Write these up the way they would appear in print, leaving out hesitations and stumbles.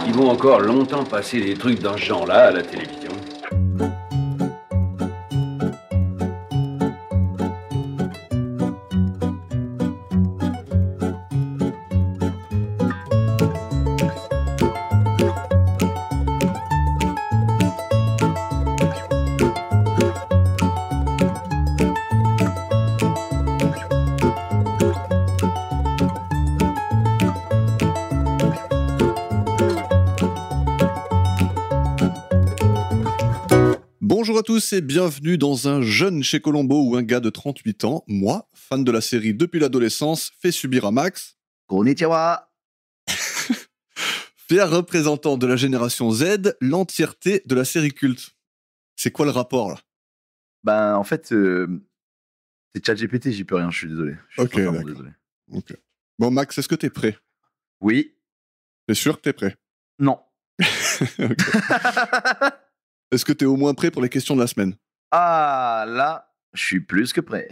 Ils vont encore longtemps passer des trucs dans ce genre-là à la télévision. Bonjour à tous et bienvenue dans Un jeune chez Colombo où un gars de 38 ans, moi, fan de la série depuis l'adolescence, fait subir à Max, Konnichiwa. fier représentant de la génération Z, l'entièreté de la série culte. C'est quoi le rapport là? Ben, en fait, c'est ChatGPT, j'y peux rien, je suis désolé. Je suis Ok, sincèrement d'accord. désolé. Ok. Bon Max, est-ce que t'es prêt? Oui. T'es sûr que t'es prêt? Non. Ok. Est-ce que t'es au moins prêt pour les questions de la semaine? Ah, là, je suis plus que prêt.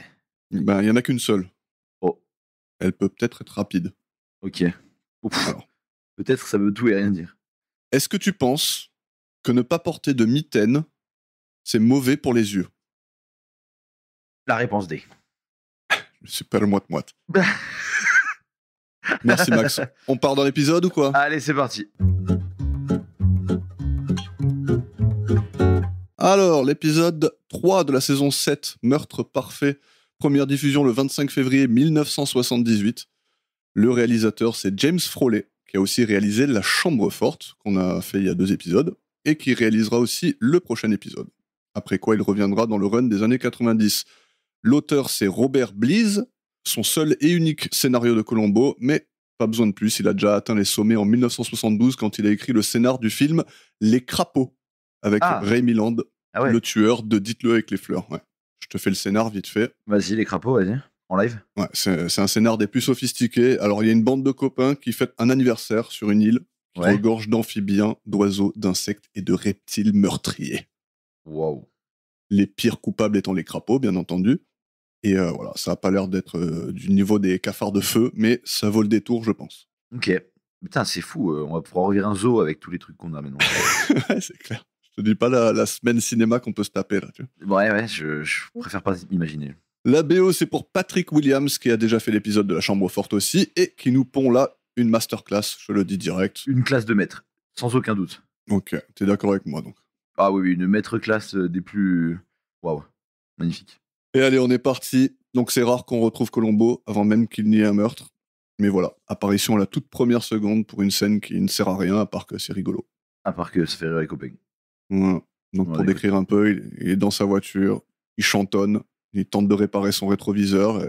Ben, il y en a qu'une seule. Oh, Elle peut peut-être être rapide. ok. Ouf. Alors. Peut-être que ça veut tout et rien dire. Est-ce que tu penses que ne pas porter de mitaine, c'est mauvais pour les yeux? La réponse D. Super moite-moite. Merci Max. On part dans l'épisode ou quoi? Allez, c'est parti. Alors, l'épisode 3 de la saison 7, Meurtre parfait, première diffusion le 25 février 1978. Le réalisateur, c'est James Froley, qui a aussi réalisé La Chambre forte, qu'on a fait il y a 2 épisodes, et qui réalisera aussi le prochain épisode. Après quoi, il reviendra dans le run des années 90. L'auteur, c'est Robert Blees, son seul et unique scénario de Colombo, mais pas besoin de plus, il a déjà atteint les sommets en 1972 quand il a écrit le scénar du film Les Crapauds, avec Ray Milland, Ah ouais. le tueur de Dites-le avec les fleurs. Ouais. Je te fais le scénar vite fait. Vas-y, les crapauds, vas-y. En live. Ouais, c'est un scénar des plus sophistiqués. Alors, il y a une bande de copains qui fête un anniversaire sur une île qui regorge d'amphibiens, d'oiseaux, d'insectes et de reptiles meurtriers. Waouh. Les pires coupables étant les crapauds, bien entendu. Et voilà, ça n'a pas l'air d'être du niveau des cafards de feu, mais ça vaut le détour, je pense. Ok. Putain, c'est fou. On va pouvoir ouvrir un zoo avec tous les trucs qu'on a maintenant. Ouais, c'est clair. Je te dis pas la semaine cinéma qu'on peut se taper, là. Tu vois. Ouais, je préfère pas m'imaginer. La BO, c'est pour Patrick Williams, qui a déjà fait l'épisode de La Chambre forte aussi, et qui nous pond là une masterclass, je le dis direct. Une classe de maître, sans aucun doute. Ok, t'es d'accord avec moi, donc. Ah oui, une maître classe des plus... Waouh, magnifique. Et allez, on est parti. Donc c'est rare qu'on retrouve Colombo avant même qu'il n'y ait un meurtre. Mais voilà, apparition à la toute première seconde pour une scène qui ne sert à rien, à part que c'est rigolo. À part que ça fait rire les copains. Voilà. Donc pour décrire un peu, il est dans sa voiture, il chantonne, il tente de réparer son rétroviseur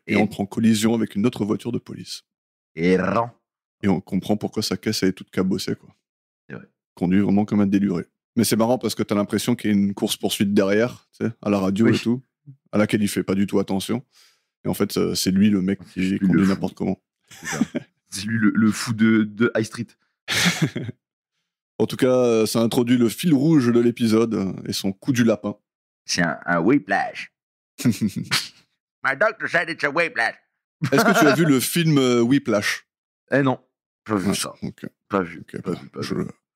et entre en collision avec une autre voiture de police. Et on comprend pourquoi sa caisse elle est toute cabossée, quoi. C'est vrai. Conduit vraiment comme un déluré. Mais c'est marrant parce que t'as l'impression qu'il y a une course-poursuite derrière, tu sais, à la radio et tout, à laquelle il fait pas du tout attention. Et en fait, c'est lui le mec qui conduit n'importe comment. C'est lui le fou de High Street. En tout cas, ça introduit le fil rouge de l'épisode et son coup du lapin. C'est un whiplash. My doctor said it's a whiplash. Est-ce que tu as vu le film Whiplash? Eh non, pas vu ça. Okay. Pas vu. Okay, pas vu.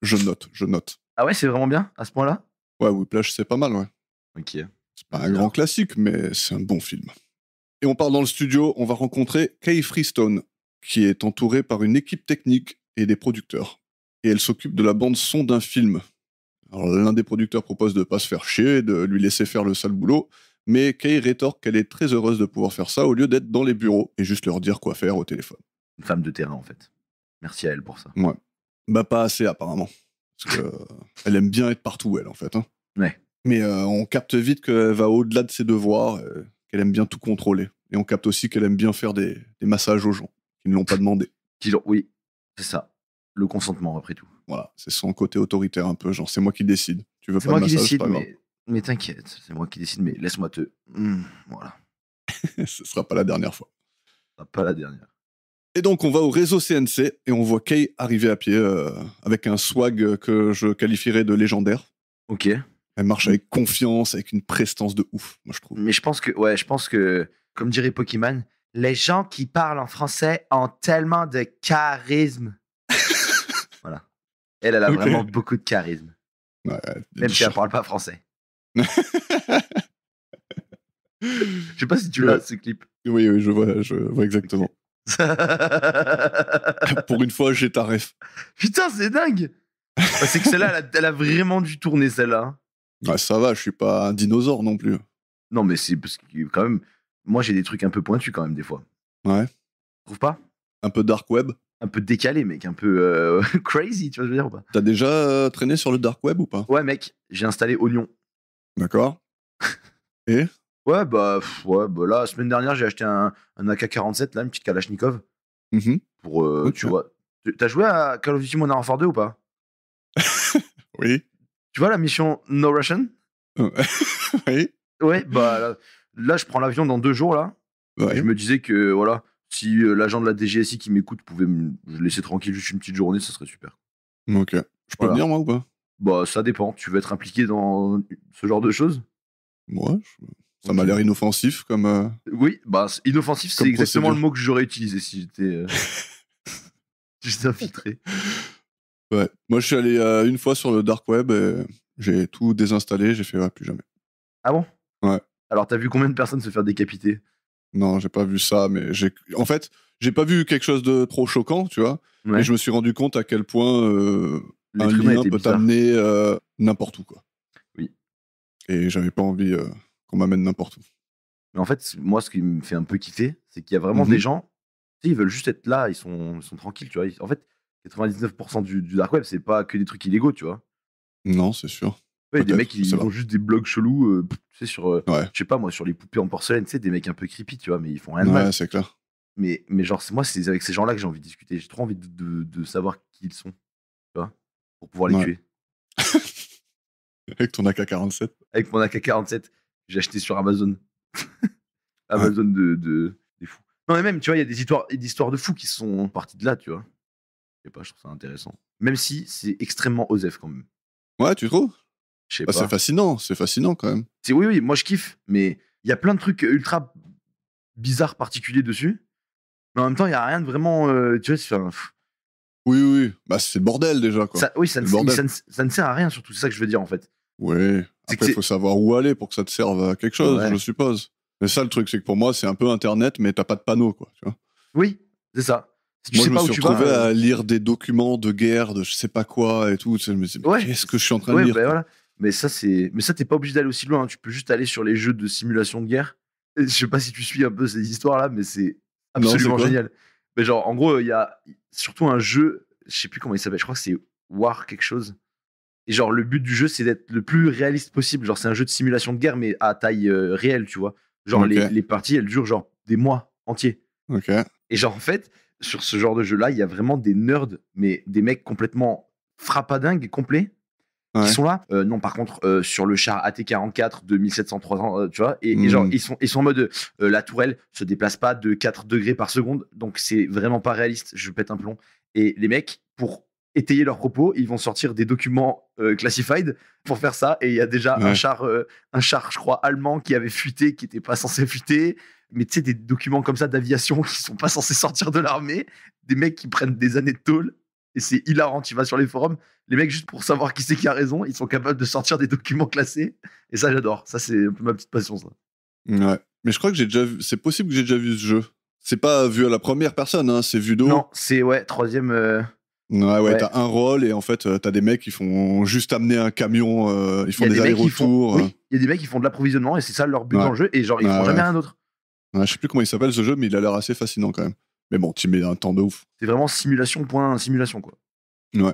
Je note. Ah ouais, c'est vraiment bien à ce point-là? Ouais, Whiplash, c'est pas mal, ouais. Ok. C'est pas un grand classique, mais c'est un bon film. Et on part dans le studio, on va rencontrer Kay Freestone, qui est entourée par une équipe technique et des producteurs. Et elle s'occupe de la bande-son d'un film. Alors l'un des producteurs propose de pas se faire chier, de lui laisser faire le sale boulot, mais Kay rétorque qu'elle est très heureuse de pouvoir faire ça au lieu d'être dans les bureaux et juste leur dire quoi faire au téléphone. Une femme de terrain, en fait. Merci à elle pour ça. Ouais. Bah pas assez, apparemment. Parce que elle aime bien être partout, elle, en fait. Hein. Ouais. Mais on capte vite qu'elle va au-delà de ses devoirs, qu'elle aime bien tout contrôler. Et on capte aussi qu'elle aime bien faire des massages aux gens qui ne l'ont pas demandé. Oui, c'est ça. Le consentement, après tout. Voilà, c'est son côté autoritaire un peu, genre c'est moi qui décide. Tu veux c'est pas de moi qui massage, décide, pas grave. mais t'inquiète, c'est moi qui décide, mais laisse-moi te... voilà. Ce sera pas la dernière fois. Pas la dernière. Et donc on va au réseau CNC et on voit Kay arriver à pied avec un swag que je qualifierais de légendaire. Ok. Elle marche avec confiance, avec une prestance de ouf, moi je trouve. Mais je pense que, comme dirait Pokémon, les gens qui parlent en français ont tellement de charisme. Voilà. Elle a Ok. vraiment beaucoup de charisme. Ouais, Même si elle parle pas français. Je sais pas si tu l'as, Ouais. ce clip. Oui, oui, je vois exactement. Pour une fois, j'ai ta ref. Putain, c'est dingue. Bah, c'est que celle-là, elle a vraiment dû tourner, celle-là. Ouais, ça va, je suis pas un dinosaure non plus. Non, mais c'est parce que quand même, moi j'ai des trucs un peu pointus quand même des fois. Ouais. Trouve pas? Un peu dark web. Un peu décalé, mec, un peu crazy, tu vois ce que je veux dire ou pas? T'as déjà traîné sur le dark web ou pas? Ouais, mec, j'ai installé Oignon. D'accord. Et Ouais, bah là, la semaine dernière, j'ai acheté un AK-47, là, une petite Kalachnikov. Mhm. Pour, Ok. tu vois. T'as joué à Call of Duty Modern Warfare 2 ou pas? Oui. Tu vois la mission No Russian? Oui. Ouais, bah là, je prends l'avion dans 2 jours, là. Ouais. Je me disais que, voilà, si l'agent de la DGSI qui m'écoute pouvait me laisser tranquille juste une petite journée, ça serait super. Ok. Je peux Voilà. venir moi ou pas? Bah, ça dépend. Tu veux être impliqué dans ce genre de choses? Ouais. Ça m'a Ok. l'air inoffensif comme. Oui, bah, inoffensif, c'est Comme exactement le procédure. mot que j'aurais utilisé si j'étais juste infiltré. Ouais. Moi, je suis allé une fois sur le dark web et j'ai tout désinstallé. J'ai fait ouais, plus jamais. Ah bon? Ouais. Alors, t'as vu combien de personnes se faire décapiter? Non, j'ai pas vu ça, mais en fait, j'ai pas vu quelque chose de trop choquant, tu vois. Ouais. Mais je me suis rendu compte à quel point un L'être humain lien était peut bizarre. t'amener n'importe où, quoi. Oui. Et j'avais pas envie qu'on m'amène n'importe où. Mais en fait, moi, ce qui me fait un peu kiffer, c'est qu'il y a vraiment Mhm. des gens, tu sais, ils veulent juste être là, ils sont tranquilles, tu vois. En fait, 99% du dark web, c'est pas que des trucs illégaux, tu vois. Non, c'est sûr. Ouais, des Peut-être, mecs, je sais ils pas. font juste des blogs chelous, tu sais, sur, Ouais, je sais pas moi, sur les poupées en porcelaine, tu sais, des mecs un peu creepy, tu vois, mais ils font rien de mal. ouais, c'est clair. Mais genre, moi, c'est avec ces gens-là que j'ai envie de discuter. J'ai trop envie de savoir qui ils sont, tu vois, pour pouvoir les Ouais. tuer. Avec ton AK-47. Avec mon AK-47 que j'ai acheté sur Amazon. Amazon des fous. Non, mais même, tu vois, il y a des histoires de fous qui sont parties de là, tu vois. Je sais pas, je trouve ça intéressant. Même si c'est extrêmement osef quand même. Ouais, tu trouves? Je sais Ah, pas. c'est fascinant quand même. Oui, moi je kiffe, mais il y a plein de trucs ultra bizarres, particuliers dessus. Mais en même temps, il y a rien de vraiment. Tu vois, Oui, oui, bah c'est le bordel déjà, quoi. oui, ça C'est le bordel. ça ne sert à rien, surtout. C'est ça que je veux dire en fait. Ouais. C'est Après, que il faut savoir où aller pour que ça te serve à quelque chose, Ouais. je suppose. Mais ça, le truc, c'est que pour moi, c'est un peu Internet, mais t'as pas de panneau, quoi. Tu vois. Oui, c'est ça. Si tu Moi, sais je me pas où suis tu vas. retrouvé à lire des documents de guerre, de je sais pas quoi et tout. Tu sais, je me disais, mais Ouais. qu'est-ce que je suis en train de Ouais, lire, bah quoi. voilà. Mais ça, t'es pas obligé d'aller aussi loin, hein. Tu peux juste aller sur les jeux de simulation de guerre. Et je sais pas si tu suis un peu ces histoires-là, mais c'est Non, c'est absolument quoi? génial. Mais genre, en gros, il y a surtout un jeu, je sais plus comment il s'appelle, je crois que c'est War quelque chose. Et genre, le but du jeu, c'est d'être le plus réaliste possible. Genre, c'est un jeu de simulation de guerre, mais à taille réelle, tu vois. Genre, Ok. les parties, elles durent genre des mois entiers. Ok. Et genre, en fait, sur ce genre de jeu-là, il y a vraiment des nerds, mais des mecs complètement frappadingues et complets, qui Ouais. sont là. Non, par contre, sur le char AT-44 de 1703 ans, tu vois, et genre, Hmm. ils sont en mode la tourelle se déplace pas de 4 degrés par seconde, donc c'est vraiment pas réaliste, je pète un plomb. Et les mecs, pour étayer leurs propos, ils vont sortir des documents classified pour faire ça, et il y a déjà Ouais. un char, je crois, allemand qui avait fuité, qui était pas censé fuiter, mais tu sais, des documents comme ça d'aviation qui sont pas censés sortir de l'armée, des mecs qui prennent des années de tôle, et c'est hilarant, tu vas sur les forums, les mecs, juste pour savoir qui c'est qui a raison, ils sont capables de sortir des documents classés. Et ça, j'adore. Ça, c'est un peu ma petite passion, ça. Ouais. Mais je crois que j'ai déjà vu. C'est possible que j'ai déjà vu ce jeu. C'est pas vu à la première personne, hein, c'est vu d'eau. Non, c'est, ouais, troisième. Ouais, Ouais. t'as un rôle et en fait, t'as des mecs qui font juste amener un camion, ils Il y font a des des mecs qui font. allers-retours. Oui, il y a des mecs qui font de l'approvisionnement et c'est ça leur but Ouais. dans le jeu. Et genre, ils font Ouais, jamais ouais. rien d'autre. Ouais, je sais plus comment il s'appelle ce jeu, mais il a l'air assez fascinant quand même. Mais bon, tu mets un temps de ouf. C'est vraiment simulation, point simulation, quoi. Ouais.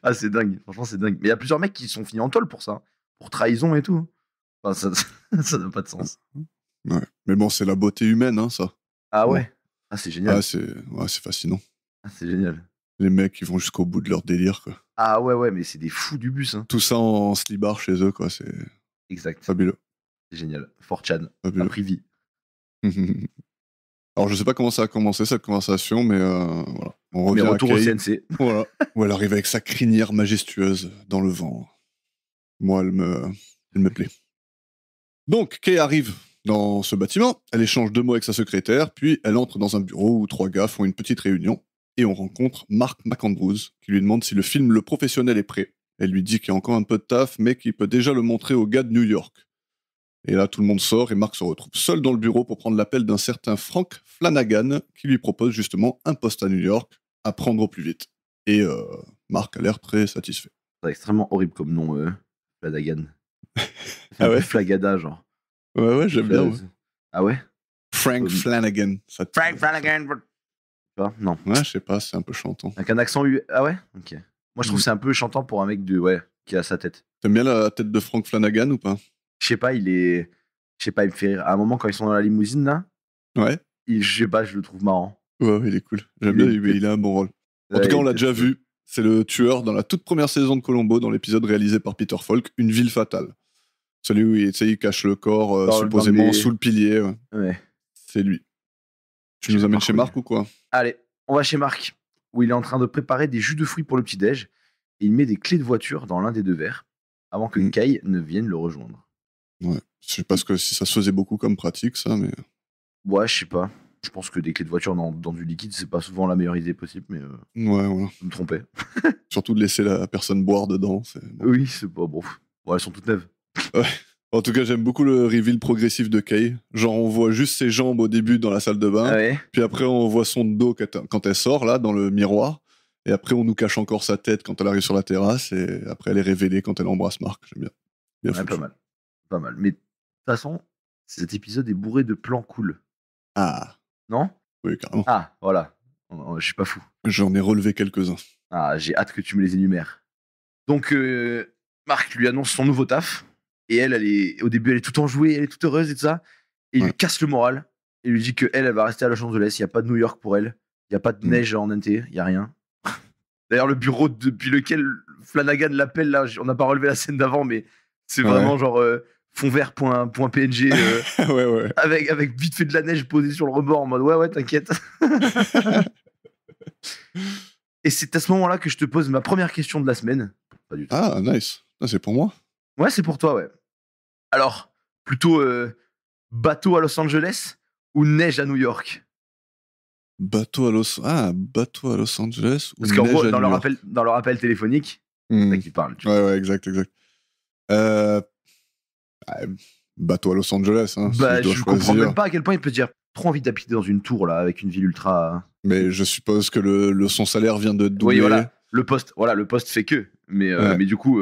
Ah, c'est dingue. Franchement, c'est dingue. Mais il y a plusieurs mecs qui sont finis en tôle pour ça. Pour trahison et tout. Enfin, ça n'a pas de sens. Ouais. Mais bon, c'est la beauté humaine, hein, ça. Ah Bon. ouais. Ah, c'est génial. Ah, c'est fascinant. Ah, c'est génial. Les mecs, ils vont jusqu'au bout de leur délire, quoi. Ah ouais, mais c'est des fous du bus, hein. Tout ça en slibard chez eux, quoi. C'est Exact. fabuleux. C'est génial. 4chan. Fabuleux. Un privy. Alors, je sais pas comment ça a commencé cette conversation, mais voilà. On revient Mais à retour au Kay. CNC. Voilà. Où elle arrive avec sa crinière majestueuse dans le vent. Moi, elle me plaît. Donc, Kay arrive dans ce bâtiment, elle échange 2 mots avec sa secrétaire, puis elle entre dans un bureau où 3 gars font une petite réunion. et on rencontre Mark McAndrews, qui lui demande si le film Le Professionnel est prêt. Elle lui dit qu'il y a encore un peu de taf, mais qu'il peut déjà le montrer aux gars de New York. Et là, tout le monde sort et Mark se retrouve seul dans le bureau pour prendre l'appel d'un certain Frank Flanagan, qui lui propose justement un poste à New York, à prendre au plus vite. Et Mark a l'air très satisfait. C'est extrêmement horrible comme nom, Flanagan. Ah ouais Flagada, genre. Ouais, j'aime bien. Ouais. Ah ouais Frank Flanagan. Ça Frank Flanagan. Non. Ouais, je sais pas, c'est un peu chantant. Avec un accent Ah ouais ok. Moi, je trouve que c'est un peu chantant pour un mec qui a sa tête. T'aimes bien la tête de Frank Flanagan ou pas? Je sais pas, il me fait rire. À un moment, quand ils sont dans la limousine, là, Ouais. je sais pas, je le trouve marrant. Ouais, il est cool. J'aime bien, il a un bon rôle. En tout cas, on l'a déjà vu. C'est le tueur dans la toute première saison de Columbo, dans l'épisode réalisé par Peter Falk, Une ville fatale. Celui où il cache le corps supposément sous le pilier. Ouais. C'est lui. Tu nous amènes chez Marc ou quoi? Allez, on va chez Marc, où il est en train de préparer des jus de fruits pour le petit-déj, et il met des clés de voiture dans l'un des 2 verres, avant que Kay ne vienne le rejoindre. Ouais, je sais pas si ça se faisait beaucoup comme pratique, ça, mais... Ouais, je sais pas. Je pense que des clés de voiture dans du liquide, c'est pas souvent la meilleure idée possible, mais ouais, voilà. je me trompais. Surtout de laisser la personne boire dedans. Bon. Oui, c'est pas bon. Ouais, elles sont toutes neuves. Ouais. En tout cas, j'aime beaucoup le reveal progressif de Kay. Genre, on voit juste ses jambes au début dans la salle de bain, puis après, on voit son dos quand elle sort, là, dans le miroir, et après, on nous cache encore sa tête quand elle arrive sur la terrasse, et après, elle est révélée quand elle embrasse Marc. J'aime bien. Ouais, pas mal. Mais de toute façon, cet épisode est bourré de plans cool. Ah. Non? Oui, carrément. Ah, voilà. Je suis pas fou. J'en ai relevé quelques-uns. Ah, j'ai hâte que tu me les énumères. Donc, Marc lui annonce son nouveau taf. Et elle au début, elle est toute enjouée, elle est toute heureuse et tout ça. Et il lui casse le moral. Et lui dit qu'elle va rester à Los Angeles. Il n'y a pas de New York pour elle. Il n'y a pas de neige en NT. Il n'y a rien. D'ailleurs, le bureau depuis lequel Flanagan l'appelle, là, on n'a pas relevé la scène d'avant, mais c'est vraiment genre fondvert.png ouais. avec vite fait de la neige posée sur le rebord en mode ouais, t'inquiète. Et c'est à ce moment-là que je te pose ma première question de la semaine. Pas du tout. Ah, nice. Ah, c'est pour moi? Ouais, c'est pour toi, ouais. Alors, plutôt bateau à Los Angeles ou neige à New York? Bateau à Los Angeles ou Parce qu'en neige gros, à dans New York. leur appel téléphonique, c'est ça qui parle. Ouais, exact. Bateau à Los Angeles, hein, je comprends même pas à quel point il peut dire trop envie d'habiter dans une tour, là, avec une ville ultra... Mais je suppose que son salaire vient de doubler. Oui, le poste fait que. Mais du coup...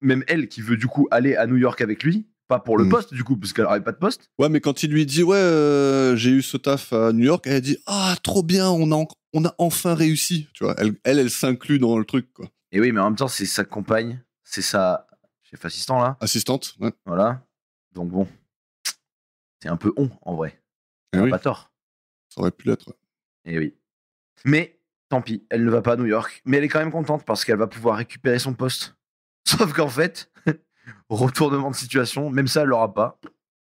Même elle qui veut du coup aller à New York avec lui, pas pour le poste du coup, parce qu'elle n'aurait pas de poste. Ouais, mais quand il lui dit j'ai eu ce taf à New York, elle dit trop bien, on a enfin réussi. Tu vois, elle s'inclut dans le truc, quoi. Et oui, mais en même temps, c'est sa compagne, c'est sa chef assistant là. Assistante, ouais. Voilà. Donc bon, c'est un peu en vrai. Elle pas tort. Ça aurait pu l'être. Ouais. Et oui. Mais tant pis, elle ne va pas à New York, mais elle est quand même contente parce qu'elle va pouvoir récupérer son poste. Sauf qu'en fait, retournement de situation, même ça, elle l'aura pas.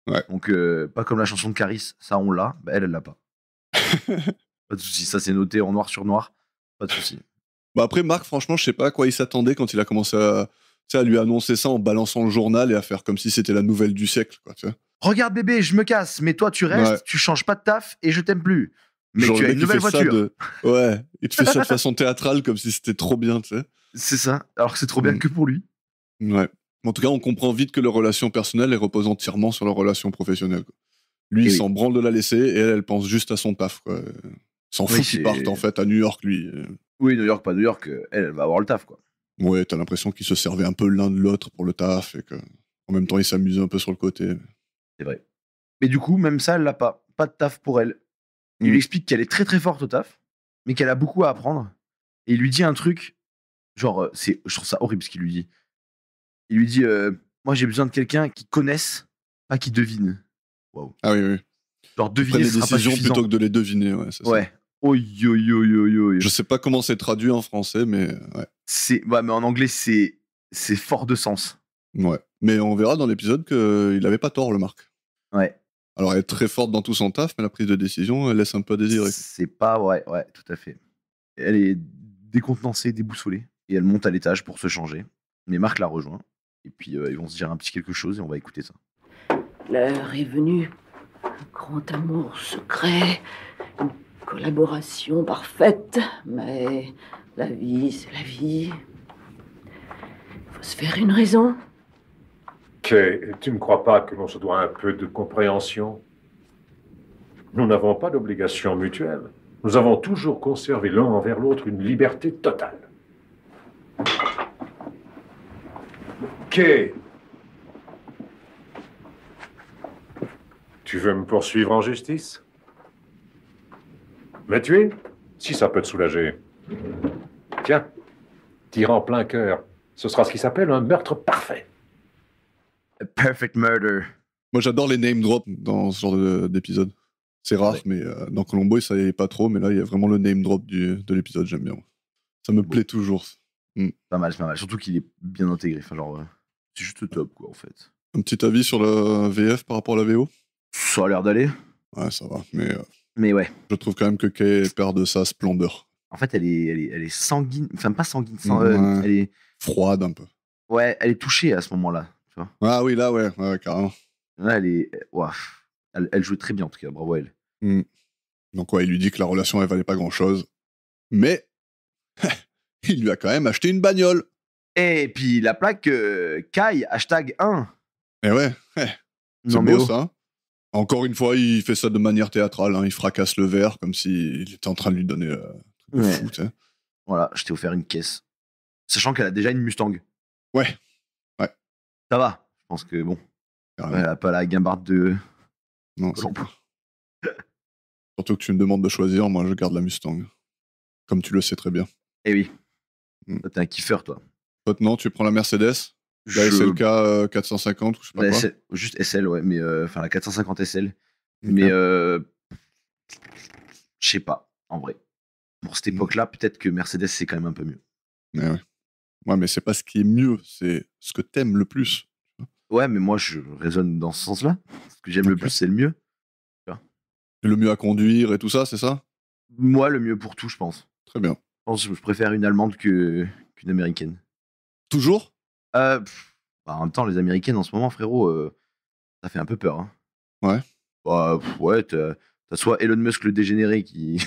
Ouais. Donc, pas comme la chanson de Caris, ça on l'a, elle l'a pas. Pas de soucis, ça c'est noté en noir sur noir, pas de soucis. Bah après, Marc, franchement, je sais pas à quoi il s'attendait quand il a commencé à lui annoncer ça en balançant le journal et à faire comme si c'était la nouvelle du siècle, quoi, tu vois. Regarde bébé, je me casse, mais toi tu restes, tu changes pas de taf et je t'aime plus. Mais genre, tu as une nouvelle voiture. Ouais, il te fait ça de façon théâtrale comme si c'était trop bien, tu sais. C'est ça, alors que c'est trop bien que pour lui. Ouais. En tout cas, on comprend vite que leur relation personnelle elle repose entièrement sur leur relation professionnelle, quoi. Lui, il s'en branle de la laisser et elle pense juste à son taf, quoi. S'en fout qu'il parte en fait à New York, lui. Oui, New York, pas New York, elle va avoir le taf, quoi. Ouais, t'as l'impression qu'ils se servaient un peu l'un de l'autre pour le taf et que en même temps ils s'amusaient un peu sur le côté. C'est vrai. Mais du coup, même ça, elle l'a pas. Pas de taf pour elle. Il lui explique qu'elle est très très forte au taf, mais qu'elle a beaucoup à apprendre. Et il lui dit un truc, genre, je trouve ça horrible ce qu'il lui dit. Il lui dit, moi j'ai besoin de quelqu'un qui connaisse, pas qui devine. Wow. Ah oui. Genre deviner les décisions plutôt que de les deviner, ouais. C'est ça. Oi. Je sais pas comment c'est traduit en français, mais ouais. Mais en anglais c'est fort de sens. Ouais. Mais on verra dans l'épisode qu'il avait pas tort, le Marc. Ouais. Alors elle est très forte dans tout son taf, mais la prise de décision, elle laisse un peu à désirer. C'est pas ouais, tout à fait. Elle est décontenancée, déboussolée, et elle monte à l'étage pour se changer. Mais Marc la rejoint, et puis ils vont se dire un petit quelque chose et on va écouter ça. L'heure est venue, un grand amour secret, une Collaboration parfaite, mais la vie, c'est la vie. Faut se faire une raison. Kay, tu ne crois pas que l'on se doit un peu de compréhension? Nous n'avons pas d'obligation mutuelle. Nous avons toujours conservé l'un envers l'autre une liberté totale. Kay, tu veux me poursuivre en justice? Me tuer? Si ça peut te soulager. Tiens, tire en plein cœur. Ce sera ce qui s'appelle un meurtre parfait. A perfect murder. Moi, j'adore les name drops dans ce genre d'épisode. C'est rare, Ouais. mais dans Colombo, ça y est pas trop. Mais là, il y a vraiment le name drop de l'épisode, j'aime bien. Ça me plaît toujours. Pas mal, c'est pas mal. Surtout qu'il est bien intégré. Enfin, genre, c'est juste top, quoi, en fait. Un petit avis sur le VF par rapport à la VO? Ça a l'air d'aller. Ouais, ça va. Mais Mais ouais. je trouve quand même que Kay perd de sa splendeur. En fait, elle est sanguine. Enfin, pas sanguine. Ouais. Elle est. Froide un peu. Ouais, elle est touchée à ce moment-là. Tu vois. Ah oui, là, ouais, carrément. Là, elle est. Ouah. Elle jouait très bien, en tout cas. Bravo à elle. Donc ouais, il lui dit que la relation, elle valait pas grand-chose. Mais il lui a quand même acheté une bagnole. Et puis la plaque Kai, #1. Et ouais, c'est Non, mais beau oh. ça. Hein. Encore une fois, il fait ça de manière théâtrale. Hein. Il fracasse le verre comme s'il était en train de lui donner un truc de Ouais. fou, tu sais. Voilà, je t'ai offert une caisse. Sachant qu'elle a déjà une Mustang. Ouais. Ça va. Je pense que bon. Carrément. Elle a pas la guimbarde de. Non, c'est Colombo. clair. Surtout que tu me demandes de choisir, moi je garde la Mustang. Comme tu le sais très bien. Eh oui. Mm. T'es un kiffeur, toi. Toi, non, tu prends la Mercedes, la SLK 450 ou je sais pas La quoi. SL juste SL, ouais. Mais enfin, la 450 SL. Ok. Mais je sais pas, en vrai. Pour cette époque-là, peut-être que Mercedes, c'est quand même un peu mieux. Mais ouais. Ouais, mais c'est pas ce qui est mieux, c'est ce que t'aimes le plus. Ouais, mais moi, je raisonne dans ce sens-là. Ce que j'aime le Ok. plus, c'est le mieux. Et le mieux à conduire et tout ça, c'est ça? Moi, le mieux pour tout, je pense. Très bien. Je pense que je préfère une Allemande qu'une Américaine. Toujours? Bah, en même temps, les Américaines, en ce moment, frérot, ça fait un peu peur. Hein. Ouais. Bah, ouais, t'as soit Elon Musk le dégénéré qui,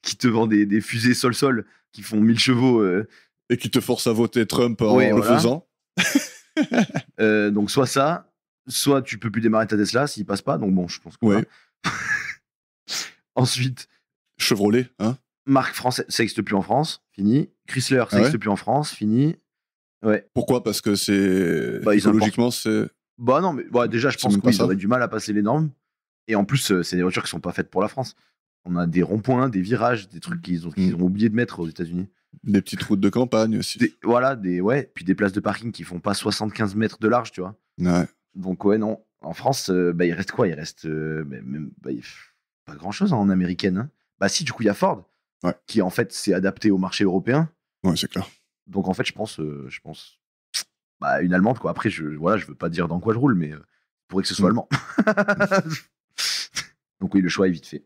qui te vend des fusées sol-sol qui font 1000 chevaux. Et qui te force à voter Trump en Ouais, le voilà. faisant. Donc, soit ça, soit tu peux plus démarrer ta Tesla s'il passe pas. Donc, bon, je pense que. Ouais. voilà. Ensuite, Chevrolet, hein? marque française, ça n'existe plus en France, fini. Chrysler, ça Ah ouais n'existe plus en France, fini. Ouais. Pourquoi? Parce que c'est. Bah, ils écologiquement, c'est. Bah non, mais bah, déjà, je C'est pense même pas qu'ils ça. auraient du mal à passer les normes. Et en plus, c'est des voitures qui sont pas faites pour la France. On a des ronds-points, des virages, des trucs qu'ils ont oublié de mettre aux États-Unis. Des petites routes de campagne aussi. Voilà, puis des places de parking qui font pas 75 mètres de large, tu vois. Ouais. Donc, ouais, non. En France, bah, il reste quoi? Il reste pas grand-chose en américaine. Hein. Bah, si, du coup, il y a Ford, Ouais. qui en fait s'est adapté au marché européen. Ouais, c'est clair. Donc, en fait, je pense bah, une Allemande, quoi. Après, je veux pas dire dans quoi je roule, mais pourrait que ce soit allemand. Donc, oui, le choix est vite fait.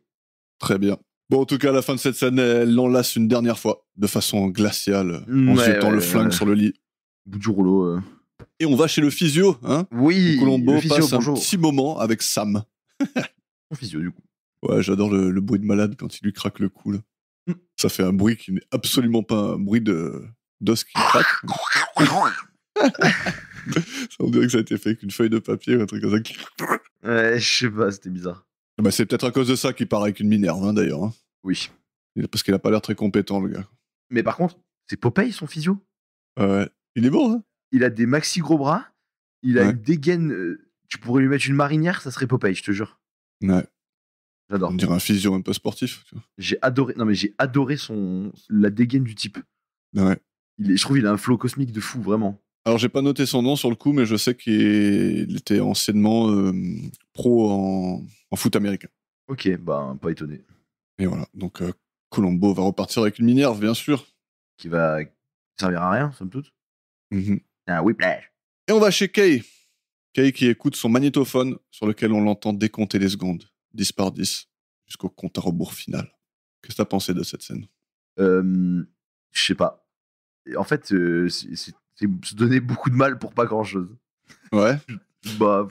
Très bien. Bon, en tout cas, à la fin de cette scène, elle l'enlace une dernière fois, de façon glaciale, en Ouais, jetant le flingue sur le lit. Bout du rouleau. Et on va chez le physio, hein? Oui, Colombo le physio, passe bonjour. un petit moment avec Sam. Mon physio, du coup. Ouais, j'adore le bruit de malade quand il lui craque le cou, là. Ça fait un bruit qui n'est absolument pas un bruit d'os qui craque. On dirait que ça a été fait avec une feuille de papier ou un truc comme ça. Ouais, je sais pas, c'était bizarre. Bah, c'est peut-être à cause de ça qu'il part avec une Minerve, hein, d'ailleurs. Hein. Oui. Parce qu'il a pas l'air très compétent, le gars. Mais par contre, c'est Popeye, son physio. Ouais. Il est bon, hein? Il a des maxi gros bras. Il a Ouais. une dégaine. Tu pourrais lui mettre une marinière, ça serait Popeye, je te jure. Ouais. J'adore. On dirait un physio un peu sportif. Tu J'ai adoré. Non, mais j'ai adoré la dégaine du type. vois. Ouais. Je trouve qu'il a un flow cosmique de fou, vraiment. Alors, j'ai pas noté son nom sur le coup, mais je sais qu'il était anciennement pro en foot américain. Ok, bah, pas étonné. Et voilà. Donc, Colombo va repartir avec une Minerve, bien sûr. Qui va servir à rien, somme toute. Mhm. Un whiplash. Et on va chez Kay. Kay qui écoute son magnétophone sur lequel on l'entend décompter les secondes, 10 par 10, jusqu'au compte à rebours final. Qu'est-ce que t'as pensé de cette scène? Je sais pas. Et en fait, c'est se donner beaucoup de mal pour pas grand-chose. Ouais. Bah,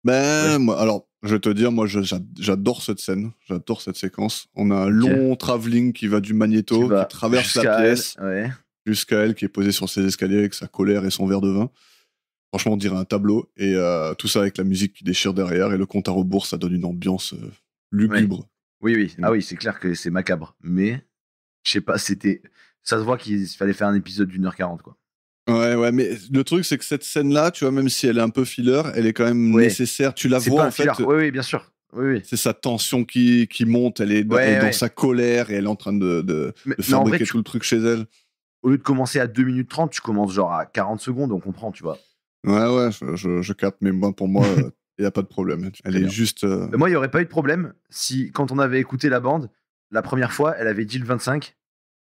Ben, Ouais. moi, alors, Je vais te dire, moi, j'adore cette scène. J'adore cette séquence. On a un long travelling qui va du magnéto, qui traverse la pièce, jusqu'à elle qui est posée sur ses escaliers avec sa colère et son verre de vin. Franchement, on dirait un tableau. Et tout ça avec la musique qui déchire derrière. Et le compte à rebours, ça donne une ambiance lugubre. Oui. Ah oui, c'est clair que c'est macabre. Mais, je sais pas, ça se voit qu'il fallait faire un épisode d'1h40, quoi. Ouais, mais le truc, c'est que cette scène-là, tu vois, même si elle est un peu filler, elle est quand même nécessaire. Tu la vois, en fait. Oui, bien sûr. Oui. C'est sa tension qui monte, elle est dans sa colère et elle est en train de fabriquer tout le truc chez elle. Au lieu de commencer à 2 minutes 30, tu commences genre à 40 secondes, on comprend, tu vois. Ouais, je capte, mais pour moi, il n'y a pas de problème. Elle est juste. Moi, il n'y aurait pas eu de problème si, quand on avait écouté la bande, la première fois, elle avait dit le 25.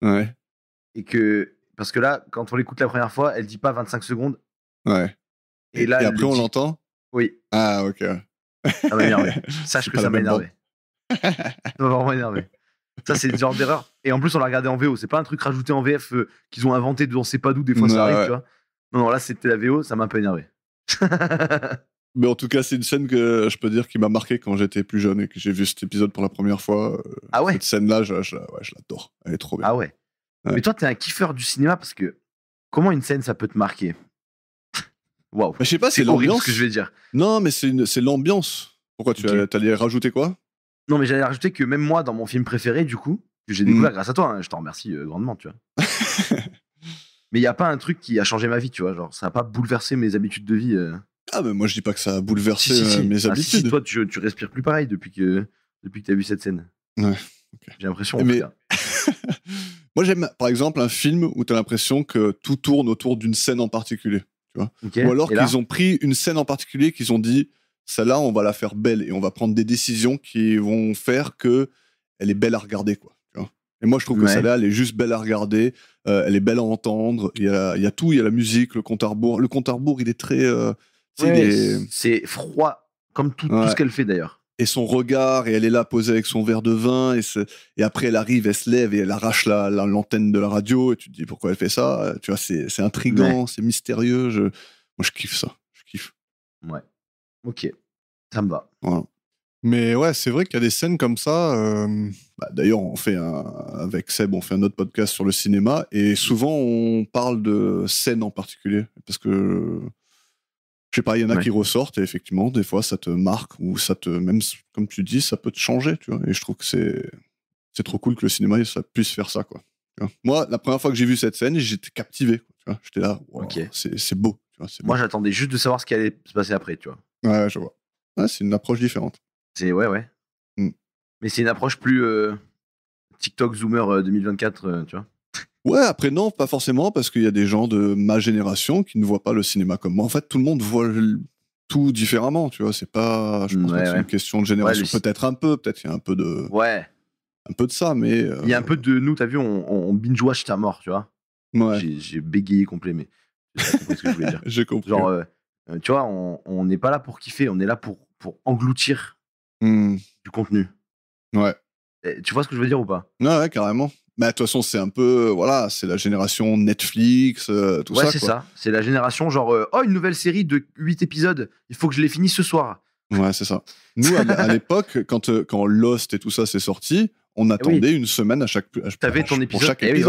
Ouais. Et que. Parce que là, quand on l'écoute la première fois, elle dit pas 25 secondes. Ouais. Et après, on l'entend ? Oui. Ah, ok. Ça m'a énervé. Sache que ça m'a énervé. Ça m'a vraiment énervé. Ça, c'est le genre d'erreur. Et en plus, on l'a regardé en VO. C'est pas un truc rajouté en VF qu'ils ont inventé de on sait pas d'où. Des fois, ça arrive, tu vois. Non, là, c'était la VO. Ça m'a un peu énervé. Mais en tout cas, c'est une scène que je peux dire qui m'a marqué quand j'étais plus jeune et que j'ai vu cet épisode pour la première fois. Ah ouais ? Cette scène-là, je l'adore. Elle est trop bien. Ah ouais. Mais toi, t'es un kiffeur du cinéma parce que comment une scène, ça peut te marquer ? Waouh. Je sais pas, c'est horrible l'ambiance. ce que je vais dire. Non, mais c'est l'ambiance. Pourquoi t'allais rajouter quoi ? Non, mais j'allais rajouter que même moi, dans mon film préféré, du coup, que j'ai découvert grâce à toi, je t'en remercie grandement, tu vois. Mais il y a pas un truc qui a changé ma vie, tu vois. Genre, ça a pas bouleversé mes habitudes de vie. Ah, mais moi, je dis pas que ça a bouleversé mes habitudes. Si, toi, tu respires plus pareil depuis que t'as vu cette scène. Ouais. Okay. J'ai l'impression, en tout cas. Moi, j'aime, par exemple, un film où t'as l'impression que tout tourne autour d'une scène en particulier. Tu vois. Ou alors qu'ils ont pris une scène en particulier, qu'ils ont dit, celle-là, on va la faire belle et on va prendre des décisions qui vont faire que elle est belle à regarder, quoi. Tu vois. Et moi, je trouve que celle-là, elle est juste belle à regarder, elle est belle à entendre. Il y a tout, il y a la musique, le compte à rebours. Le compte à rebours, il est très. C'est froid, comme tout ce qu'elle fait d'ailleurs. Et son regard, et elle est là posée avec son verre de vin, et après elle arrive, elle se lève et elle arrache l'antenne de la radio, et tu te dis pourquoi elle fait ça. Tu vois, c'est intriguant, c'est mystérieux. Moi, je kiffe ça. Je kiffe. Ouais. Ok. Ça me va. Voilà. Mais ouais, c'est vrai qu'il y a des scènes comme ça. D'ailleurs, avec Seb, on fait un autre podcast sur le cinéma, et souvent on parle de scènes en particulier, parce que je sais pas, il y en a qui ressortent, et effectivement, des fois, ça te marque, ou même, comme tu dis, ça peut te changer, tu vois. Et je trouve que c'est trop cool que le cinéma, ça puisse faire ça, quoi. Tu vois. Moi, la première fois que j'ai vu cette scène, j'étais captivé, quoi, tu vois. J'étais là, wow, c'est beau, tu vois. Moi, j'attendais juste de savoir ce qui allait se passer après, tu vois. Ouais, je vois. Ouais, c'est une approche différente. Ouais. Mais c'est une approche plus TikTok Zoomer 2024, tu vois. Ouais, après non, pas forcément, parce qu'il y a des gens de ma génération qui ne voient pas le cinéma comme moi. En fait, tout le monde voit tout différemment, tu vois. C'est pas, je pense pas que c'est une question de génération. Peut-être il y a un peu de, un peu de ça, mais il y a un peu de nous. T'as vu, on binge-watch ta mort, tu vois. Ouais. J'ai bégayé complet, mais j'ai compris ce que je voulais dire. J'ai compris. Genre, tu vois, on n'est pas là pour kiffer, on est là pour engloutir du contenu. Ouais. Et tu vois ce que je veux dire ou pas ? Ouais, carrément. Mais de toute façon, c'est un peu, voilà, c'est la génération Netflix, tout ça. Ouais, c'est ça. C'est la génération genre, une nouvelle série de 8 épisodes, il faut que je les finisse ce soir. Ouais, c'est ça. Nous, à l'époque, quand Lost et tout ça s'est sorti, on attendait une semaine à chaque épisode. T'avais ton épisode. Chaque épisode. Oui,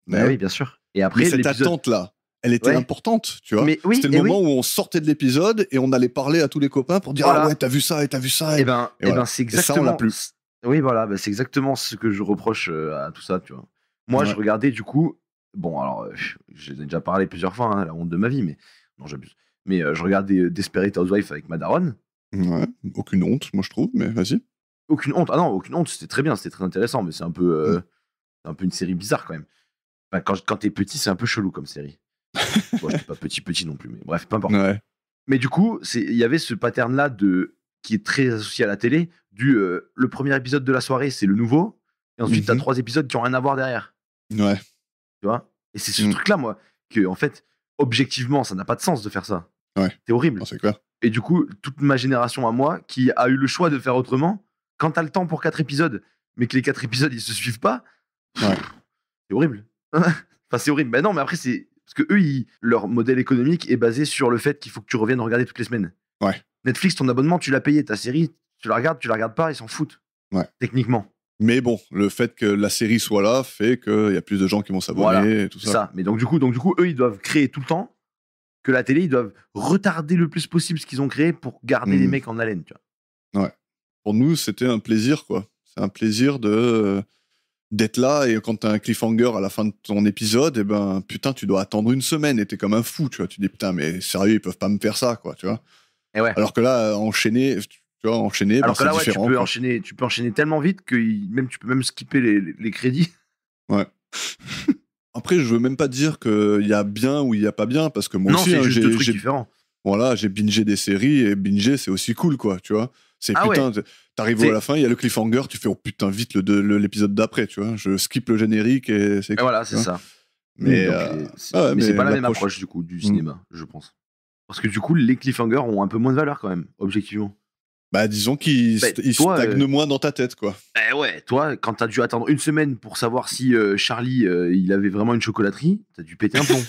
voilà. Oui, bien sûr. Et après, cette attente-là, elle était importante, tu vois. C'était le moment où on sortait de l'épisode et on allait parler à tous les copains pour dire ah ouais, t'as vu ça et t'as vu ça. Et ben, c'est exactement. Et ça, on l'a plus. Oui, voilà, c'est exactement ce que je reproche à tout ça, tu vois. Moi, je regardais du coup. Bon, alors, j'ai déjà parlé plusieurs fois, hein, la honte de ma vie, mais non, j'abuse. Mais je regardais Desperate Housewives avec ma daronne. Ouais, aucune honte, moi je trouve, mais vas-y. Aucune honte. Ah non, aucune honte, c'était très bien, c'était très intéressant, mais c'est un peu une série bizarre quand même. Enfin, quand t'es petit, c'est un peu chelou comme série. Bon, j'étais pas petit non plus, mais bref, peu importe. Ouais. Mais du coup, il y avait ce pattern-là qui est très associé à la télé, le premier épisode de la soirée, c'est le nouveau, et ensuite t'as 3 épisodes qui ont rien à voir derrière. Ouais. Tu vois ? Et c'est ce truc-là, moi, que en fait, objectivement, ça n'a pas de sens de faire ça. Ouais. C'est horrible. Non, c'est clair. Et du coup, toute ma génération à moi, qui a eu le choix de faire autrement, quand t'as le temps pour 4 épisodes, mais que les 4 épisodes, ils se suivent pas, c'est horrible. Enfin, c'est horrible. Ben non, mais après, c'est... Parce que eux, leur modèle économique est basé sur le fait qu'il faut que tu reviennes regarder toutes les semaines. Ouais. Netflix, ton abonnement, tu l'as payé. Ta série, tu la regardes pas, ils s'en foutent. Ouais. Techniquement. Mais bon, le fait que la série soit là fait qu'il y a plus de gens qui vont s'abonner Voilà, et tout c'est ça. ça. Mais donc du coup, eux, ils doivent créer tout le temps que la télé, ils doivent retarder le plus possible ce qu'ils ont créé pour garder les mecs en haleine, tu vois. Pour nous, c'était un plaisir, quoi. C'est un plaisir d'être là et quand t'as un cliffhanger à la fin de ton épisode, et ben putain, tu dois attendre une semaine et t'es comme un fou, tu vois. Tu dis putain, mais sérieux, ils peuvent pas me faire ça, quoi, tu vois. Et ouais. Alors que là, enchaîner, Alors ben, que là, c'est ouais, différent. tu peux quoi. enchaîner tellement vite que tu peux même skipper les crédits. Ouais. Après, je veux même pas dire qu'il y a bien ou il y a pas bien, parce que moi Non, aussi, c'est hein, juste deux trucs différents. Voilà, j'ai bingé des séries et binger, c'est aussi cool, quoi, tu vois. C'est Ah putain, t'arrives à la fin, il y a le cliffhanger, tu fais oh putain, vite l'épisode d'après, tu vois. Je skip le générique et c'est Et cool. voilà, c'est ça. Mais, mais mais c'est pas la même l'approche- approche du coup du cinéma, je pense. Parce que du coup, les cliffhangers ont un peu moins de valeur quand même, objectivement. Bah, disons qu'ils ils toi, stagnent moins dans ta tête, quoi. Eh ouais, toi, quand t'as dû attendre une semaine pour savoir si Charlie, il avait vraiment une chocolaterie, t'as dû péter un plomb.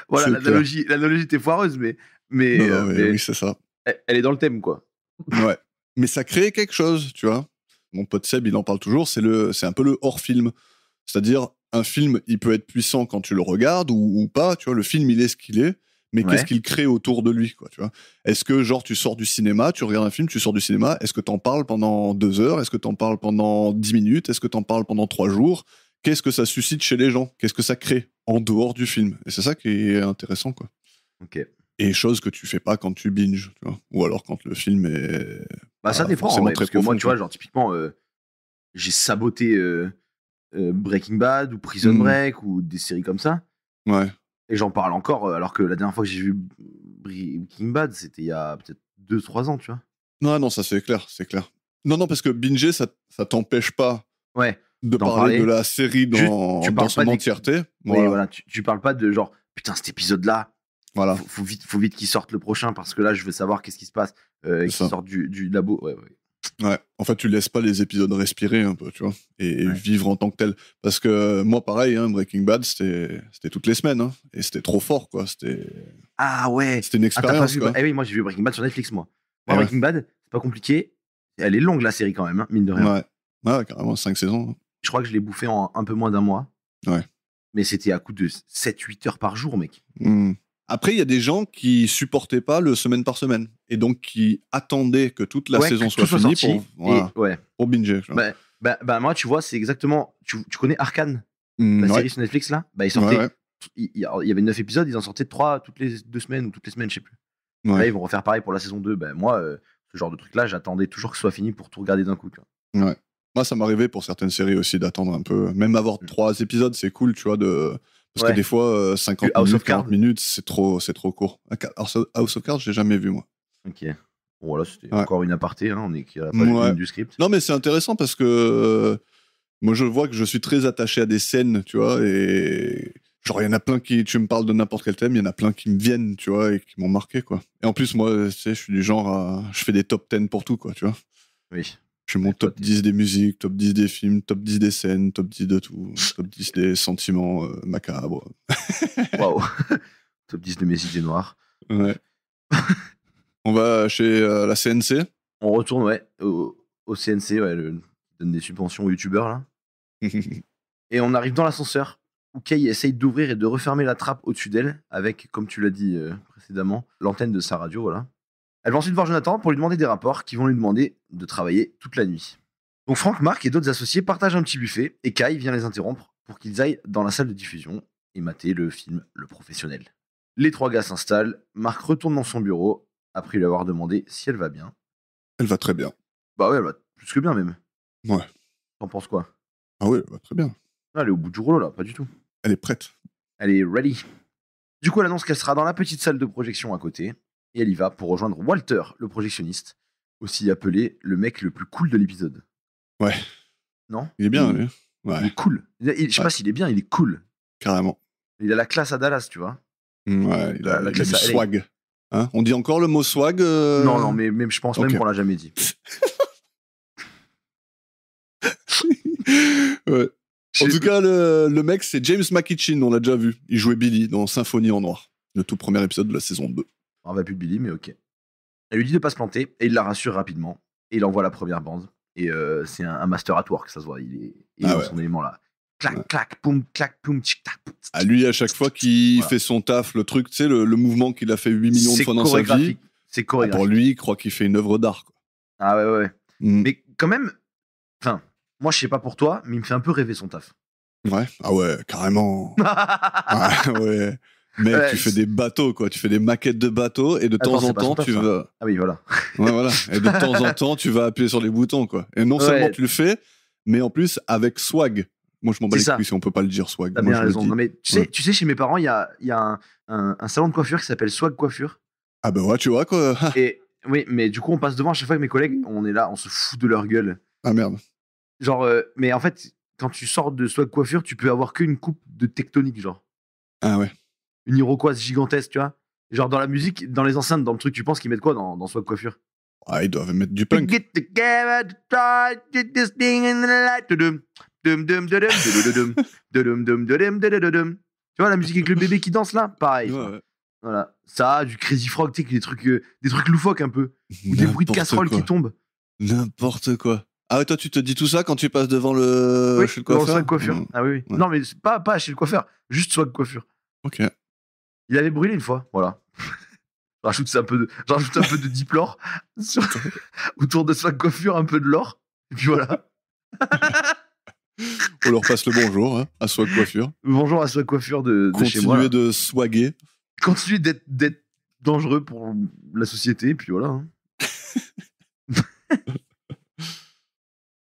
Voilà, C'est l'analogie était foireuse, mais Non, oui, c'est ça. elle est dans le thème, quoi. Ouais. Mais ça crée quelque chose, tu vois. Mon pote Seb, il en parle toujours, c'est un peu le hors-film. C'est-à-dire, un film, il peut être puissant quand tu le regardes ou pas, tu vois. Le film, il est ce qu'il est, mais Ouais. qu'est-ce qu'il crée autour de lui, quoi, tu vois. Est-ce que, genre, tu sors du cinéma, tu regardes un film, tu sors du cinéma, est-ce que t'en parles pendant 2 heures? Est-ce que t'en parles pendant 10 minutes? Est-ce que t'en parles pendant 3 jours? Qu'est-ce que ça suscite chez les gens? Qu'est-ce que ça crée en dehors du film? Et c'est ça qui est intéressant, quoi. Ok. Et chose que tu fais pas quand tu binges, tu vois. Ou alors quand le film est... Bah, ça Ah, dépend, en forcément vrai, très parce que moi, profond, tu vois, quoi. genre, typiquement, j'ai saboté Breaking Bad ou Prison Mm. Break ou des séries comme ça. Ouais. Et j'en parle encore, alors que la dernière fois que j'ai vu Breaking Bad, c'était il y a peut-être 2-3 ans, tu vois. Non, ça c'est clair, c'est clair. Non, parce que binger, ça t'empêche pas Ouais. de D'en parler parler. de la série dans, tu dans parles son pas des- entièreté. Oui, Voilà. voilà. Tu parles pas de genre, putain, cet épisode-là, Voilà. faut vite qu'il sorte le prochain parce que là, je veux savoir qu'est-ce qui se passe. Qu'il ça. sorte du labo. Ouais. Ouais. En fait, tu laisses pas les épisodes respirer un peu, tu vois, et Ouais. vivre en tant que tel. Parce que moi, pareil, hein, Breaking Bad, c'était toutes les semaines, hein, et c'était trop fort, quoi. C'était Ah ouais. une Ah, t'as pas expérience, vu quoi. Eh oui, moi j'ai vu Breaking Bad sur Netflix, moi. Moi, Eh ouais. Breaking Bad, c'est pas compliqué. Elle est longue, la série, quand même, hein, mine de rien. Ouais, carrément, 5 saisons. Je crois que je l'ai bouffé en un peu moins d'un mois. Ouais. Mais c'était à coup de 7-8 heures par jour, mec. Hmm. Après, il y a des gens qui supportaient pas le semaine par semaine, et donc qui attendaient que toute la Ouais, saison que tout soit finie sorti, pour, pour binger. tu vois. Bah, moi, tu vois, c'est exactement. Tu connais Arcane, la Ouais. série sur Netflix, là? Bah, ils sortaient. Ouais. Il y avait 9 épisodes, ils en sortaient 3 toutes les 2 semaines ou toutes les semaines, je sais plus. Ouais. Là, ils vont refaire pareil pour la saison 2. Bah, moi, ce genre de truc-là, j'attendais toujours que ce soit fini pour tout regarder d'un coup. Tu vois. Ouais. Moi, ça m'arrivait pour certaines séries aussi d'attendre un peu. Même avoir 3 épisodes, c'est cool, tu vois, parce que des fois, 50 House minutes, of Cards. 40 minutes, c'est trop court. House of Cards, j'ai jamais vu, moi. Ok. Bon, voilà, c'était Ouais. encore une aparté. Hein, on est à la page Ouais. 1 du script. Non, mais c'est intéressant parce que moi, je vois que je suis très attaché à des scènes, tu vois, et genre, il y en a plein qui, tu me parles de n'importe quel thème, il y en a plein qui me viennent, tu vois, et qui m'ont marqué, quoi. Et en plus, moi, tu sais, je suis du genre je fais des top 10 pour tout, quoi, tu vois. Oui. Je fais mon top 10 des musiques, top 10 des films, top 10 des scènes, top 10 de tout, top 10 des sentiments macabres. Waouh. Top 10 de mes idées noires. Ouais. On va chez la CNC. On retourne, ouais, au CNC, ouais, donne des subventions aux youtubeurs, là. Et on arrive dans l'ascenseur où Kay essaye d'ouvrir et de refermer la trappe au-dessus d'elle avec, comme tu l'as dit précédemment, l'antenne de sa radio, voilà. Elle va ensuite voir Jonathan pour lui demander des rapports qui vont lui demander de travailler toute la nuit. Donc Franck, Marc et d'autres associés partagent un petit buffet et Kay vient les interrompre pour qu'ils aillent dans la salle de diffusion et mater le film Le Professionnel. Les 3 gars s'installent, Marc retourne dans son bureau après lui avoir demandé si elle va bien. Elle va très bien. Bah ouais, elle va plus que bien même. Ouais. T'en penses quoi? Ah oui, elle va très bien. Elle est au bout du rouleau là, pas du tout. Elle est prête. Elle est ready. Du coup, elle annonce qu'elle sera dans la petite salle de projection à côté et elle y va pour rejoindre Walter, le projectionniste, aussi appelé le mec le plus cool de l'épisode. Ouais. Non? Il est bien, lui. Il Ouais, est cool. Je sais pas s'il est bien, il est cool. carrément. Il a la classe à Dallas, tu vois. Ouais, il a La du classe à LA. swag. Hein, on dit encore le mot swag Non, mais je pense ok. même qu'on l'a jamais dit. Ouais. Je En tout cas, le mec, c'est James McKitchin, on l'a déjà vu. Il jouait Billy dans Symphonie en noir, le tout premier épisode de la saison 2. On va plus de Billy, mais ok. Elle lui dit de pas se planter, et il la rassure rapidement. Et il envoie la première bande. Et c'est un master at work, ça se voit. Il est dans son élément là. Clac, clac, poum, tchic, tac. À lui, à chaque fois qu'il fait son taf, le truc, tu sais, le mouvement qu'il a fait 8 millions de fois dans sa vie. C'est chorégraphique. Pour lui, il croit qu'il fait une œuvre d'art, quoi. Ah ouais. Mais quand même, enfin, moi je sais pas pour toi, mais il me fait un peu rêver son taf. Ouais, ah ouais, carrément. Ouais. Mec, tu fais des bateaux, quoi. Tu fais des maquettes de bateaux et de temps en temps, tu vas. Ah oui, voilà. Ouais, voilà. Et de temps en temps, tu vas appuyer sur les boutons, quoi. Et non seulement tu le fais, mais en plus avec swag. Moi, je m'en bats les couilles si on peut pas le dire swag. T'as bien raison. Non, mais tu sais, chez mes parents, il y a un salon de coiffure qui s'appelle Swag Coiffure. Ah bah ouais, tu vois, quoi. Et oui, mais du coup, on passe devant à chaque fois avec mes collègues, on est là, on se fout de leur gueule. Ah merde. Genre, mais en fait, quand tu sors de Swag Coiffure, tu peux avoir qu'une coupe de tectonique, genre. Ah ouais. Une iroquoise gigantesque, tu vois. Genre dans la musique, dans les enceintes, dans le truc, tu penses qu'ils mettent quoi dans Swag Coiffure? Ah, ils doivent mettre du punk. Get together to try to get this thing in the light. Tu vois la musique avec le bébé qui danse là? Pareil. Ouais. Voilà. Ça, du Crazy Frog, tu sais, des trucs loufoques un peu. Ou des bruits de casserole qui tombent. N'importe quoi. Ah ouais, toi, tu te dis tout ça quand tu passes devant chez le coiffeur? Swag Coiffure. Ah oui. Ouais. Non, mais c'est pas chez le coiffeur, juste Swag Coiffure. Ok. Il avait brûlé une fois, voilà. J'ajoute un peu de diplore autour de Swag Coiffure, un peu de l'or. Et puis voilà. On leur passe le bonjour, hein, à Swag Coiffure. Bonjour à Swag Coiffure de chez moi. Continuez de swaguer. Continuez d'être dangereux pour la société, et puis voilà. Hein.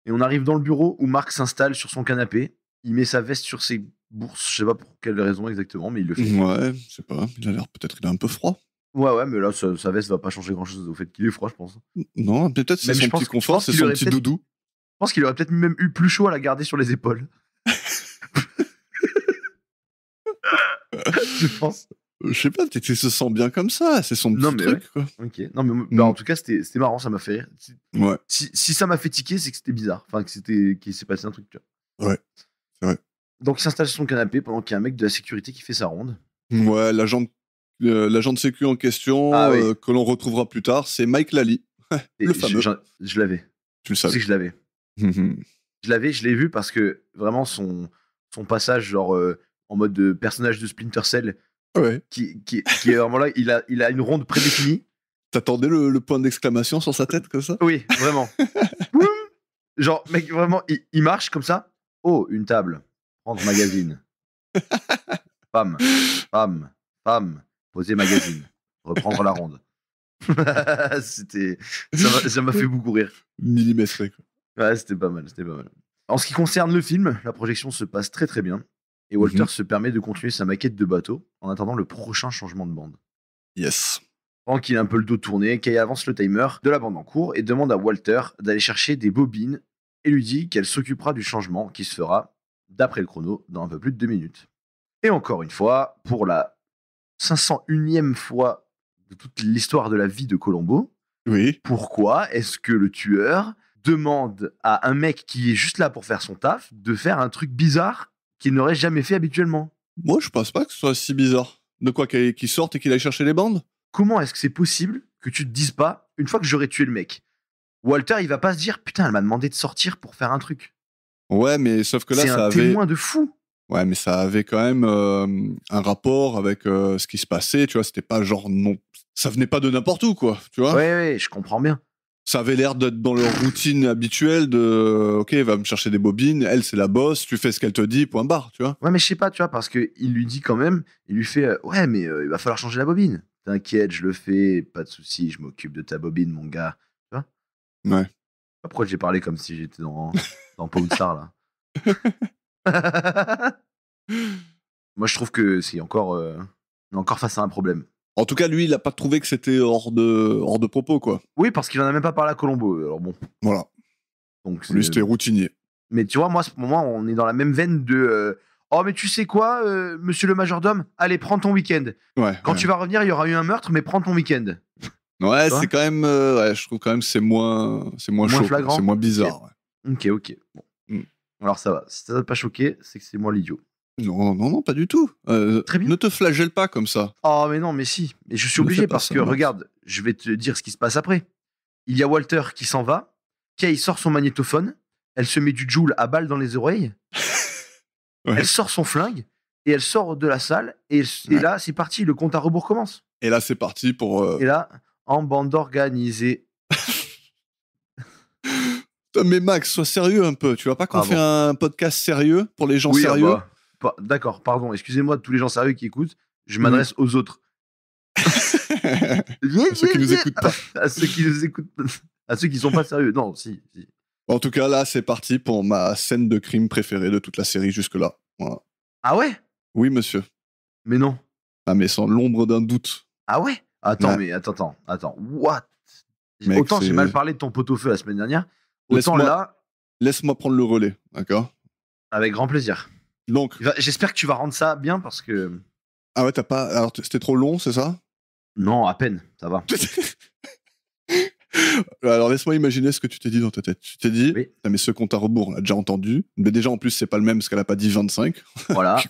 Et on arrive dans le bureau où Marc s'installe sur son canapé. Il met sa veste sur ses bourses. Je sais pas pour quelle raison exactement, mais il le fait. Ouais, je sais pas. Il a l'air peut-être qu'il est un peu froid. Ouais, mais là, sa veste va pas changer grand-chose au fait qu'il est froid, je pense. Non, peut-être c'est son petit confort, c'est son petit doudou. Je pense qu'il aurait peut-être même eu plus chaud à la garder sur les épaules. Je pense. Je sais pas, peut-être qu'il se sent bien comme ça, c'est son petit truc, quoi. Ok. Non, mais en tout cas, c'était marrant, ça m'a fait rire. Ouais. Si ça m'a fait tiquer, c'est que c'était bizarre. Enfin, qu'il s'est passé un truc, tu vois. Ouais, c'est vrai. Donc, il s'installe sur son canapé pendant qu'il y a un mec de la sécurité qui fait sa ronde. Ouais, l'agent de sécu en question, que l'on retrouvera plus tard, c'est Mike Lally. Le fameux. Je l'avais. Tu le savais. C'est que je l'avais. Je l'ai vu parce que vraiment son passage, genre en mode de personnage de Splinter Cell, qui est vraiment là, il a une ronde prédéfinie. T'attendais le point d'exclamation sur sa tête comme ça? Oui, vraiment. Genre, mec, vraiment, il marche comme ça. Oh, une table. Prendre magazine. Femme. Poser magazine. Reprendre la ronde. Ça m'a fait beaucoup rire. Millimétré, quoi. Ouais, c'était pas mal. En ce qui concerne le film, la projection se passe très très bien. Et Walter se permet de continuer sa maquette de bateau en attendant le prochain changement de bande. Yes. Pendant qu'il a un peu le dos tourné, Kay avance le timer de la bande en cours et demande à Walter d'aller chercher des bobines et lui dit qu'elle s'occupera du changement qui se fera, d'après le chrono, dans un peu plus de 2 minutes. Et encore une fois, pour la 501e fois de toute l'histoire de la vie de Columbo, pourquoi est-ce que le tueur demande à un mec qui est juste là pour faire son taf de faire un truc bizarre qu'il n'aurait jamais fait habituellement? Moi, je pense pas que ce soit si bizarre. De quoi, qu'il sorte et qu'il aille chercher les bandes? Comment est-ce que c'est possible que tu te dises pas, une fois que j'aurais tué le mec, Walter, il va pas se dire, putain, elle m'a demandé de sortir pour faire un truc. Ouais, mais sauf que là, ça avait... C'est un témoin de fou. Ouais, mais ça avait quand même un rapport avec ce qui se passait, tu vois, c'était pas genre non... Ça venait pas de n'importe où, quoi, tu vois. Ouais, je comprends bien. Ça avait l'air d'être dans leur routine habituelle de ok, va me chercher des bobines, elle c'est la boss, tu fais ce qu'elle te dit, point barre, tu vois. Ouais, mais je sais pas, tu vois, parce qu'il lui dit quand même, il lui fait ouais, mais il va falloir changer la bobine. T'inquiète, je le fais, pas de souci, je m'occupe de ta bobine, mon gars. Tu vois? Ouais. Pourquoi j'ai parlé comme si j'étais dans Power là? Moi, je trouve que c'est encore face à un problème. En tout cas, lui, il a pas trouvé que c'était hors de propos, quoi. Oui, parce qu'il en a même pas parlé à Columbo. Alors bon. Voilà. Donc lui, c'était routinier. Mais tu vois, moi, à ce moment, on est dans la même veine de oh, mais tu sais quoi, monsieur le majordome, allez, prends ton week-end. Ouais. Quand tu vas revenir, il y aura eu un meurtre, mais prends ton week-end. Ouais, c'est quand même. Ouais, je trouve quand même que c'est moins chaud, flagrant. c'est moins bizarre. Ok. Bon. Alors ça va. Si ça t'a pas choqué, c'est que c'est moi l'idiot. Non, pas du tout. Très bien. Ne te flagelle pas comme ça. Oh, mais non, mais si. Et je suis Ne obligé fais pas parce ça, que, Max. regarde, je vais te dire ce qui se passe après. Il y a Walter qui s'en va. Kay sort son magnétophone. Elle se met du Joule à balle dans les oreilles. Ouais. Elle sort son flingue. Et elle sort de la salle. Et Ouais. là, c'est parti. Le compte à rebours commence. Et là, c'est parti pour. Et là, en bande organisée. Mais Max, sois sérieux un peu. Tu vois pas qu'on Pardon. fait un podcast sérieux pour les gens Oui, sérieux? ah bah, d'accord, pardon. Excusez-moi de tous les gens sérieux qui écoutent. Je m'adresse aux autres. Ceux qui nous écoutent pas. À ceux qui nous écoutent. À ceux qui sont pas sérieux. Non, si. En tout cas, là, c'est parti pour ma scène de crime préférée de toute la série jusque-là. Voilà. Ah ouais? Oui, monsieur. Mais non. Ah, mais sans l'ombre d'un doute. Ah ouais? Attends, Ouais. mais attends. What? Mec, Autant j'ai c'est- mal parlé de ton pot-au-feu la semaine dernière, autant Laisse-moi- là, Laisse-moi prendre le relais, d'accord? avec grand plaisir. Donc, J'espère que tu vas rendre ça bien parce que. ah ouais, t'as pas. Alors, c'était trop long, c'est ça? Non, à peine, ça va. Alors, laisse-moi imaginer ce que tu t'es dit dans ta tête. Tu t'es dit, Oui. ah, mais ce compte à rebours, on l'a déjà entendu. Mais déjà, en plus, c'est pas le même parce qu'elle a pas dit 25. Voilà.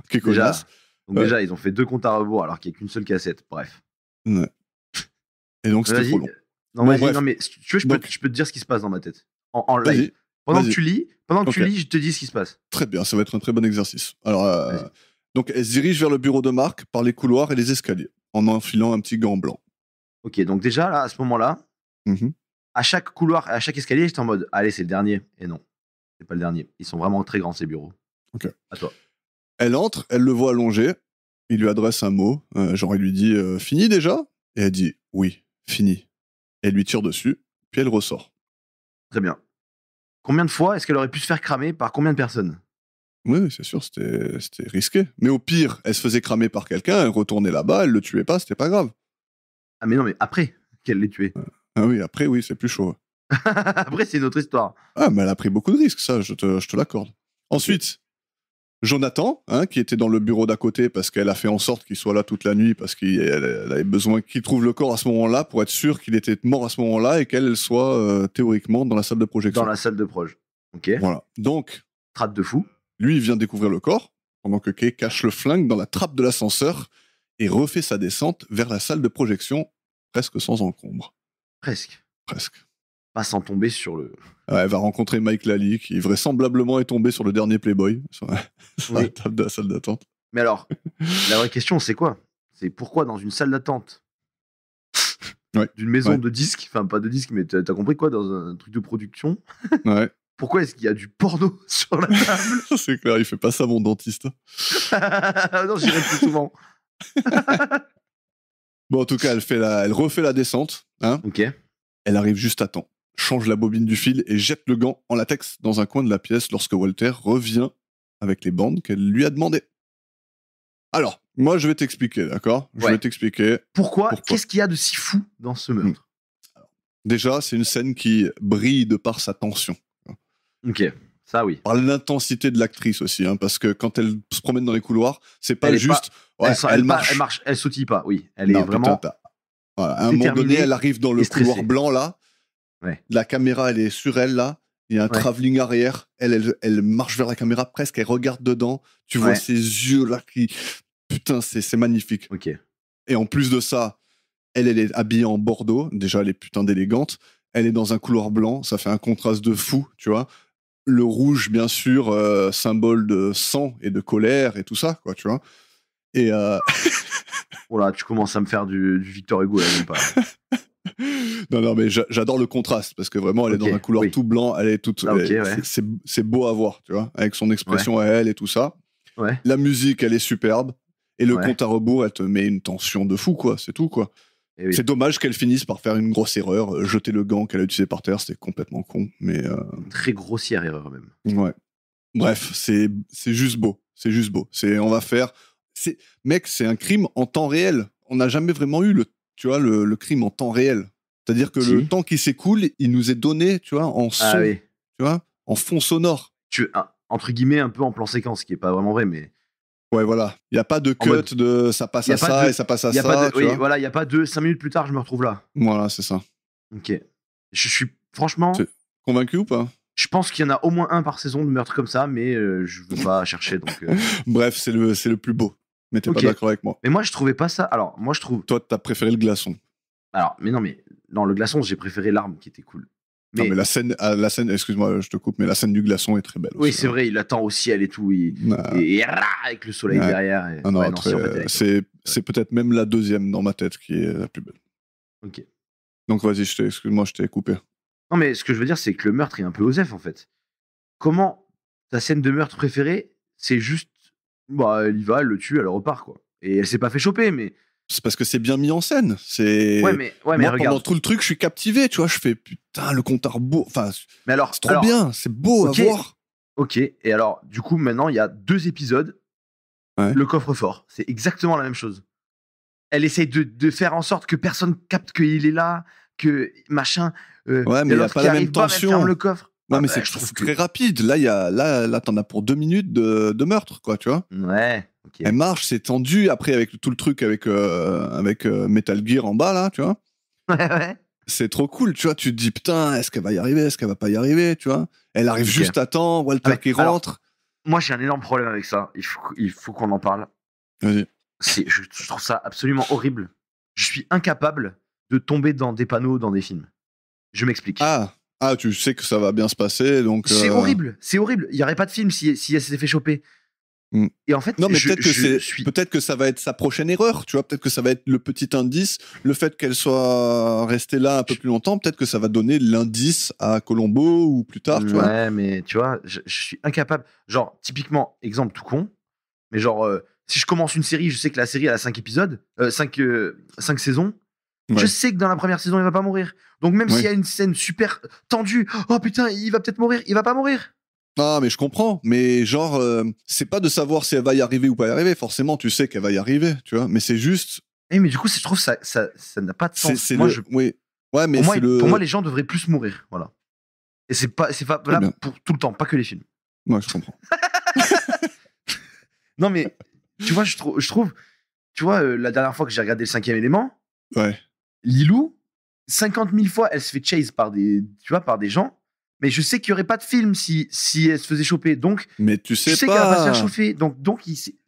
Qui est Déjà, connasse. donc Ouais. déjà, ils ont fait 2 comptes à rebours alors qu'il n'y a qu'une seule cassette. Bref. Ouais. Et donc, c'était Vas-y. trop long. Non, Bon, vas-y, bref. non, mais si tu veux, Donc- je peux te dire ce qui se passe dans ma tête. En live. Vas-y. Pendant que vas-y. tu lis, Ok. je te dis ce qui se passe. Très bien, ça va être un très bon exercice. Alors, Vas-y. donc, elle se dirige vers le bureau de Marc par les couloirs et les escaliers, en enfilant un petit gant blanc. Ok, donc déjà, là, à ce moment-là, Mhm. à chaque couloir, à chaque escalier, j'étais en mode, allez, c'est le dernier. Et non, c'est pas le dernier. Ils sont vraiment très grands, ces bureaux. Ok. À toi. Elle entre, elle le voit allongé, il lui adresse un mot, genre il lui dit fini déjà? Et elle dit oui, fini. Elle lui tire dessus, puis elle ressort. Très bien. Combien de fois est-ce qu'elle aurait pu se faire cramer par combien de personnes? Oui, c'est sûr, c'était risqué. Mais au pire, elle se faisait cramer par quelqu'un, elle retournait là-bas, elle le tuait pas, c'était pas grave. Ah, mais non, mais après qu'elle l'ait tué. Ah oui, après, oui, c'est plus chaud. Après, c'est une autre histoire. Ah, mais elle a pris beaucoup de risques, ça, je te l'accorde. Ensuite, Jonathan, hein, qui était dans le bureau d'à côté parce qu'elle a fait en sorte qu'il soit là toute la nuit parce qu'elle avait besoin qu'il trouve le corps à ce moment-là pour être sûr qu'il était mort à ce moment-là et qu'elle soit théoriquement dans la salle de projection. Dans la salle de proj. Ok. Voilà. Donc, Trate de fou. lui, il vient découvrir le corps pendant que Kay cache le flingue dans la trappe de l'ascenseur et refait sa descente vers la salle de projection presque sans encombre. Presque. Presque. Pas sans tomber sur le. Ouais, elle va rencontrer Mike Lally qui vraisemblablement est tombé sur le dernier Playboy sur la Oui. table de la salle d'attente. Mais alors, la vraie question, c'est quoi? C'est pourquoi dans une salle d'attente Ouais. d'une maison Ouais. de disques, enfin pas de disques, mais t'as compris quoi, dans un truc de production, Ouais, pourquoi est-ce qu'il y a du porno sur la table? c'est clair, il fait pas ça mon dentiste. Non, j'irai plus souvent. Bon, en tout cas, elle refait la descente. Hein. Ok. Elle arrive juste à temps, change la bobine du fil et jette le gant en latex dans un coin de la pièce lorsque Walter revient avec les bandes qu'elle lui a demandées. Alors, moi, je vais t'expliquer, d'accord? Je Ouais. vais t'expliquer. Pourquoi? Pourquoi Qu'est-ce qu'il y a de si fou dans ce meurtre? Déjà, c'est une scène qui brille de par sa tension, Ok, ça oui. par l'intensité de l'actrice aussi, hein, parce que quand elle se promène dans les couloirs, c'est pas Elle est juste. Ouais, elle marche, elle sautille pas, oui. Elle Non, est vraiment. putain, voilà, à un moment donné, déterminée elle arrive dans le et stressée. couloir blanc là. Ouais. La caméra, elle est sur elle là. Il y a un Ouais. travelling arrière. Elle marche vers la caméra presque. Elle regarde dedans. Tu vois Ouais. ses yeux là qui. Putain, c'est magnifique. Ok. Et en plus de ça, elle est habillée en bordeaux. Déjà, elle est putain d'élégante. Elle est dans un couloir blanc. Ça fait un contraste de fou, tu vois. Le rouge, bien sûr, symbole de sang et de colère et tout ça, quoi, tu vois. Et Voilà, tu commences à me faire du Victor Hugo là, même pas. non, mais j'adore le contraste parce que vraiment, elle est Ok, dans un couloir oui. tout blanc. Elle est toute. Ah, ok, elle- ouais. c'est beau à voir, tu vois, avec son expression à elle et tout ça. Ouais. La musique, elle est superbe. Et le Ouais. compte à rebours, elle te met une tension de fou, quoi. C'est tout, quoi. Et oui. C'est dommage qu'elle finisse par faire une grosse erreur, jeter le gant qu'elle a utilisé par terre. C'était complètement con. Mais Très grossière erreur même. ouais. Bref, c'est juste beau. C'est juste beau. On va faire. Mec, c'est un crime en temps réel. On n'a jamais vraiment eu le crime en temps réel. C'est-à-dire que Si. le temps qui s'écoule, il nous est donné, tu vois, en son, Ah oui. tu vois, en fond sonore. Entre guillemets, un peu en plan séquence, ce qui est pas vraiment vrai, mais. Ouais, voilà. Il n'y a pas de En cut mode- de ça passe y a à pas ça de- et ça passe à Il y a ça. pas de, tu oui, vois. voilà, il y a pas de 5 minutes plus tard, je me retrouve là. Voilà, c'est ça. Ok. Je suis franchement, Convaincu ou pas? Je pense qu'il y en a au moins un par saison de meurtres comme ça, mais je veux pas chercher. Donc, Bref, c'est le plus beau. Mais t'es Ok. pas d'accord avec moi. Mais moi, je trouvais pas ça. Alors, moi, je trouve. Toi, t'as préféré le glaçon. Alors, mais non, le glaçon, j'ai préféré l'arme qui était cool. Non, mais la scène, excuse-moi, je te coupe, mais la scène du glaçon est très belle. Oui, aussi, c'est hein. vrai, il attend au ciel et tout. Ah. Et rah, avec le soleil Ouais. derrière. Et... Ah non, ouais, très- si, en fait, elle est- c'est peut-être même la deuxième dans ma tête qui est la plus belle. Ok. Donc vas-y, excuse-moi, je t'ai coupé. Non, mais ce que je veux dire, c'est que le meurtre est un peu osef, en fait. Comment ta scène de meurtre préférée, c'est juste. Bah, elle y va, elle le tue, elle repart, quoi. Et elle s'est pas fait choper, mais. C'est parce que c'est bien mis en scène. C'est Ouais, mais moi, regarde. pendant tout le truc, je suis captivé, tu vois. Je fais putain, le compte à rebours. Enfin, Mais alors, c'est trop bien, c'est beau ok. à voir. Ok, et alors, du coup, maintenant, il y a 2 épisodes. Ouais. Le coffre-fort, c'est exactement la même chose. Elle essaye de faire en sorte que personne capte qu'il est là, que machin. Ouais, mais et y a l'autre pas qui la même arrive, bam, elle tension. ferme le coffre. Ouais, Ah mais bah, c'est je trouve très rapide. Là, t'en as pour 2 minutes de meurtre, quoi, tu vois. Ouais, ok. Elle marche, c'est tendu. Après, avec tout le truc avec Metal Gear en bas, là, tu vois. Ouais. C'est trop cool, tu vois. Tu te dis, putain, est-ce qu'elle va y arriver? Est-ce qu'elle va pas y arriver, tu vois? Elle arrive Ok. juste à temps, Walter Ah, mais qui alors- rentre. Moi, j'ai un énorme problème avec ça. Il faut qu'on en parle. Vas-y. Je trouve ça absolument horrible. Je suis incapable de tomber dans des panneaux dans des films. Je m'explique. Ah, tu sais que ça va bien se passer, donc. C'est horrible, c'est horrible. Il n'y aurait pas de film si elle s'était fait choper. Mm. Et en fait, Non, mais je peut-être que ça va être sa prochaine erreur, tu vois. Peut-être que ça va être le petit indice, le fait qu'elle soit restée là un peu plus longtemps. Peut-être que ça va donner l'indice à Colombo ou plus tard, tu vois. Ouais, mais tu vois, je suis incapable. Genre, typiquement, exemple tout con, mais genre, si je commence une série, je sais que la série elle a 5 épisodes, 5 saisons. Ouais. Je sais que dans la première saison, il va pas mourir. Donc même Ouais. s'il y a une scène super tendue, oh putain, il va peut-être mourir, il va pas mourir. Ah, mais je comprends. Mais genre, c'est pas de savoir si elle va y arriver ou pas y arriver. Forcément, tu sais qu'elle va y arriver, tu vois. Mais c'est juste. Eh, mais du coup, je trouve ça n'a pas de sens. C'est Moi, le. Oui. Ouais, mais c'est le. pour moi, les gens devraient plus mourir, voilà. Et c'est pas valable bien. pour tout le temps, pas que les films. Ouais, je comprends. Non, mais tu vois, je trouve, tu vois, la dernière fois que j'ai regardé le 5e élément, Ouais. Lilou, 50 000 fois, elle se fait chase par des gens. Mais je sais qu'il y aurait pas de film si elle se faisait choper. Donc, Mais tu je sais sais qu'elle va pas se pas. faire chauffer. Donc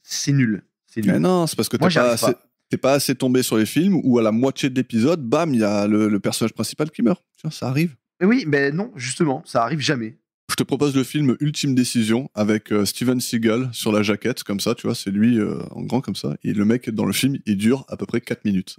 c'est nul. C'est Mais nul. non, c'est parce que Moi, t'es j'y arrive pas. pas assez tombé sur les films où à la moitié de l'épisode, bam, il y a le personnage principal qui meurt. Tu vois, ça arrive. Mais oui, mais non, justement, ça arrive jamais. Je te propose le film Ultime Décision avec Steven Seagal sur la jaquette, comme ça, tu vois, c'est lui en grand comme ça. Et le mec dans le film, il dure à peu près 4 minutes.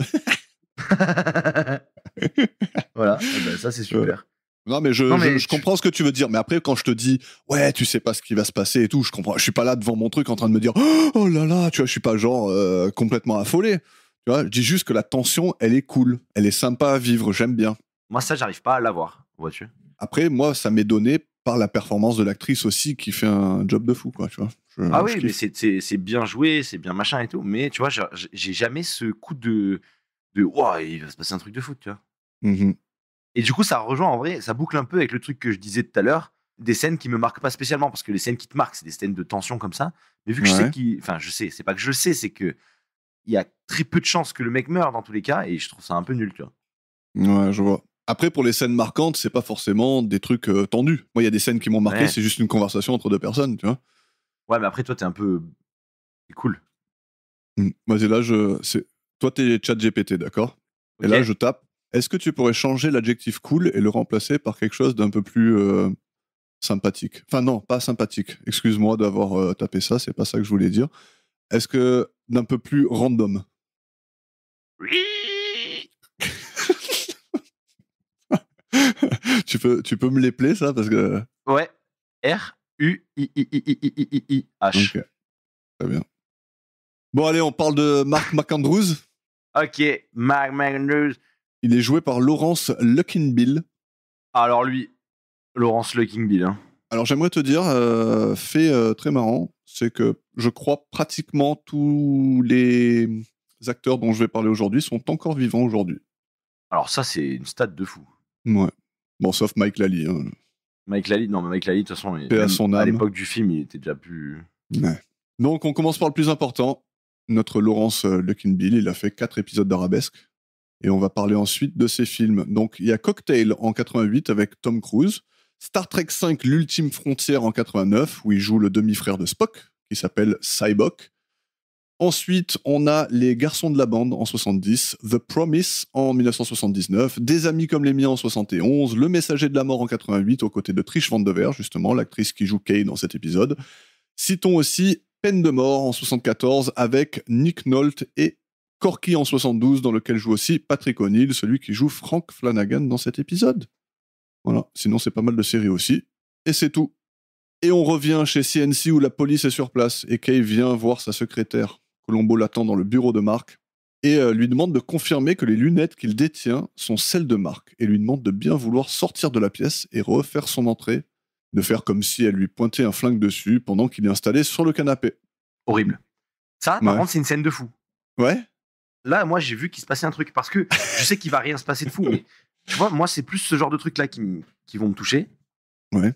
Voilà, eh ben, ça c'est super. Non, mais je comprends ce que tu veux dire. Mais après, quand je te dis, ouais, tu sais pas ce qui va se passer et tout, je comprends. Je suis pas là devant mon truc en train de me dire, oh là là, tu vois, je suis pas genre complètement affolé. Tu vois, je dis juste que la tension, elle est cool. Elle est sympa à vivre, j'aime bien. Moi, ça, j'arrive pas à l'avoir, vois-tu. Après, moi, ça m'est donné par la performance de l'actrice aussi qui fait un job de fou, quoi, tu vois. Ah je oui, mais kiffe. c'est bien joué, c'est bien machin et tout. Mais tu vois, j'ai jamais ce coup de ouah, il va se passer un truc de fou, tu vois. Mhm. Et du coup, ça rejoint en vrai, ça boucle un peu avec le truc que je disais tout à l'heure, des scènes qui me marquent pas spécialement, parce que les scènes qui te marquent, c'est des scènes de tension comme ça. Mais vu que je Ouais. sais enfin, je sais, c'est pas que je le sais, c'est que il y a très peu de chances que le mec meure dans tous les cas, et je trouve ça un peu nul, tu vois. Ouais, je vois. Après, pour les scènes marquantes, c'est pas forcément des trucs tendus. Moi, il y a des scènes qui m'ont marqué, Ouais. c'est juste une conversation entre deux personnes, tu vois. Ouais, mais après, toi, t'es un peu. C'est cool. Vas-y, là, toi, t'es ChatGPT, d'accord? Et Ok. là, je tape. Est-ce que tu pourrais changer l'adjectif cool et le remplacer par quelque chose d'un peu plus sympathique? Enfin, non, pas sympathique. Excuse-moi d'avoir tapé ça, c'est pas ça que je voulais dire. Est-ce que d'un peu plus random? tu peux me l'épeler, ça? Parce que. Ouais. R-U-I-I-I-I-I-I-H. Ok, très bien. Bon, allez, on parle de Mark McAndrews. Ok, Mark McAndrews. Il est joué par Laurence Luckinbill. Alors lui, Laurence Luckinbill. Hein. Alors, j'aimerais te dire, fait très marrant, c'est que je crois pratiquement tous les acteurs dont je vais parler aujourd'hui sont encore vivants aujourd'hui. Alors ça, c'est une stat de fou. Ouais. Bon, sauf Mike Lally. Hein. Mike Lally, non, mais Mike Lally, de toute façon, Paix à son à âme. l'époque du film, il était déjà plus. Ouais. Donc, on commence par le plus important. Notre Laurence Luckinbill, il a fait 4 épisodes d'Arabesque. Et on va parler ensuite de ses films. Donc, il y a Cocktail en 88 avec Tom Cruise. Star Trek V, l'ultime frontière en 89, où il joue le demi-frère de Spock, qui s'appelle Sybok. Ensuite, on a Les Garçons de la Bande en 70, The Promise en 1979, Des Amis comme les miens en 71, Le Messager de la Mort en 88, aux côtés de Trish Van Devere, justement, l'actrice qui joue Kay dans cet épisode. Citons aussi Peine de mort en 74 avec Nick Nolte et Corky en 72, dans lequel joue aussi Patrick O'Neill, celui qui joue Frank Flanagan dans cet épisode. Voilà, sinon c'est pas mal de séries aussi. Et c'est tout. Et on revient chez CNC où la police est sur place et Kay vient voir sa secrétaire. Colombo l'attend dans le bureau de Mark et lui demande de confirmer que les lunettes qu'il détient sont celles de Mark et lui demande de bien vouloir sortir de la pièce et refaire son entrée, de faire comme si elle lui pointait un flingue dessus pendant qu'il est installé sur le canapé. Horrible. Ça, par contre, c'est une scène de fou. Ouais. Là, moi, j'ai vu qu'il se passait un truc parce que je sais qu'il va rien se passer de fou, mais tu vois, moi, c'est plus ce genre de trucs-là qui vont me toucher. Ouais.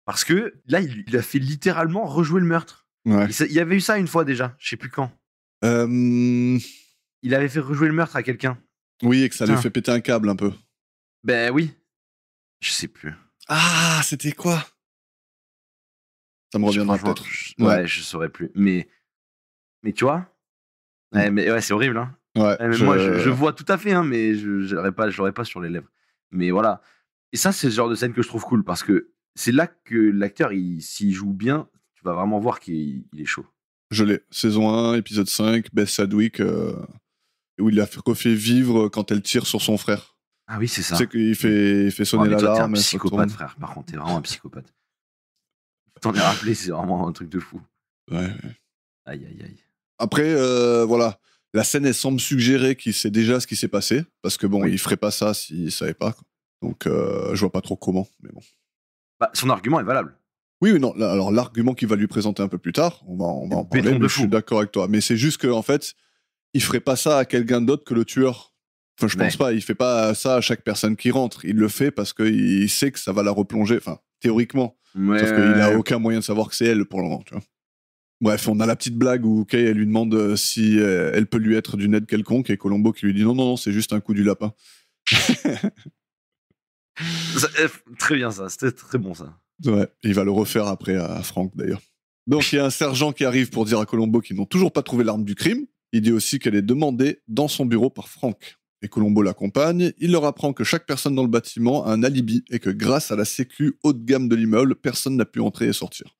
Parce que là, il a fait littéralement rejouer le meurtre. Ouais. Il y avait eu ça une fois déjà, je sais plus quand. Il avait fait rejouer le meurtre à quelqu'un. Oui, et que ça lui fait péter un câble un peu. Ben oui. Je sais plus. Ah, c'était quoi? Ça me reviendra peut-être. Ouais, je saurais plus. Mais tu vois, mais c'est horrible. Hein. Ouais, moi, je vois tout à fait, hein, mais je l'aurais pas sur les lèvres. Mais voilà. Et ça, c'est le genre de scène que je trouve cool parce que c'est là que l'acteur, s'il joue bien, tu vas vraiment voir qu'il est chaud. Je l'ai. Saison 1, épisode 5, Beth Sadwick, où il a refait vivre quand elle tire sur son frère. Ah oui, c'est ça. Tu sais qu'il fait sonner l'alarme. T'es un psychopathe, frère. Par contre, t'es vraiment un psychopathe. T'en es rappelé, c'est vraiment un truc de fou. Ouais. Aïe, aïe, aïe. Après, voilà. La scène, elle semble suggérer qu'il sait déjà ce qui s'est passé. Parce que bon, il ferait pas ça s'il savait pas. Quoi. Donc, je vois pas trop comment. Mais bon. Bah, son argument est valable. Oui, non. Alors, l'argument qu'il va lui présenter un peu plus tard, on va en parler. Je suis d'accord avec toi. Mais c'est juste qu'en fait, il ferait pas ça à quelqu'un d'autre que le tueur. Enfin, je pense pas. Il fait pas ça à chaque personne qui rentre. Il le fait parce qu'il sait que ça va la replonger. Enfin, théoriquement. Sauf qu'il a aucun moyen de savoir que c'est elle pour le moment, tu vois. Bref, on a la petite blague où Kay, elle lui demande si elle peut lui être d'une aide quelconque et Colombo qui lui dit non, c'est juste un coup du lapin. Très bien ça, c'était très bon ça. Ouais, il va le refaire après à Frank d'ailleurs. Donc il y a un sergent qui arrive pour dire à Colombo qu'ils n'ont toujours pas trouvé l'arme du crime. Il dit aussi qu'elle est demandée dans son bureau par Frank. Et Colombo l'accompagne, il leur apprend que chaque personne dans le bâtiment a un alibi et que grâce à la sécu haut de gamme de l'immeuble, personne n'a pu entrer et sortir.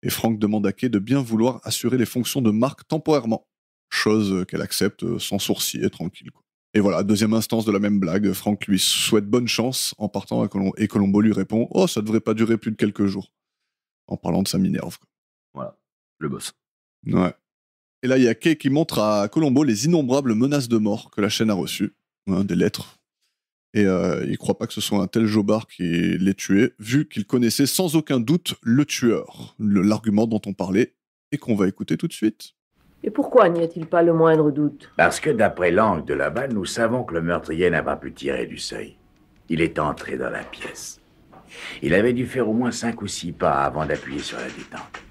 Et Frank demande à Kay de bien vouloir assurer les fonctions de Mark temporairement, chose qu'elle accepte sans sourciller, tranquille. Quoi. Et voilà, deuxième instance de la même blague, Frank lui souhaite bonne chance en partant et Colombo lui répond « Oh, ça devrait pas durer plus de quelques jours », en parlant de sa Minerve. Quoi. Voilà, le boss. Ouais. Et là, il y a Kay qui montre à Colombo les innombrables menaces de mort que la chaîne a reçues, des lettres. Et il croit pas que ce soit un tel jobard qui l'ait tué, vu qu'il connaissait sans aucun doute le tueur, l'argument dont on parlait, et qu'on va écouter tout de suite. Et pourquoi n'y a-t-il pas le moindre doute? Parce que d'après l'angle de la balle, nous savons que le meurtrier n'a pas pu tirer du seuil. Il est entré dans la pièce. Il avait dû faire au moins 5 ou 6 pas avant d'appuyer sur la détente.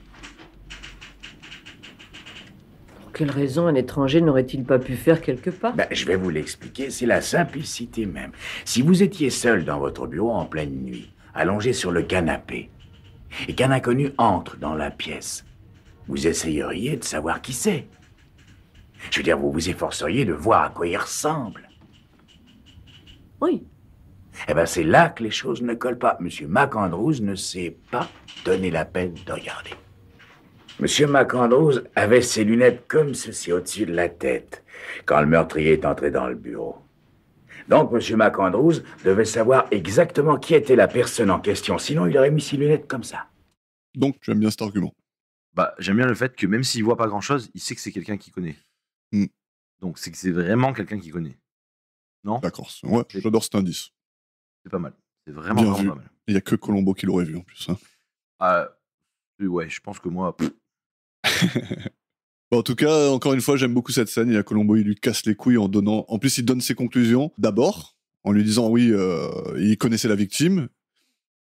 Pour quelle raison un étranger n'aurait-il pas pu faire quelques pas? Je vais vous l'expliquer, c'est la simplicité même. Si vous étiez seul dans votre bureau en pleine nuit, allongé sur le canapé, et qu'un inconnu entre dans la pièce, vous essayeriez de savoir qui c'est. Je veux dire, vous vous efforceriez de voir à quoi il ressemble. Oui. C'est là que les choses ne collent pas. Monsieur McAndrews ne s'est pas donné la peine de regarder. Monsieur McAndrews avait ses lunettes comme ceci au-dessus de la tête quand le meurtrier est entré dans le bureau. Donc, Monsieur McAndrews devait savoir exactement qui était la personne en question. Sinon, il aurait mis ses lunettes comme ça. Donc, j'aime bien cet argument. J'aime bien le fait que même s'il voit pas grand-chose, il sait que c'est quelqu'un qu'il connaît. Donc, c'est que c'est vraiment quelqu'un qu'il connaît. Non? D'accord. Ouais, j'adore cet indice. C'est pas mal. C'est vraiment pas mal. Il n'y a que Colombo qui l'aurait vu en plus. Hein. Ouais, je pense que moi... En tout cas, encore une fois, j'aime beaucoup cette scène. Il y a Colombo, il lui casse les couilles en donnant... En plus, il donne ses conclusions d'abord, en lui disant, oui, il connaissait la victime.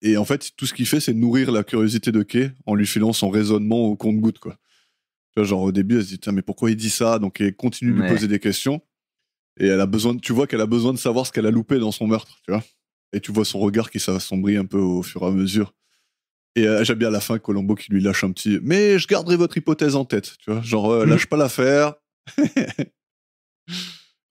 Et en fait, tout ce qu'il fait, c'est nourrir la curiosité de Kay en lui filant son raisonnement au compte-gouttes, quoi. Tu vois, genre, au début, elle se dit, tiens, mais pourquoi il dit ça? Donc, elle continue de lui poser des questions. Et elle a besoin tu vois qu'elle a besoin de savoir ce qu'elle a loupé dans son meurtre, tu vois. Et tu vois son regard qui s'assombrit un peu au fur et à mesure. Et j'aime bien à la fin Columbo qui lui lâche un petit « Mais je garderai votre hypothèse en tête », tu vois, genre lâche pas l'affaire.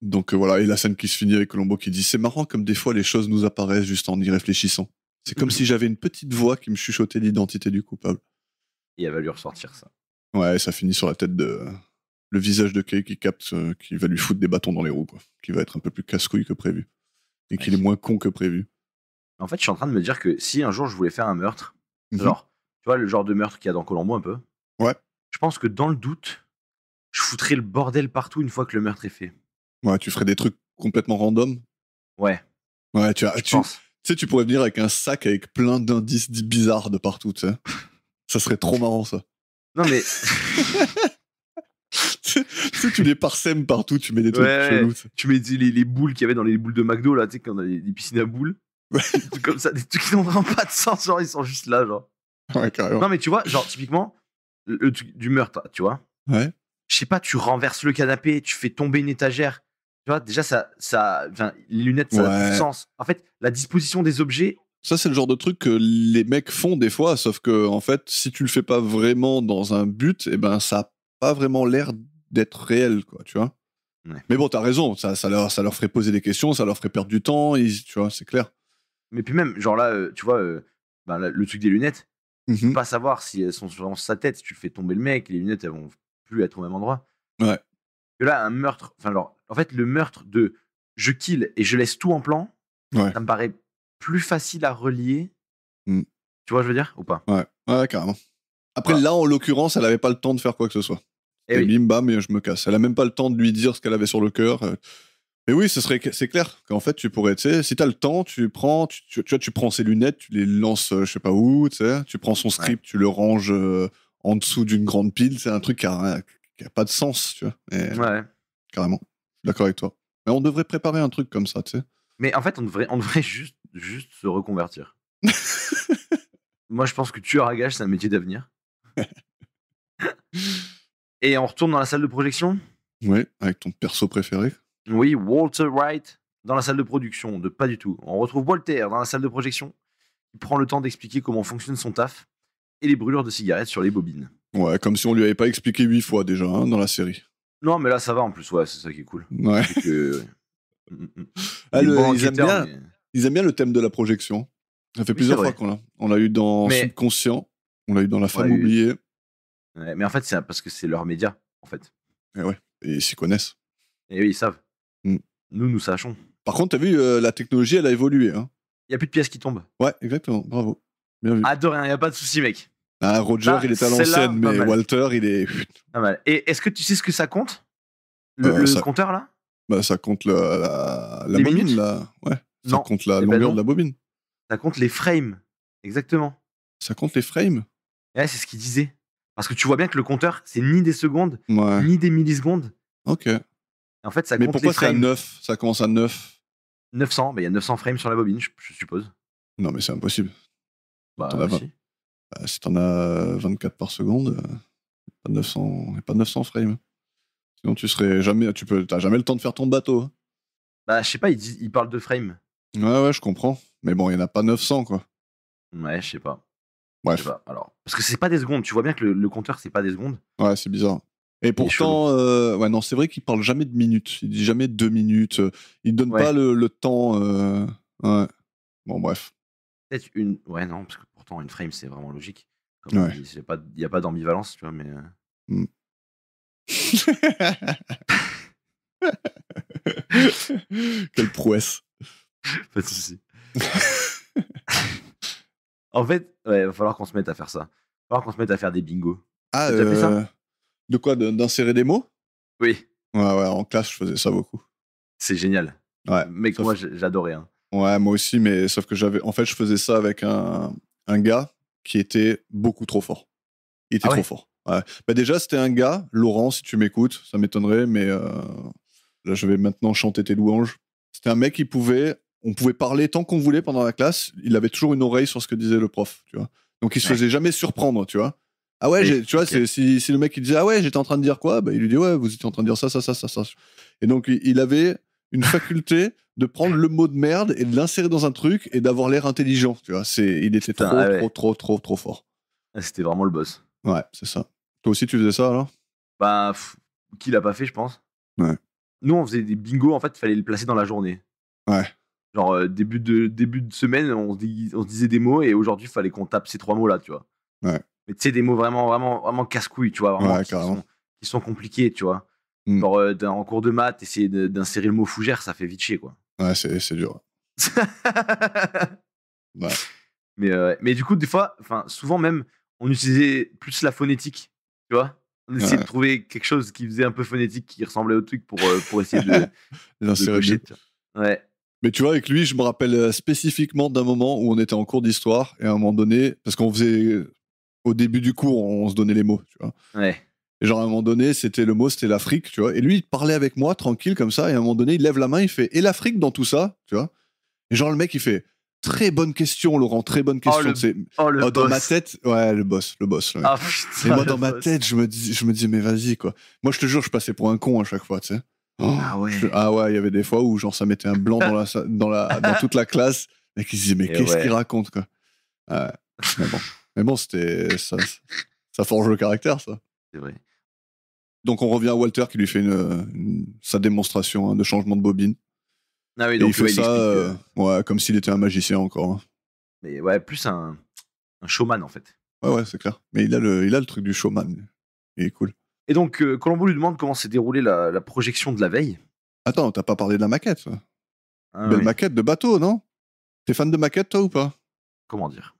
Donc voilà, et la scène qui se finit avec Columbo qui dit « C'est marrant comme des fois les choses nous apparaissent juste en y réfléchissant. C'est comme si j'avais une petite voix qui me chuchotait l'identité du coupable. » Et elle va lui ressortir ça. Ouais, et ça finit sur la tête de... Le visage de Kay qui capte qu'il va lui foutre des bâtons dans les roues, quoi. Qui va être un peu plus casse-couille que prévu. Et qu'il est moins con que prévu. En fait, je suis en train de me dire que si un jour je voulais faire un meurtre, Mhm. genre, tu vois, le genre de meurtre qu'il y a dans Columbo un peu, Ouais. je pense que dans le doute, je foutrais le bordel partout une fois que le meurtre est fait. Ouais, tu ferais des trucs complètement random. Ouais, Ouais, je pense. tu sais, tu pourrais venir avec un sac avec plein d'indices bizarres de partout, tu sais. Ça serait trop marrant, ça. Non, mais Tu sais, tu les parsèmes partout, tu mets des trucs Ouais. chelous. tu sais. tu mets les boules qu'il y avait dans les boules de McDo, là, tu sais, quand on a les piscines à boules. Ouais. Des trucs comme ça, des trucs qui n'ont vraiment pas de sens, genre, ils sont juste là, genre. Ouais, carrément. Non, mais tu vois, genre, typiquement, le truc du meurtre, tu vois, Ouais. je sais pas, tu renverses le canapé, tu fais tomber une étagère. Tu vois, déjà, enfin, les lunettes, ça a Ouais. tout sens. En fait, la disposition des objets, Ça, c'est le genre de truc que les mecs font des fois, sauf que, en fait, si tu le fais pas vraiment dans un but, eh ben, ça a pas vraiment l'air d'être réel, quoi, tu vois. Ouais. Mais bon, t'as raison, ça leur ferait poser des questions, ça leur ferait perdre du temps, tu vois, c'est clair. mais puis même, genre là, tu vois, ben, là, le truc des lunettes, tu peux Mhm. pas savoir si elles sont sur sa tête. Si tu le fais tomber le mec, les lunettes, elles vont plus être au même endroit. Ouais. Que là, un meurtre, enfin, genre, en fait, le meurtre de je kill et je laisse tout en plan, Ouais. ça me paraît plus facile à relier. Mm. Tu vois, je veux dire, ou pas? Ouais, carrément. Après, Voilà. là, en l'occurrence, elle avait pas le temps de faire quoi que ce soit. Eh Et oui. bim, bam, et je me casse. Elle a même pas le temps de lui dire ce qu'elle avait sur le cœur. Mais oui, c'est clair qu'en fait, tu pourrais, tu sais, si t'as le temps, tu prends ses lunettes, tu les lances, je sais pas où, tu sais, tu prends son script, tu le ranges en dessous d'une grande pile, c'est un truc qui a pas de sens, tu vois. Et, Ouais. carrément. Je suis d'accord avec toi. Mais on devrait préparer un truc comme ça, tu sais. Mais en fait, on devrait juste se reconvertir. Moi, je pense que tueur à gages, c'est un métier d'avenir. Et on retourne dans la salle de projection. Ouais, avec ton perso préféré. Oui, Walter Wright dans la salle de production. De pas du tout. On retrouve Walter dans la salle de projection. Il prend le temps d'expliquer comment fonctionne son taf et les brûlures de cigarettes sur les bobines. Ouais, comme si on lui avait pas expliqué 8 fois déjà hein, dans la série. Non, mais là, ça va en plus. Ouais, c'est ça qui est cool. Ouais. C'est que... Ah, Il est bon ils aiment enquêteur, bien. mais- Ils aiment bien le thème de la projection. Ça fait Oui, plusieurs c'est fois vrai. qu'on l'a. On l'a eu dans Mais- Subconscient, on l'a eu dans La Femme l'a eu. oubliée. Ouais, mais en fait, c'est parce que c'est leur média, en fait. Et ouais, et ils s'y connaissent. Et eux, ils savent. Mm. Nous sachons. Par contre, t'as vu, la technologie, elle a évolué. Hein. Il n'y a plus de pièces qui tombent. Ouais, exactement. Bravo. Bien vu. Ah, de rien, il n'y a pas de souci, mec. Ah, Roger, Ah, il est à celle-là, l'ancienne, pas mais mal. Walter, il est. Pas mal. Et est-ce que tu sais ce que ça compte Le Ça- compteur, là Bah, ça compte la Les bobine, minutes là. Ouais. Ça Non. compte la Eh ben longueur non. de la bobine. Ça compte les frames. Exactement. Ça compte les frames. Ouais, c'est ce qu'il disait. Parce que tu vois bien que le compteur, c'est ni des secondes, Ouais. ni des millisecondes. Ok. Et en fait, ça Mais compte pourquoi les c'est à frames. 9 Ça commence à 9. 900, il y a 900 frames sur la bobine, je suppose. Non, mais c'est impossible. Bah, T'en as si. Bah, si t'en as 24 par seconde, pas 900, pas 900 frames. Sinon, t'as jamais le temps de faire ton bateau. Hein. Bah, je sais pas, il parle de frames. Ouais, je comprends. Mais bon, il n'y en a pas 900, quoi. Ouais, je sais pas. Bref. Je sais pas. Alors, parce que c'est pas des secondes. Tu vois bien que le compteur, c'est pas des secondes. Ouais, c'est bizarre. Et pourtant, ouais, non, c'est vrai qu'il parle jamais de minutes. Il dit jamais 2 minutes. Il donne Ouais. pas le temps. Ouais. Bon, bref. Peut-être une. Ouais, non, parce que pourtant, une frame, c'est vraiment logique. Comme Ouais. on dit, il n'y a pas d'ambivalence, tu vois, mais. Quelle prouesse. Pas de soucis. En fait, ouais, va falloir qu'on se mette à faire ça. Va falloir qu'on se mette à faire des bingos. Ah, T'as déjà fait ça de quoi d'insérer des mots? Oui, Ouais, en classe, je faisais ça beaucoup. c'est génial. Ouais. Mec, sauf- moi, j'adorais. Hein. Ouais, moi aussi, mais sauf que en fait, je faisais ça avec un gars qui était beaucoup trop fort. Il était Ah ouais trop fort. Ouais. Bah déjà, c'était un gars, Laurent, si tu m'écoutes, ça m'étonnerait, mais là, je vais maintenant chanter tes louanges. C'était un mec on pouvait parler tant qu'on voulait pendant la classe. Il avait toujours une oreille sur ce que disait le prof, tu vois. Donc, il se Ouais. faisait jamais surprendre, tu vois. Ah ouais, Oui, tu vois, ok. si le mec il disait ah ouais, j'étais en train de dire quoi, bah il lui dit ouais, vous étiez en train de dire ça. Et donc il avait une faculté de prendre le mot de merde et de l'insérer dans un truc et d'avoir l'air intelligent. Tu vois, il était Putain, trop fort. Ah, c'était vraiment le boss. Ouais, c'est ça. Toi aussi, tu faisais ça alors? Bah, qui l'a pas fait, je pense. Ouais. Nous, on faisait des bingos, en fait, il fallait les placer dans la journée. Ouais. Genre, début de semaine, on se disait des mots et aujourd'hui, il fallait qu'on tape ces 3 mots-là, tu vois. Ouais. Mais tu sais, des mots vraiment casse-couilles, tu vois, vraiment, Ouais, carrément. qui sont compliqués, tu vois. Genre, en cours de maths, essayer d'insérer le mot fougère, ça fait vite chier, quoi. Ouais, c'est dur. Ouais. Mais du coup, des fois, souvent même, on utilisait plus la phonétique, tu vois. On essayait de trouver quelque chose qui faisait un peu phonétique, qui ressemblait au truc pour essayer de l'insérer cocher, mieux. tu vois. Ouais. Mais tu vois, avec lui, je me rappelle spécifiquement d'un moment où on était en cours d'histoire et à un moment donné, parce qu'on faisait au début du cours, on se donnait les mots, tu vois. Ouais. Et genre à un moment donné, c'était l'Afrique, tu vois. Et lui, il parlait avec moi tranquille comme ça. Et à un moment donné, il lève la main, il fait et l'Afrique dans tout ça, tu vois. Et genre le mec, il fait très bonne question, Laurent, très bonne question. Le dans boss. ma tête, ouais, le boss. Le mec. Ah putain. Et moi, le dans ma boss. tête, je me dis, mais vas-y quoi. Moi, je te jure, je passais pour un con à chaque fois, tu sais. Ah ouais. Ah ouais, il y avait des fois où genre ça mettait un blanc dans toute la classe. Et qui se disait mais Et qu'est-ce ouais. qu'il raconte quoi. Mais bon, c'était ça forge le caractère ça. C'est vrai. Donc on revient à Walter qui lui fait sa démonstration de changement de bobine. Ah oui, Et donc il fait ça explique, ouais, comme s'il était un magicien encore. Hein. mais ouais, plus un showman en fait. Ouais, c'est clair. Mais il a le truc du showman. Il est cool. Et donc, Colombo lui demande comment s'est déroulée la projection de la veille. Attends, t'as pas parlé de la maquette ça. Ah, Belle oui. maquette de bateau, non? T'es fan de maquette toi ou pas? Comment dire?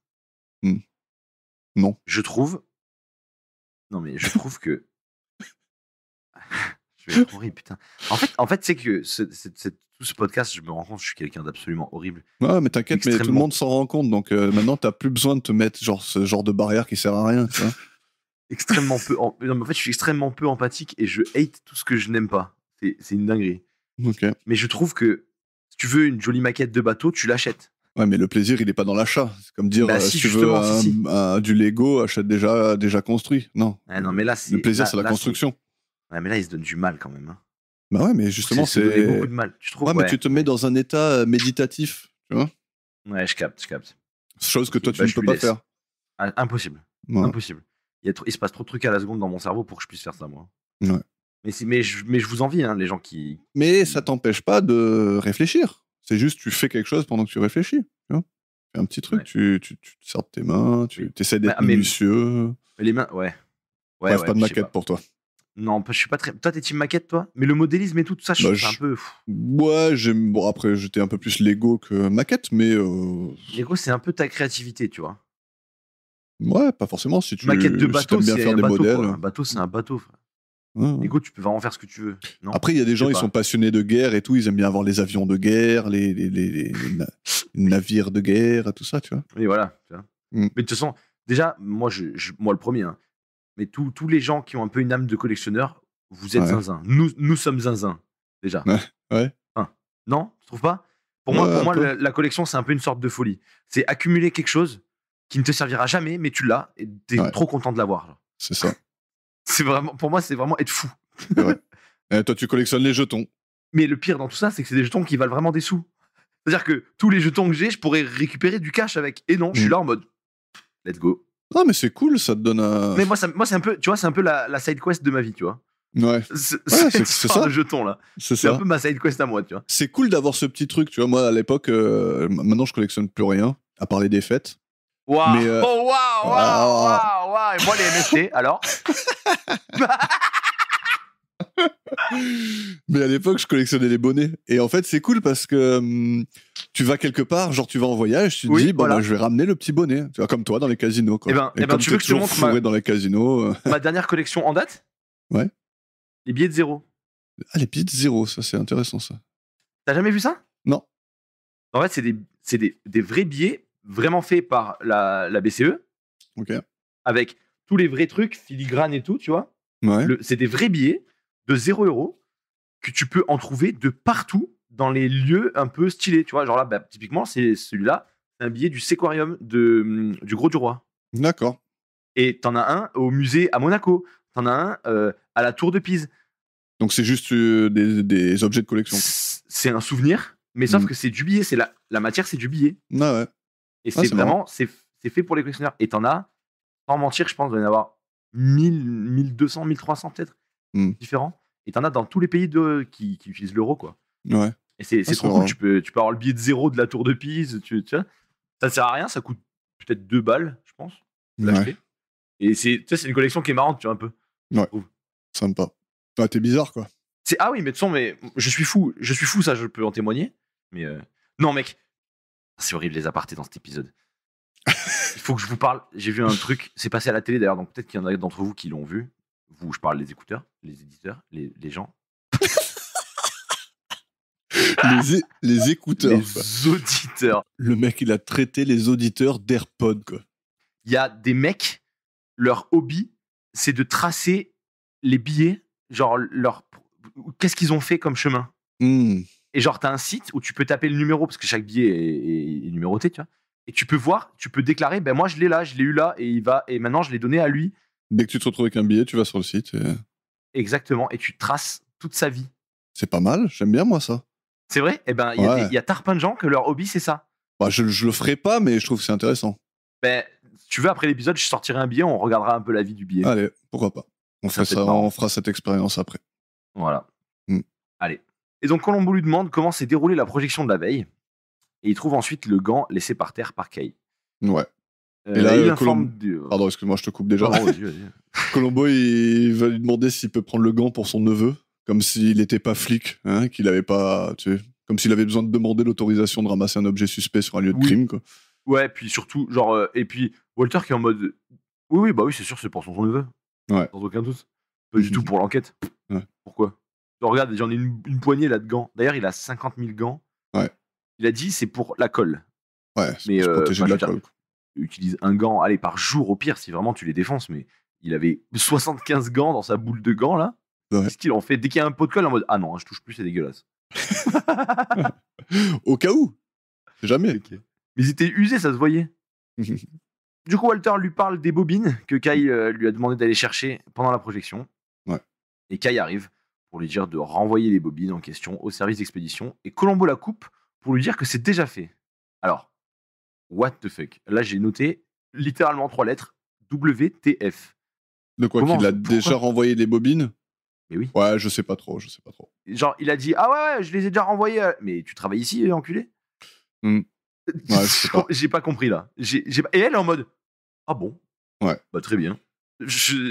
Non. Je trouve que je vais être horrible, putain. En fait, c'est que tout ce podcast, je me rends compte, je suis quelqu'un d'absolument horrible. Ouais, mais t'inquiète, mais tout le Extrêmement. monde s'en rend compte, donc maintenant t'as plus besoin de te mettre ce genre de barrière qui sert à rien, tu vois. Extrêmement peu. Non, mais en fait, je suis extrêmement peu empathique et je hate tout ce que je n'aime pas. C'est une dinguerie. Ok. Mais je trouve que si tu veux une jolie maquette de bateau, tu l'achètes. Ouais, mais le plaisir, il est pas dans l'achat. C'est comme dire, Bah, si si, tu veux justement, si. du Lego, achète déjà construit. Non. Ah, non, mais là, c'est Le plaisir, là- c'est la là, construction. Ouais, mais là, il se donne du mal quand même. Hein. Bah ouais, mais justement, Se donner beaucoup c'est. de mal. Tu trouves? Ouais, mais tu te mets dans un état méditatif, tu vois. Ouais, je capte. Chose que toi, tu Bah, ne je peux lui pas laisse. faire. Ah, impossible. Ouais. Impossible. Il se passe trop de trucs à la seconde dans mon cerveau pour que je puisse faire ça, moi. Ouais. Mais je vous envie, hein, les gens qui. Mais ça t'empêche pas de réfléchir. C'est juste, tu fais quelque chose pendant que tu réfléchis. Tu vois. Fais un petit truc, Ouais. tu te sers de tes mains, tu essaies d'être Ah, mais- minutieux. Mais les mains, ouais. Bref, ouais, pas de je sais maquette pour toi. Non, je suis pas très. Toi, t'es team maquette, toi? Mais le modélisme et tout ça, je Bah, trouve ça un peu. Ouais, bon, après, j'étais un peu plus Lego que maquette, mais Lego, c'est un peu ta créativité, tu vois. ouais, pas forcément. Si tu Maquette de si bateau, t'aimes bien c'est faire un des bateau. modèles. Quoi. Un bateau, c'est un bateau, frère. Ouais, ouais. Lego, tu peux vraiment faire ce que tu veux. Non? Après, il y a des gens, Je sais ils pas. sont passionnés de guerre et tout. Ils aiment bien avoir les avions de guerre, les navires de guerre, tout ça, tu vois. Oui, voilà. Tu vois. Mm. Mais de toute façon, déjà, moi le premier, hein, mais tous les gens qui ont un peu une âme de collectionneur, vous êtes Ouais. zinzin. Nous sommes zinzin, déjà. Ouais. Non, tu trouves pas? Pour Ouais, un moi, peu. la collection, c'est un peu une sorte de folie. C'est accumuler quelque chose qui ne te servira jamais, mais tu l'as et t'es Ouais. trop content de l'avoir. Genre. C'est ça. C'est vraiment, pour moi, c'est vraiment être fou. C'est vrai. Toi, tu collectionnes les jetons. Mais le pire dans tout ça, c'est que c'est des jetons qui valent vraiment des sous. C'est-à-dire que tous les jetons que j'ai, je pourrais récupérer du cash avec. Et non, je suis là en mode, let's go. Ah, mais c'est cool, ça te donne un. Mais moi, c'est un peu, tu vois, c'est un peu la side quest de ma vie, tu vois. Ouais, Cette c'est histoire ça. de jetons là. c'est C'est un ça. peu ma side quest à moi, tu vois. C'est cool d'avoir ce petit truc, tu vois. Moi, à l'époque, maintenant, je collectionne plus rien, à part les défaites. Waouh, Mais, oh waouh. Et moi les NFT, alors. Mais à l'époque, je collectionnais les bonnets. Et en fait, c'est cool parce que tu vas quelque part, genre tu vas en voyage, tu te Oui, dis, bon, voilà. bah, je vais ramener le petit bonnet. Tu vois, comme toi dans les casinos. Quoi. Eh ben, comme tu t'es veux que je te toujours montre fourré dans les casinos. ma dernière collection en date? Ouais. Les billets de 0. Ah, les petites zéros, ça, c'est intéressant, ça. T'as jamais vu ça? Non. En fait, c'est des vrais billets vraiment faits par la BCE Ok. avec tous les vrais trucs, filigrane et tout, tu vois. Ouais. C'est des vrais billets de 0 € que tu peux en trouver de partout dans les lieux un peu stylés, tu vois. Genre là, bah, typiquement, c'est celui-là, c'est un billet du Séquarium du Gros du Roi. D'accord. Et t'en as un au musée à Monaco. T'en as un à la Tour de Pise. Donc, c'est juste des objets de collection. c'est un souvenir, mais sauf que c'est du billet. C'est la matière, c'est du billet. Ouais. Et Ah, c'est c'est vraiment, c'est fait pour les collectionneurs. Et t'en as, sans mentir, je pense, il doit y en avoir 1000, 1200, 1300 peut-être, différents. Et t'en as dans tous les pays qui utilisent l'euro, quoi. Ouais. Et c'est c'est trop vrai. cool. Tu peux avoir le billet de 0 de la Tour de Pise. Tu vois, ça sert à rien, ça coûte peut-être 2 balles, je pense, de l'acheter. Et c'est une collection qui est marrante, tu vois, un peu. Ouais. Sympa. Ah, t'es bizarre, quoi. Ah oui, mais de toute façon, je suis fou, ça, je peux en témoigner. Mais non, mec, c'est horrible les apartés dans cet épisode. Il faut que je vous parle. J'ai vu un truc, c'est passé à la télé d'ailleurs, donc peut-être qu'il y en a d'entre vous qui l'ont vu. Vous, je parle les écouteurs, les éditeurs, les gens. Les écouteurs. Les auditeurs. Le mec, il a traité les auditeurs d'AirPod, quoi. Il y a des mecs, leur hobby, c'est de tracer les billets, genre qu'est-ce qu'ils ont fait comme chemin. Et genre, t'as un site où tu peux taper le numéro, parce que chaque billet est numéroté, tu vois. Et tu peux voir, tu peux déclarer, ben moi je l'ai là, je l'ai eu là, et maintenant je l'ai donné à lui. Dès que tu te retrouves avec un billet, tu vas sur le site. Exactement, et tu traces toute sa vie. C'est pas mal, j'aime bien moi ça. C'est vrai? Eh ben, il y a plein de gens que leur hobby c'est ça. Bah, je le ferai pas, mais je trouve que c'est intéressant. Ben, si tu veux, après l'épisode, je sortirai un billet, on regardera un peu la vie du billet. Allez, pourquoi pas. On fera cette expérience après. Voilà. Allez. Et donc Colombo lui demande comment s'est déroulée la projection de la veille. Et il trouve ensuite le gant laissé par terre par Kay. Ouais. Et là, il informe Pardon, excuse-moi, je te coupe déjà. Non, vas-y. Colombo, il va lui demander s'il peut prendre le gant pour son neveu, comme s'il n'était pas flic, hein, qu'il avait pas, tu sais, comme s'il avait besoin de demander l'autorisation de ramasser un objet suspect sur un lieu de crime, quoi. Ouais, puis surtout, genre, et puis Walter qui est en mode, oui, c'est sûr, c'est pour son neveu. Ouais. Sans aucun doute. Pas du tout pour l'enquête. Ouais. Pourquoi? Alors, regarde, j'en ai une poignée là de gants. D'ailleurs, il a 50 000 gants. Ouais. Il a dit c'est pour la colle. Ouais, c'est pour se protéger de la colle. Utilise un gant, allez, par jour au pire, si vraiment tu les défonces, mais il avait 75 gants dans sa boule de gants là. Ouais. Qu'est-ce qu'il en fait? Dès qu'il y a un pot de colle, en mode ah non, je touche plus, c'est dégueulasse. Au cas où. Jamais. Okay. Mais ils étaient usés, ça se voyait. Du coup, Walter lui parle des bobines que Kay lui a demandé d'aller chercher pendant la projection. Ouais. Et Kay arrive pour lui dire de renvoyer les bobines en question au service d'expédition. Et Colombo la coupe pour lui dire que c'est déjà fait. Alors, what the fuck? Là, j'ai noté littéralement 3 lettres. WTF. De quoi? Qu'il a déjà renvoyé les bobines? Mais oui. Ouais, je sais pas trop. Genre, il a dit ah ouais, je les ai déjà renvoyés. Mais tu travailles ici, enculé? Ouais, je sais pas. J'ai pas compris là. Et elle est en mode ah bon? Ouais. Bah très bien.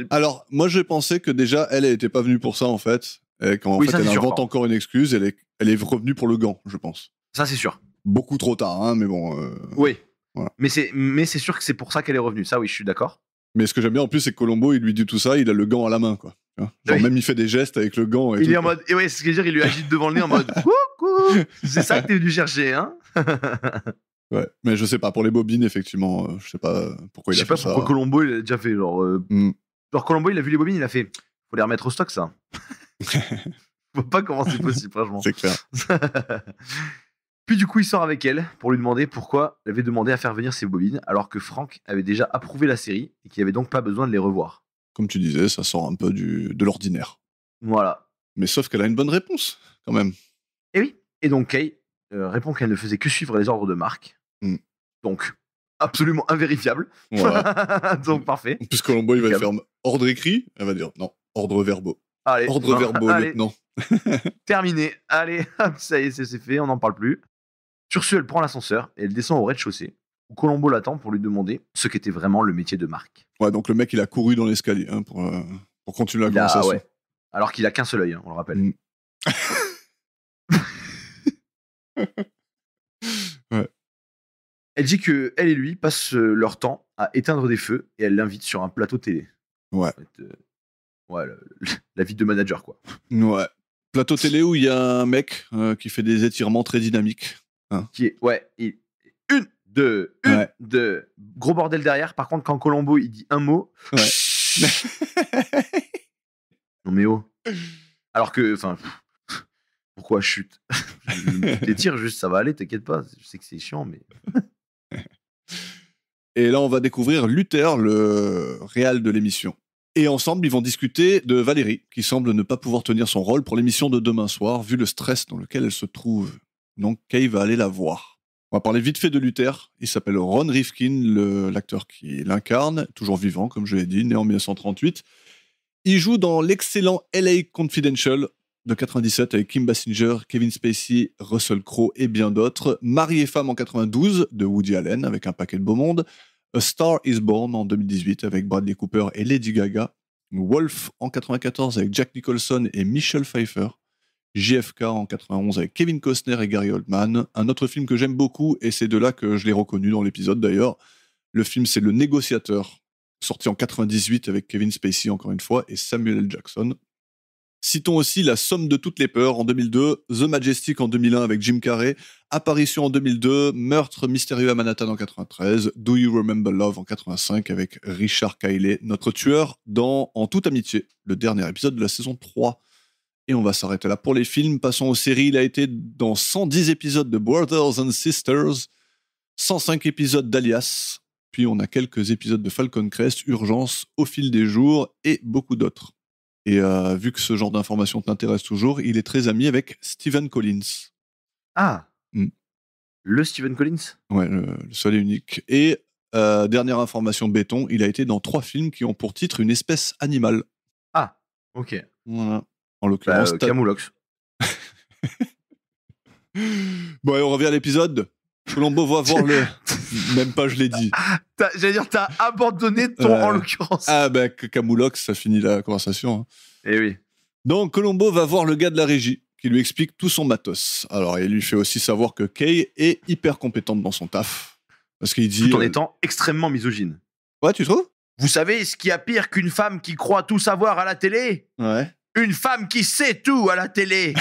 Alors, moi, j'ai pensé que déjà, elle était pas venue pour ça, en fait. Et qu'en fait, elle invente encore une excuse. Elle est revenue pour le gant, je pense. Ça, c'est sûr. Beaucoup trop tard, hein, mais bon. Oui. Voilà. Mais c'est sûr que c'est pour ça qu'elle est revenue. Ça, oui, je suis d'accord. Mais ce que j'aime bien en plus, c'est que Colombo, il lui dit tout ça, il a le gant à la main, quoi. Genre, oui. Même il fait des gestes avec le gant. Et il tout, est en mode. Et ouais, c'est ce que je veux dire, il lui agite devant le nez en mode coucou. C'est ça que t'es venu chercher, hein? Ouais, mais je sais pas, pour les bobines, effectivement, je sais pas pourquoi il a fait ça. Je sais pas pourquoi Colombo, il a déjà fait, genre... Genre, Colombo, il a vu les bobines, il a fait, faut les remettre au stock, ça. Je vois pas comment c'est possible, franchement. C'est clair. Puis du coup, il sort avec elle pour lui demander pourquoi elle avait demandé à faire venir ses bobines, alors que Frank avait déjà approuvé la série et qu'il avait donc pas besoin de les revoir. Comme tu disais, ça sort un peu de l'ordinaire. Voilà. Mais sauf qu'elle a une bonne réponse, quand même. Et oui. Et donc, Kay répond qu'elle ne faisait que suivre les ordres de Mark. Donc, absolument invérifiable. Voilà. Donc, parfait. En plus, Colombo, il va lui faire ordre écrit. Elle va dire non, ordre verbaux. Allez, ordre verbaux, lieutenant. Terminé. Allez, ça y est, c'est fait, on n'en parle plus. Sur ce, elle prend l'ascenseur et elle descend au rez-de-chaussée, où Colombo l'attend pour lui demander ce qu'était vraiment le métier de Mark. Ouais, donc le mec, il a couru dans l'escalier hein, pour continuer la conversation. Ouais. Alors qu'il a qu'un seul œil, hein, on le rappelle. Ouais. Elle dit que elle et lui passent leur temps à éteindre des feux et elle l'invite sur un plateau télé. Ouais. Ouais, la vie de manager, quoi. Ouais. Plateau télé où il y a un mec qui fait des étirements très dynamiques. Hein. Qui est, ouais, une, deux, gros bordel derrière. Par contre, quand Colombo il dit un mot, ouais. non mais oh. Alors que, enfin, pourquoi chute? T'étires juste, ça va aller, t'inquiète pas. Je sais que c'est chiant, mais. Et là, on va découvrir Luther, le réal de l'émission. Et ensemble, ils vont discuter de Valérie, qui semble ne pas pouvoir tenir son rôle pour l'émission de demain soir, vu le stress dans lequel elle se trouve. Donc Kay va aller la voir. On va parler vite fait de Luther. Il s'appelle Ron Rifkin, l'acteur qui l'incarne, toujours vivant, comme je l'ai dit, né en 1938. Il joue dans l'excellent LA Confidential de 97 avec Kim Basinger, Kevin Spacey, Russell Crowe et bien d'autres. Mari et femme en 92 de Woody Allen avec un paquet de beau monde. A Star is Born en 2018 avec Bradley Cooper et Lady Gaga. Wolf en 94 avec Jack Nicholson et Michelle Pfeiffer. JFK en 91 avec Kevin Costner et Gary Oldman. Un autre film que j'aime beaucoup, et c'est de là que je l'ai reconnu dans l'épisode d'ailleurs. Le film, c'est Le Négociateur, sorti en 98 avec Kevin Spacey encore une fois et Samuel L. Jackson. Citons aussi La Somme de toutes les peurs en 2002, The Majestic en 2001 avec Jim Carrey, Apparition en 2002, Meurtre mystérieux à Manhattan en 93, Do You Remember Love en 85 avec Richard Kiley, notre tueur dans En toute amitié, le dernier épisode de la saison 3. Et on va s'arrêter là pour les films. Passons aux séries. Il a été dans 110 épisodes de Brothers and Sisters, 105 épisodes d'Alias, puis on a quelques épisodes de Falcon Crest, Urgence, Au fil des jours et beaucoup d'autres. Et vu que ce genre d'informations t'intéresse toujours, il est très ami avec Stephen Collins. Ah, le Stephen Collins. Ouais, le seul et unique. Et dernière information béton, il a été dans 3 films qui ont pour titre une espèce animale. Ah, ok. Voilà. En l'occurrence, Camoulox. Bon, et on revient à l'épisode. Colombo va voir le... Même pas, je l'ai dit. J'allais dire, t'as abandonné ton en l'occurrence. Ah, bah, Camoulox, ça finit la conversation. Hein. Eh oui. Donc, Colombo va voir le gars de la régie, qui lui explique tout son matos. Alors, il lui fait aussi savoir que Kay est hyper compétente dans son taf. Parce qu'il dit... Tout en étant extrêmement misogyne. Ouais, tu trouves? Vous savez ce qu'il y a pire qu'une femme qui croit tout savoir à la télé? Ouais. Une femme qui sait tout à la télé.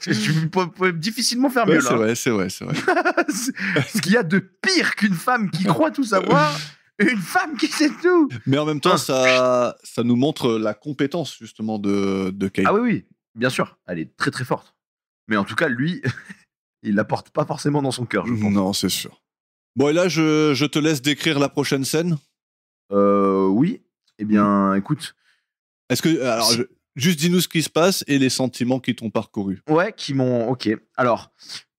Tu peux difficilement faire mieux, là. C'est vrai. Ce qu'il y a de pire qu'une femme qui croit tout savoir, une femme qui sait tout. Mais en même temps, ça nous montre la compétence, justement, de Kay. Ah oui, bien sûr. Elle est très, très forte. Mais en tout cas, lui, il la porte pas forcément dans son cœur, je pense. Non, c'est sûr. Bon, et là, je te laisse décrire la prochaine scène. Oui. Eh bien, écoute... Est-ce que... Alors, juste dis-nous ce qui se passe et les sentiments qui t'ont parcouru. Ouais, qui m'ont... Ok. Alors,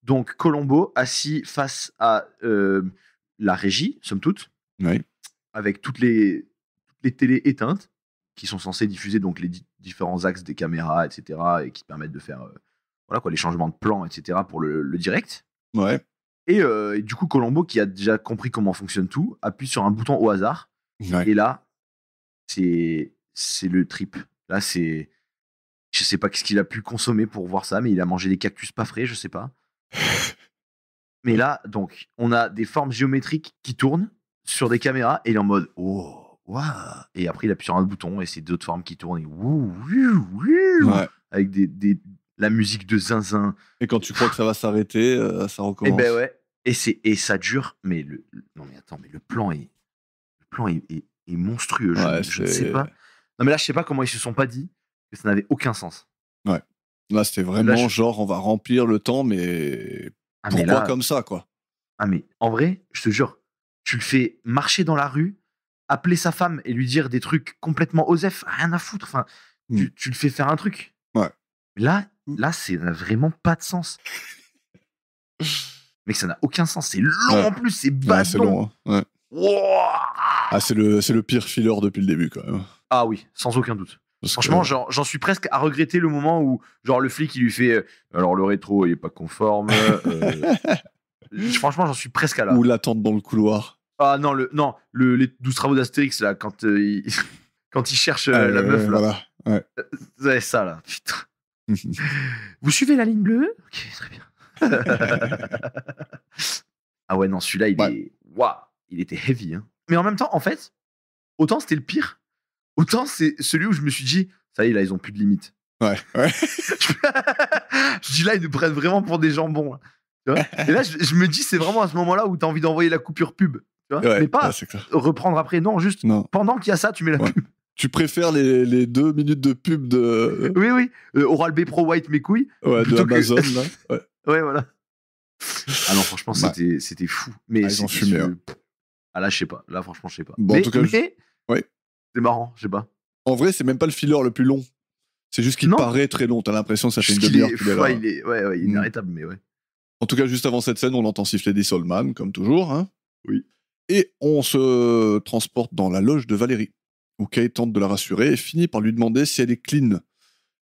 donc, Colombo assis face à la régie, somme toute, oui. avec toutes les télés éteintes, qui sont censées diffuser donc les différents axes des caméras, etc., et qui permettent de faire voilà, quoi, les changements de plan, etc., pour le direct. Ouais. Et du coup, Colombo, qui a déjà compris comment fonctionne tout, appuie sur un bouton au hasard. Ouais. Et là, c'est le trip. Là, c'est... Je sais pas qu'est-ce qu'il a pu consommer pour voir ça, mais il a mangé des cactus pas frais, je sais pas. Mais là, donc, on a des formes géométriques qui tournent sur des caméras et il est en mode oh, waouh. Et après, il appuie sur un bouton et c'est d'autres formes qui tournent et Ouais. avec la musique de zinzin. Et quand tu crois que ça va s'arrêter, ça recommence. Et ben ouais. Et ça dure. Mais non mais attends, mais le plan est monstrueux. Je ne sais pas. Non mais là, je sais pas comment ils se sont pas dit que ça n'avait aucun sens. Ouais. Là, c'était vraiment genre, on va remplir le temps, mais pourquoi comme ça, quoi? Ah, mais en vrai, je te jure, tu le fais marcher dans la rue, appeler sa femme et lui dire des trucs complètement osef, rien à foutre. Enfin, tu le fais faire un truc. Ouais. Là, ça n'a vraiment pas de sens. Mais ça n'a aucun sens. C'est long en plus, c'est bâton. Ouais, c'est long, hein. Ouais. Wow. Ah, c'est le pire filler depuis le début, quand même. Ah oui, sans aucun doute. Franchement, j'en suis presque à regretter le moment où, genre, le flic, il lui fait alors le rétro, il est pas conforme. Franchement, j'en suis presque à là. Ou l'attente dans le couloir. Ah non, les 12 travaux d'Astérix, là, quand il cherche la meuf, là. Voilà. Ouais. C'est ça, là. Putain. Vous suivez la ligne bleue? Ok, très bien. Ah ouais, non, celui-là, il était heavy. Hein. Mais en même temps, en fait, autant c'était le pire, autant c'est celui où je me suis dit, ça y est, là, ils ont plus de limite. Ouais. Je dis là, ils nous prennent vraiment pour des jambons. Là. Tu vois et là, je me dis, c'est vraiment à ce moment-là où t'as envie d'envoyer la coupure pub. Tu vois mais pas reprendre après. Non, juste pendant qu'il y a ça, tu mets la pub. Tu préfères les 2 minutes de pub de... Oui. Oral-B Pro White mes couilles. Ouais, de Amazon, là. Ouais, voilà. Ah non, franchement, c'était fou. Mais ils ont fumé. Ah là, je sais pas. Là, franchement, je sais pas. Bon, en tout cas, ouais. C'est marrant, je sais pas. En vrai, c'est même pas le filler le plus long. C'est juste qu'il Non. paraît très long. T'as l'impression que ça fait une Juste demi-heure qu'il est là. ouais, il est inarrêtable, mais ouais. En tout cas, juste avant cette scène, on entend siffler des Solman, comme toujours. Hein. Oui. Et on se transporte dans la loge de Valérie, où Kay tente de la rassurer et finit par lui demander si elle est clean.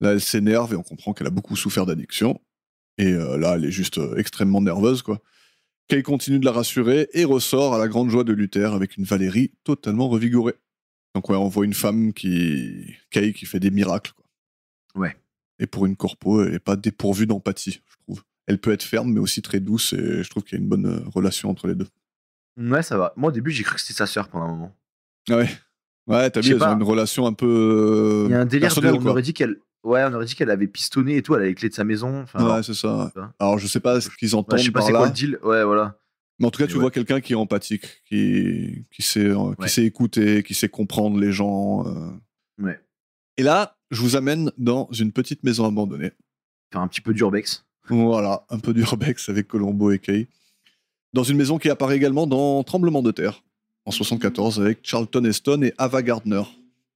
Là, elle s'énerve et on comprend qu'elle a beaucoup souffert d'addiction. Et là, elle est juste extrêmement nerveuse, quoi. Kay continue de la rassurer et ressort à la grande joie de Luther avec une Valérie totalement revigorée. Donc ouais, on voit une femme Kay qui fait des miracles, quoi. Ouais. Et pour une corpo, elle n'est pas dépourvue d'empathie, je trouve. Elle peut être ferme, mais aussi très douce, et je trouve qu'il y a une bonne relation entre les deux. Ouais, ça va. Moi, au début, j'ai cru que c'était sa sœur pendant un moment. Ah ouais. Ouais, t'as Je vu, sais elles ont pas. une relation un peu Il y a un délire de, personnelle, on quoi. aurait dit qu'elle avait pistonné et tout, elle avait les clés de sa maison. Enfin, Ouais, alors, c'est ça. ça. Alors, je sais pas ce qu'ils Ouais, entendent je sais pas par c'est quoi là, le deal. Ouais, voilà. mais en tout cas, Mais tu ouais. vois quelqu'un qui est empathique, qui sait Ouais. écouter, qui sait comprendre les gens. Ouais. Et là, je vous amène dans une petite maison abandonnée. Faire un petit peu d'urbex. Voilà, un peu d'urbex avec Colombo et Kay. Dans une maison qui apparaît également dans Tremblement de terre, en 74, avec Charlton Heston et Ava Gardner.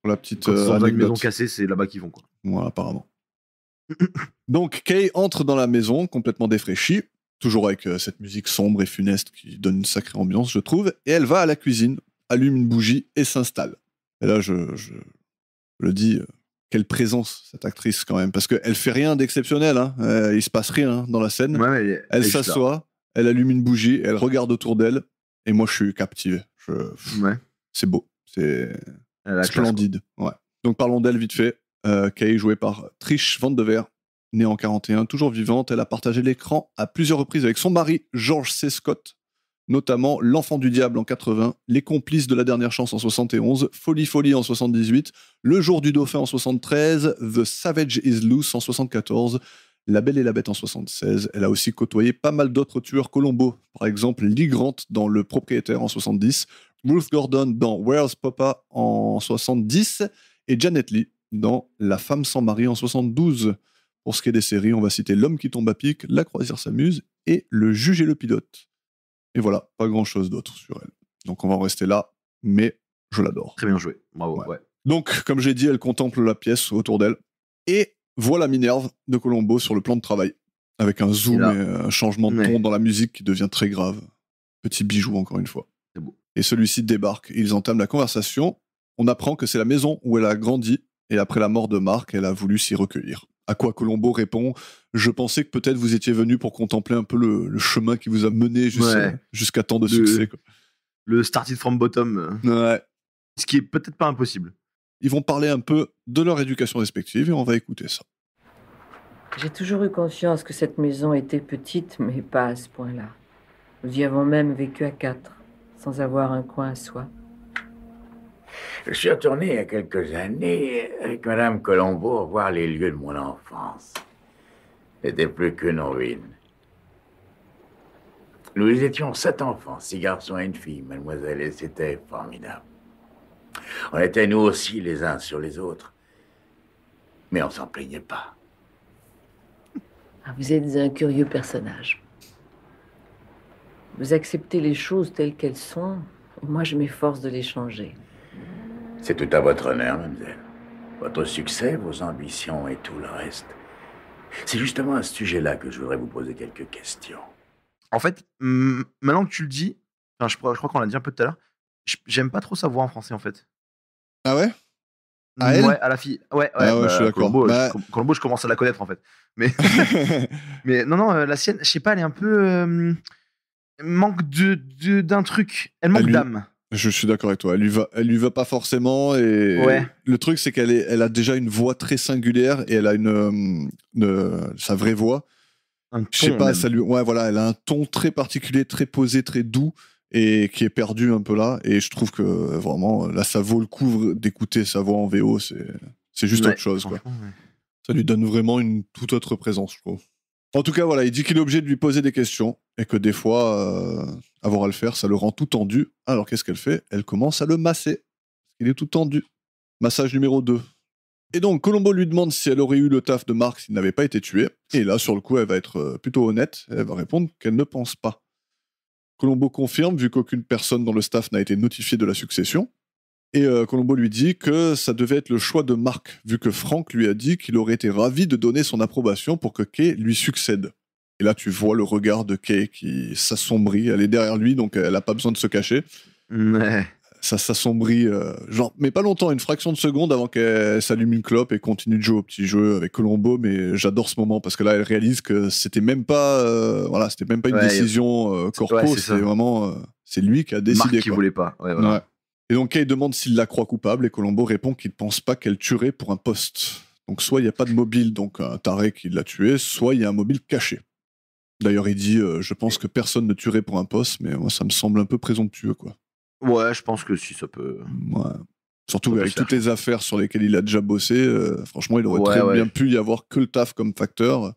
Pour la petite Quand ils sont dans une maison anecdote. cassée, c'est là-bas qu'ils vont, quoi. Voilà, apparemment. Donc, Kay entre dans la maison, complètement défraîchie, toujours avec cette musique sombre et funeste qui donne une sacrée ambiance, je trouve, et elle va à la cuisine, allume une bougie et s'installe. Et là, je le dis, quelle présence, cette actrice, quand même, parce qu'elle fait rien d'exceptionnel, hein. Il se passe rien dans la scène. Ouais, mais Elle est juste là. s'assoit, elle allume une bougie, elle regarde autour d'elle, et moi, je suis captivé. Ouais. C'est beau, c'est Elle a la classe, splendide. Ouais. Donc parlons d'elle vite fait. Kay, jouée par Trish Van de Veer, née en 41, toujours vivante. Elle a partagé l'écran à plusieurs reprises avec son mari, George C. Scott, notamment L'Enfant du Diable en 80, Les Complices de la Dernière Chance en 71, Folie Folie en 78, Le Jour du Dauphin en 73, The Savage is Loose en 74, La Belle et la Bête en 76. Elle a aussi côtoyé pas mal d'autres tueurs Colombo, par exemple Lee Grant dans Le Propriétaire en 70, Ruth Gordon dans Where's Papa en 70 et Janet Leigh dans La Femme sans mari en 72. Pour ce qui est des séries, on va citer L'Homme qui tombe à pic, La Croisière s'amuse et Le Juge et le pilote. Et voilà, pas grand-chose d'autre sur elle. Donc on va en rester là, mais je l'adore. Très bien joué. Bravo. Ouais. Ouais. Donc, comme j'ai dit, elle contemple la pièce autour d'elle et voit la Minerve de Colombo sur le plan de travail, avec un zoom là. et un changement de ton Ouais. dans la musique qui devient très grave. Petit bijou, encore une fois. C'est beau. Et celui-ci débarque. Ils entament la conversation. On apprend que c'est la maison où elle a grandi, et après la mort de Marc, elle a voulu s'y recueillir. À quoi Colombo répond « Je pensais que peut-être vous étiez venu pour contempler un peu le chemin qui vous a mené jusqu'à tant de succès. » quoi. Le started from bottom. Ouais. Ce qui est peut-être pas impossible. Ils vont parler un peu de leur éducation respective, et on va écouter ça. J'ai toujours eu conscience que cette maison était petite, mais pas à ce point-là. Nous y avons même vécu à 4, sans avoir un coin à soi. Je suis retourné il y a quelques années avec Madame Colombo voir les lieux de mon enfance. C'était plus qu'une ruine. Nous étions 7 enfants, 6 garçons et une fille, mademoiselle, et c'était formidable. On était nous aussi les uns sur les autres, mais on s'en plaignait pas. Ah, vous êtes un curieux personnage. Vous acceptez les choses telles qu'elles sont, et moi je m'efforce de les changer. C'est tout à votre honneur, mademoiselle. Votre succès, vos ambitions et tout le reste. C'est justement à ce sujet-là que je voudrais vous poser quelques questions. En fait, maintenant que tu le dis, enfin, je crois qu'on l'a dit un peu tout à l'heure, j'aime pas trop sa voix en français, en fait. Ah ouais? À elle? Ouais, à la fille. Ouais, je suis d'accord. Colombo, Bah- Colombo, je commence à la connaître, en fait. Mais, mais non, la sienne, je sais pas, elle est un peu... manque d'un truc. Elle manque Elle lui- d'âme. Je suis d'accord avec toi. Elle lui va pas forcément. Et Ouais. le truc, c'est elle a déjà une voix très singulière et elle a sa vraie voix. Un Je sais ton, pas, même. ça lui, ouais, voilà, elle a un ton très particulier, très posé, très doux et qui est perdu un peu là. Et je trouve que vraiment, là, ça vaut le coup d'écouter sa voix en VO. C'est juste Ouais, autre chose, quoi. franchement, ouais. Ça lui donne vraiment une toute autre présence, je trouve. En tout cas, voilà, il dit qu'il est obligé de lui poser des questions et que des fois, avoir à le faire, ça le rend tout tendu. Alors, qu'est-ce qu'elle fait? Elle commence à le masser. Il est tout tendu. Massage numéro 2. Et donc, Colombo lui demande si elle aurait eu le taf de Marc s'il n'avait pas été tué. Et là, sur le coup, elle va être plutôt honnête. Elle va répondre qu'elle ne pense pas. Colombo confirme, vu qu'aucune personne dans le staff n'a été notifiée de la succession. Et Colombo lui dit que ça devait être le choix de Mark, vu que Frank lui a dit qu'il aurait été ravi de donner son approbation pour que Kay lui succède. Et là, tu vois le regard de Kay qui s'assombrit. Elle est derrière lui, donc elle n'a pas besoin de se cacher. Ouais. Ça s'assombrit, genre, mais pas longtemps, une fraction de seconde avant qu'elle s'allume une clope et continue de jouer au petit jeu avec Colombo. Mais j'adore ce moment parce que là, elle réalise que c'était même pas, c'était même pas une décision corpo. Ouais, c'est vraiment, c'est lui qui a décidé. Mark qui voulait pas. Ouais, voilà. Ouais. Et donc Kay demande s'il la croit coupable et Colombo répond qu'il pense pas qu'elle tuerait pour un poste. Donc soit il n'y a pas de mobile, donc un taré qui l'a tué, soit il y a un mobile caché. D'ailleurs il dit je pense que personne ne tuerait pour un poste, mais moi ça me semble un peu présomptueux quoi. Ouais, je pense que si ça peut. Ouais. Surtout Ça peut avec faire. toutes les affaires sur lesquelles il a déjà bossé, franchement il aurait très bien pu y avoir que le taf comme facteur,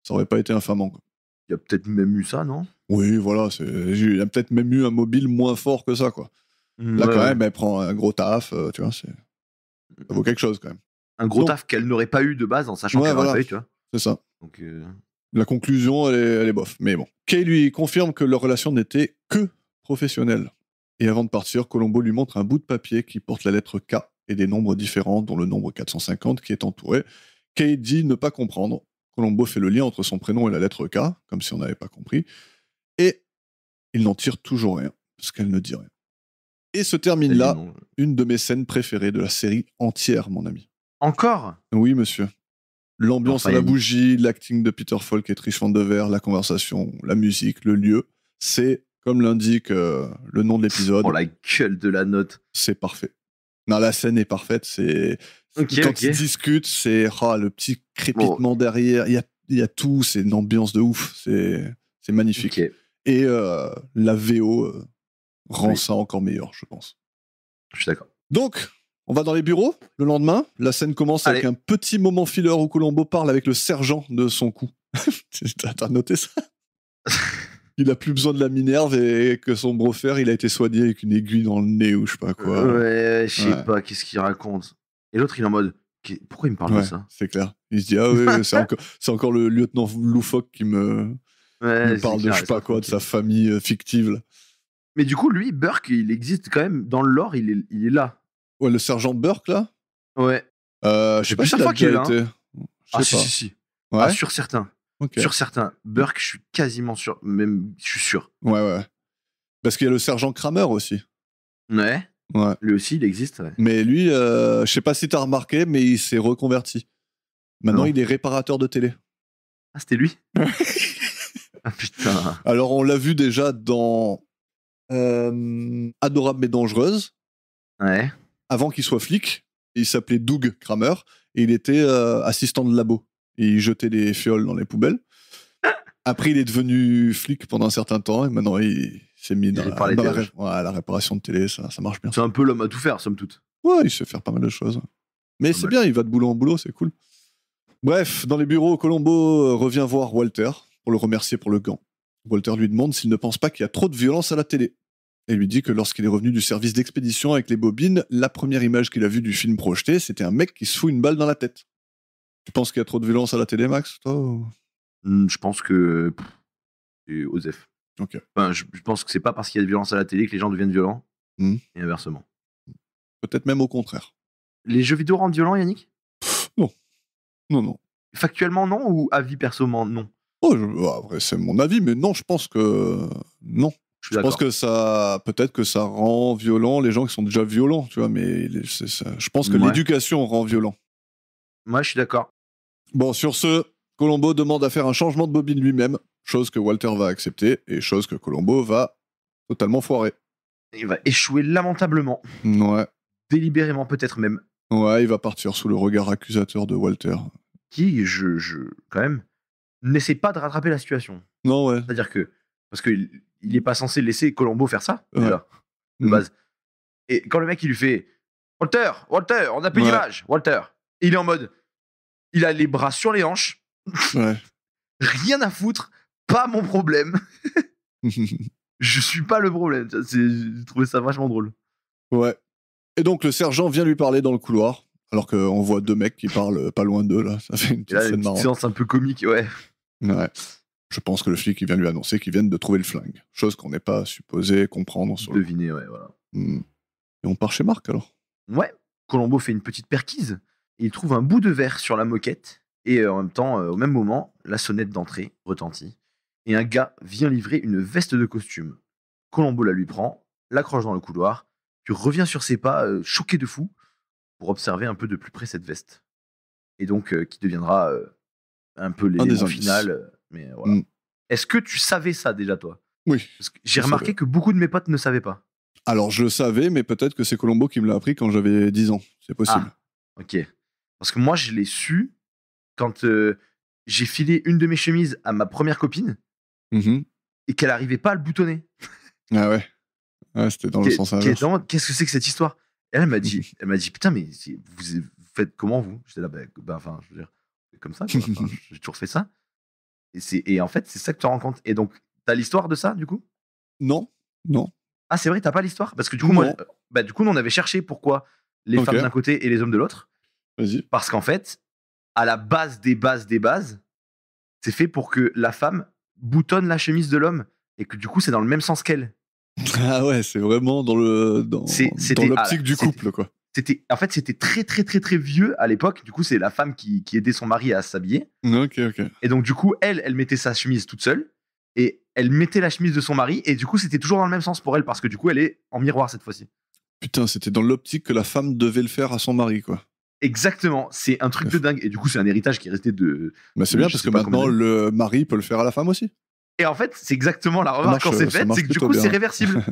ça aurait pas été infamant quoi. Il y a peut-être même eu ça, non? Oui voilà, il y a peut-être même eu un mobile moins fort que ça quoi. Là, quand même, elle prend un gros taf, tu vois, ça vaut quelque chose, quand même. Un gros Donc, taf qu'elle n'aurait pas eu de base en sachant qu'elle n'aurait pas eu, tu vois. C'est ça. Donc, La conclusion, elle est bof. Mais bon. Kay lui confirme que leur relation n'était que professionnelle. Et avant de partir, Colombo lui montre un bout de papier qui porte la lettre K et des nombres différents, dont le nombre 450 qui est entouré. Kay dit ne pas comprendre. Colombo fait le lien entre son prénom et la lettre K, comme si on n'avait pas compris. Et il n'en tire toujours rien, parce qu'elle ne dit rien. Et se termine là une de mes scènes préférées de la série entière, mon ami. Encore? Oui, monsieur. L'ambiance à la bougie, l'acting de Peter Falk et Trish Van Devere, la conversation, la musique, le lieu, c'est, comme l'indique le nom de l'épisode... Oh, la gueule de la note. C'est parfait. Non, la scène est parfaite, c'est... Quand ils discutent, c'est le petit crépitement derrière, il y a tout, c'est une ambiance de ouf, c'est magnifique. Et la VO... rend ça encore meilleur, je pense. Je suis d'accord. Donc, on va dans les bureaux le lendemain. La scène commence avec un petit moment filler où Colombo parle avec le sergent de son coup. T'as noté ça? Il a plus besoin de la Minerve et que son beau-frère, il a été soigné avec une aiguille dans le nez ou je sais pas quoi. Ouais, je sais pas, qu'est-ce qu'il raconte. Et l'autre, il est en mode, pourquoi il me parle de ça? C'est clair. Il se dit, ah oui, c'est encore le lieutenant loufoque qui me parle de je sais pas quoi, de sa famille fictive. Là. Mais du coup, lui, Burke, il existe quand même dans le lore, il est là. Ouais, le sergent Burke, là? Ouais. Je sais pas si il a déjà été. Si. Ouais. Ah, sur certains. Okay. Sur certains. Burke, je suis quasiment sûr. Même, je suis sûr. Ouais. Parce qu'il y a le sergent Kramer aussi. Ouais. Lui aussi, il existe. Ouais. Mais lui, je sais pas si t'as remarqué, mais il s'est reconverti. Maintenant, il est réparateur de télé. Ah, c'était lui? Ah putain. Alors, on l'a vu déjà dans Adorable mais dangereuse. Ouais. Avant qu'il soit flic, il s'appelait Doug Kramer et il était assistant de labo. Et il jetait des fioles dans les poubelles. Après, il est devenu flic pendant un certain temps et maintenant il s'est mis dans la réparation de télé. Ça marche bien. C'est un peu l'homme à tout faire, somme toute. Ouais, il sait faire pas mal de choses. Mais c'est bien, il va de boulot en boulot, c'est cool. Bref, dans les bureaux, Colombo revient voir Walter pour le remercier pour le gant. Walter lui demande s'il ne pense pas qu'il y a trop de violence à la télé. Et lui dit que lorsqu'il est revenu du service d'expédition avec les bobines, la première image qu'il a vue du film projeté, c'était un mec qui se fout une balle dans la tête. Tu penses qu'il y a trop de violence à la télé, Max, toi? Je pense que... c'est Osef. Ok. Enfin, je pense que c'est pas parce qu'il y a de violence à la télé que les gens deviennent violents. Et inversement. Peut-être même au contraire. Les jeux vidéo rendent violents, Yannick? Non. Factuellement, non? Ou avis perso, non? Après, c'est mon avis, mais non, je pense que... Non. Je pense que peut-être que ça rend violent les gens qui sont déjà violents, tu vois, mais je pense que l'éducation rend violent. Moi, je suis d'accord. Bon, sur ce, Colombo demande à faire un changement de bobine lui-même, chose que Walter va accepter et chose que Colombo va totalement foirer. Il va échouer lamentablement. Ouais. Délibérément, peut-être même. Ouais, il va partir sous le regard accusateur de Walter. Qui, quand même, n'essaie pas de rattraper la situation. Non, ouais. C'est-à-dire que, parce qu'il n'est pas censé laisser Colombo faire ça, déjà, de base. Et quand le mec, il lui fait Walter, on a plus d'image, Walter. Et il est en mode, il a les bras sur les hanches, rien à foutre, pas mon problème. Je suis pas le problème. J'ai trouvé ça vachement drôle. Ouais. Et donc le sergent vient lui parler dans le couloir, alors qu'on voit deux mecs qui parlent pas loin d'eux, là. Ça fait une petite scène marrante. Séance un peu comique, ouais. Je pense que le flic il vient lui annoncer qu'ils viennent de trouver le flingue. Chose qu'on n'est pas supposé comprendre. Deviner, ouais, voilà. Et on part chez Marc alors. Ouais, Colombo fait une petite perquise et il trouve un bout de verre sur la moquette. Et en même temps, au même moment, la sonnette d'entrée retentit et un gars vient livrer une veste de costume. Colombo la lui prend, l'accroche dans le couloir, puis revient sur ses pas, choqué de fou, pour observer un peu de plus près cette veste. Et donc, qui deviendra un peu l'élément indices. final. Mais voilà. Mm. Est-ce que tu savais ça déjà, toi? Oui. Parce que j'ai Je remarqué savais. que beaucoup de mes potes ne savaient pas. Alors je le savais, mais peut-être que c'est Colombo qui me l'a appris quand j'avais 10 ans. C'est possible. Ah, ok. Parce que moi, je l'ai su quand j'ai filé une de mes chemises à ma première copine Mhm. et qu'elle n'arrivait pas à le boutonner. Ah ouais. Ouais, c'était dans le Qui est- sens qui est inverse. dans- Qu'est-ce que c'est que cette histoire? Et elle m'a dit, putain, mais vous faites comment vous? J'étais là, enfin, je veux dire, comme ça, quoi. Enfin, j'ai toujours fait ça. Et en fait, c'est ça que tu te rends compte. Et donc, t'as l'histoire de ça, du coup? Non, non. Ah, c'est vrai, t'as pas l'histoire? Parce que du coup, moi, Non. du coup, nous, on avait cherché pourquoi les Ok. femmes d'un côté et les hommes de l'autre. Vas-y. Parce qu'en fait, à la base des bases, c'est fait pour que la femme boutonne la chemise de l'homme et que du coup, c'est dans le même sens qu'elle. Ah ouais, c'est vraiment dans C'était- l'optique du c'était- couple, quoi. En fait, c'était très, très, très, très vieux à l'époque. Du coup, c'est la femme qui aidait son mari à s'habiller. Ok. Et donc, du coup, elle mettait sa chemise toute seule et elle mettait la chemise de son mari. Et du coup, c'était toujours dans le même sens pour elle parce que du coup, elle est en miroir cette fois-ci. Putain, c'était dans l'optique que la femme devait le faire à son mari, quoi. Exactement, c'est un truc de dingue. Et du coup, c'est un héritage qui est resté de. Bah c'est bien Je parce sais que pas maintenant combien le mari peut le faire à la femme aussi. Et en fait, c'est exactement la remarque marche, quand c'est ça fait, marche c'est que du plutôt coup, bien. c'est réversible.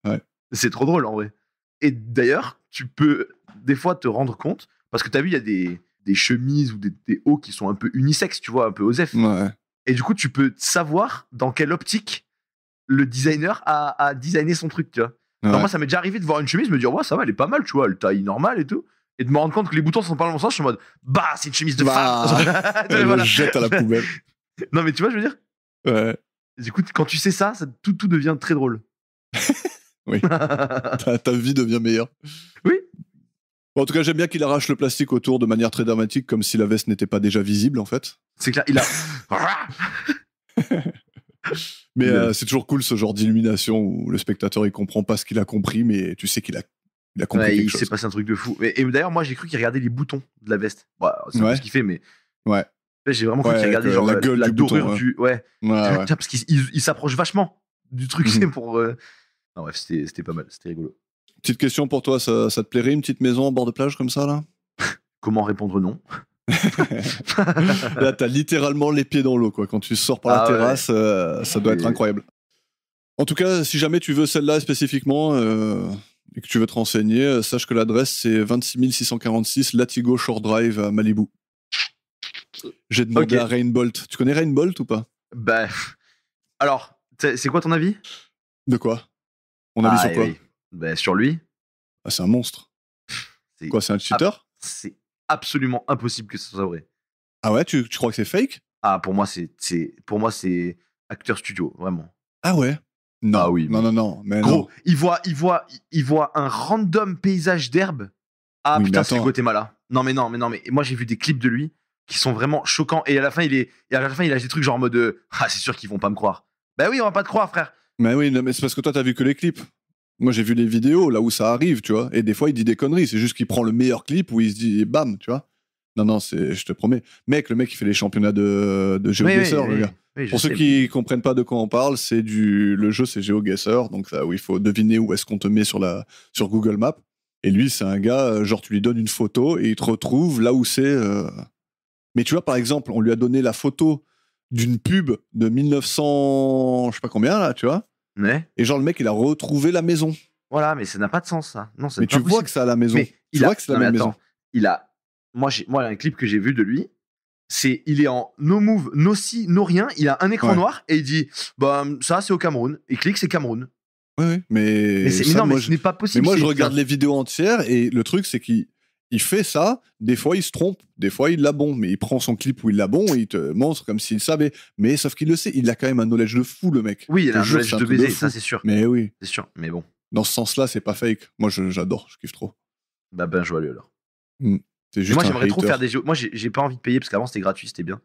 Ouais. C'est trop drôle en vrai. Et d'ailleurs, tu peux des fois te rendre compte, parce que t'as vu, il y a des chemises ou des hauts qui sont un peu unisexes, tu vois, un peu osef. Ouais. Et du coup, tu peux savoir dans quelle optique le designer a designé son truc, tu vois. Alors Ouais. moi, ça m'est déjà arrivé de voir une chemise, me dire, ouais, ça va, elle est pas mal, tu vois, elle taille normale et tout. Et de me rendre compte que les boutons sont pas dans le bon sens, je suis en mode, bah, c'est une chemise de Bah, femme. Elle Voilà. le jette à la poubelle. Non, mais tu vois, je veux dire, Ouais. du coup, quand tu sais ça, tout devient très drôle. Oui. Ta vie devient meilleure. Oui. Bon, en tout cas, j'aime bien qu'il arrache le plastique autour de manière très dramatique, comme si la veste n'était pas déjà visible, en fait. C'est clair, il a. Mais Ouais. c'est toujours cool ce genre d'illumination où le spectateur il comprend pas ce qu'il a compris, mais tu sais qu'il a compris Ouais, quelque il chose. s'est passé un truc de fou. Et d'ailleurs, moi, j'ai cru qu'il regardait les boutons de la veste. Ouais, c'est un peu Ouais. ce qu'il fait, mais Ouais. j'ai vraiment cru Ouais, qu'il regardait que genre la gueule la du bouton, dorure ouais. du. Ouais. Ouais. Tiens, parce qu'il il s'approche vachement du truc, Mhm. c'est pour. Non, bref, c'était pas mal, c'était rigolo. Petite question pour toi, ça te plairait une petite maison en bord de plage comme ça là? Comment répondre non? Là, t'as littéralement les pieds dans l'eau, quoi. Quand tu sors par la Ah ouais. terrasse, ça doit être Et- incroyable. En tout cas, si jamais tu veux celle-là spécifiquement et que tu veux te renseigner, sache que l'adresse c'est 26 646 Latigo Shore Drive à Malibu. J'ai demandé Ok. à Rainbolt. Tu connais Rainbolt ou pas? Bah. Alors, c'est quoi ton avis? De quoi? Mon avis sur quoi? oui. Bah, sur lui, Ah, c'est un monstre. c'est Quoi, c'est un cheater? c'est absolument impossible que ce soit vrai. Ah ouais, tu crois que c'est fake? Ah, pour moi, c'est acteur studio, vraiment. Ah ouais? Non. Ah oui, Non. Mais Gros, il voit un random paysage d'herbe. Ah Oui, putain, mais c'est le attends. Guatemala. Non mais moi j'ai vu des clips de lui qui sont vraiment choquants et à la fin il lâche des trucs genre en mode ah c'est sûr qu'ils vont pas me croire. Bah oui, on va pas te croire frère. Mais oui, non, mais c'est parce que toi, t'as vu que les clips. Moi, j'ai vu les vidéos là où ça arrive, tu vois. Et des fois, il dit des conneries. C'est juste qu'il prend le meilleur clip où il se dit bam, tu vois. Non, je te promets. Mec, le mec, il fait les championnats de GeoGuessr, le gars. Oui, je Pour ceux sais. qui comprennent pas de quoi on parle, le jeu, c'est GeoGuessr. Donc, ça, où il faut deviner où est-ce qu'on te met sur Google Maps. Et lui, c'est un gars, genre, tu lui donnes une photo et il te retrouve là où c'est. Mais tu vois, par exemple, on lui a donné la photo d'une pub de 1900, je sais pas combien, là, tu vois. Ouais. Et genre, le mec, il a retrouvé la maison. Voilà, mais ça n'a pas de sens ça. Non, c'est Mais pas tu vois possible. que c'est à la maison. Mais Tu vois que c'est la non, mais même attends, maison. moi un clip que j'ai vu de lui, il est en no move, no see, no rien, il a un écran Ouais. noir et il dit bah ça c'est au Cameroun. Il clique, c'est Cameroun. Oui, mais. Mais ça, non, mais moi, ce n'est pas mais possible. moi, je c'est- regarde les vidéos entières et le truc, c'est qu'il fait ça. Des fois, il se trompe. Des fois, il l'a bon. Mais il prend son clip où il l'a bon et il te montre comme s'il savait. Mais sauf qu'il le sait. Il a quand même un knowledge de fou, le mec. Oui, il Je a te un jure, knowledge c'est un de truc baiser, fou. ça c'est sûr. Mais oui, C'est sûr, mais bon. dans ce sens-là, c'est pas fake. Moi, j'adore. Je kiffe trop. Bah ben joué à lui alors. C'est Mais juste moi un j'aimerais trop hater. faire des jeux. Moi j'ai pas envie de payer parce qu'avant c'était gratuit, c'était bien.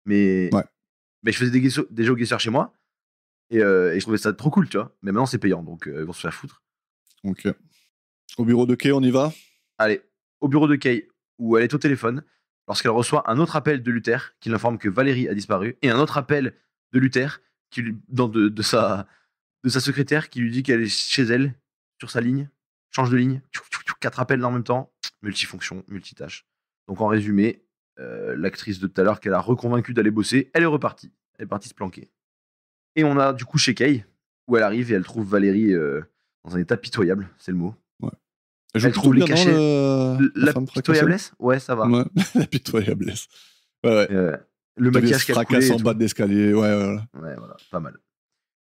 Mais Ouais. je faisais des GeoGuessr chez moi et je trouvais ça trop cool, tu vois. Mais maintenant c'est payant, donc ils vont se faire foutre. Ok. Au bureau de Kay, on y va? Allez, au bureau de Kay, où elle est au téléphone, lorsqu'elle reçoit un autre appel de Luther qui l'informe que Valérie a disparu, et un autre appel de Luther qui lui, de sa secrétaire qui lui dit qu'elle est chez elle, sur sa ligne, change de ligne, 4 appels en même temps, multifonction, multitâche. Donc en résumé, l'actrice de tout à l'heure qu'elle a reconvaincue d'aller bosser, elle est repartie. Elle est partie se planquer. Et on a du coup chez Kay, où elle arrive et elle trouve Valérie dans un état pitoyable, c'est le mot. Elle trouve les cachets. La pitoyablesse. Ouais, ça va. Ouais. La pitoyablesse. Ouais. Le maquillage qu'elle fracasse en bas de l'escalier. Ouais, voilà, pas mal.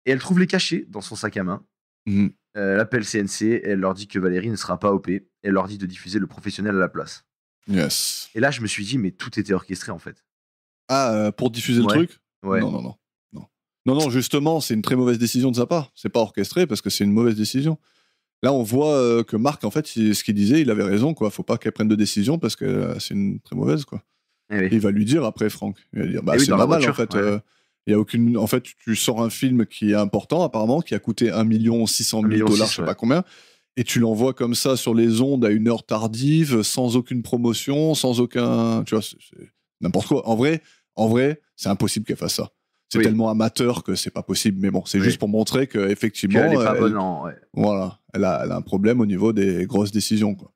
Et elle trouve les cachets dans son sac à main. Elle appelle CNC et elle leur dit que Valérie ne sera pas OP. Et elle leur dit de diffuser le professionnel à la place. Yes. Et là, je me suis dit, mais tout était orchestré en fait. Ah, pour diffuser le truc? Ouais. Non, justement, c'est une très mauvaise décision de sa part. C'est pas orchestré parce que c'est une mauvaise décision. Là, on voit que Marc, en fait, ce qu'il disait, il avait raison, quoi. Faut pas qu'elle prenne de décision parce que c'est une très mauvaise, quoi. Oui. Il va lui dire après, Franck. Il va dire, c'est normal, en fait. Y a aucune. En fait, tu sors un film qui est important, apparemment, qui a coûté 1 600 000 $, je sais pas combien, et tu l'envoies comme ça sur les ondes à une heure tardive, sans aucune promotion, sans aucun. Tu vois, c'est n'importe quoi. En vrai, c'est impossible qu'elle fasse ça. C'est tellement amateur que c'est pas possible, mais bon, c'est juste pour montrer qu'effectivement, elle est pas bonne, voilà, elle a un problème au niveau des grosses décisions, quoi.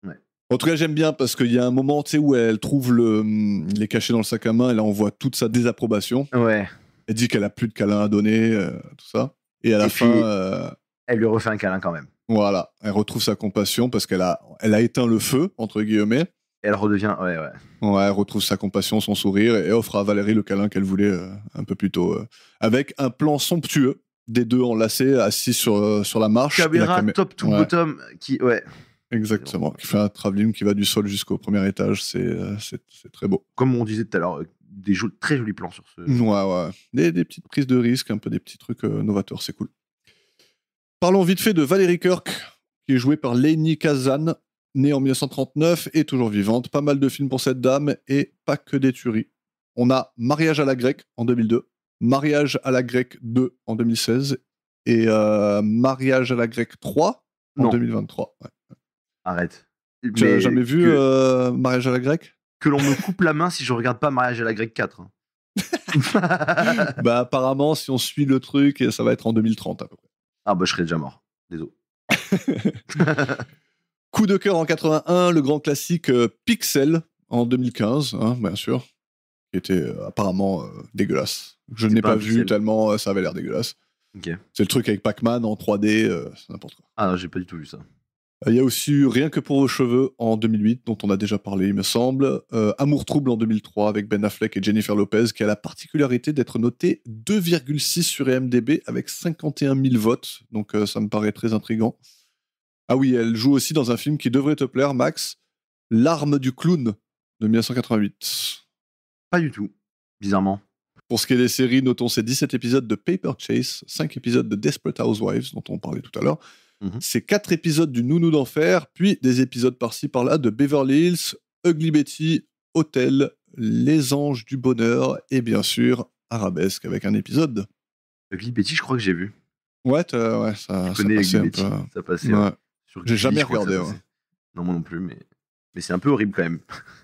Ouais. En tout cas, j'aime bien parce qu'il y a un moment, tu sais, où elle trouve les cachets dans le sac à main, et là, on voit toute sa désapprobation. Ouais. Elle dit qu'elle a plus de câlin à donner, tout ça. Et à la fin, elle lui refait un câlin quand même. Voilà, elle retrouve sa compassion parce qu'elle a éteint le feu, entre guillemets. Et elle redevient, ouais. Ouais, elle retrouve sa compassion, son sourire, et offre à Valérie le câlin qu'elle voulait un peu plus tôt. Avec un plan somptueux des deux enlacés, assis sur la marche. Caméra top to bottom, Exactement, qui fait un travelling qui va du sol jusqu'au premier étage. C'est très beau. Comme on disait tout à l'heure, des très jolis plans sur ce. Ouais. Des petites prises de risque, un peu des petits trucs novateurs, c'est cool. Parlons vite fait de Valérie Kirk, qui est jouée par Lainey Kazan, née en 1939 et toujours vivante. Pas mal de films pour cette dame et pas que des tueries. On a Mariage à la grecque en 2002, Mariage à la grecque 2 en 2016 et Mariage à la grecque 3 en 2023. Ouais. Arrête. Tu n'as jamais vu Mariage à la grecque? Que l'on me coupe la main si je regarde pas Mariage à la grecque 4. Bah apparemment, si on suit le truc, ça va être en 2030 à peu près. Ah bah je serais déjà mort. Désolé. Coup de cœur en 81, le grand classique Pixel en 2015, hein, bien sûr, qui était apparemment dégueulasse. Je n'ai pas vu tellement ça avait l'air dégueulasse. Okay. C'est le truc avec Pac-Man en 3D, c'est n'importe quoi. Ah non, j'ai pas du tout vu ça. Il y a aussi eu Rien que pour vos cheveux en 2008, dont on a déjà parlé, il me semble. Amour trouble en 2003 avec Ben Affleck et Jennifer Lopez, qui a la particularité d'être noté 2,6 sur IMDb avec 51 000 votes. Donc ça me paraît très intriguant. Ah oui, elle joue aussi dans un film qui devrait te plaire, Max, L'arme du clown de 1988. Pas du tout, bizarrement. Pour ce qui est des séries, notons ces 17 épisodes de Paper Chase, 5 épisodes de Desperate Housewives, dont on parlait tout à l'heure. C'est 4 épisodes du Nounou d'Enfer, puis des épisodes par-ci par-là de Beverly Hills, Ugly Betty, Hotel, Les Anges du Bonheur et bien sûr Arabesque avec un épisode. Ugly Betty, je crois que j'ai vu. Ouais, ça passait un peu. Ça passait. Ouais. J'ai jamais regardé. Non, moi non plus, mais c'est un peu horrible quand même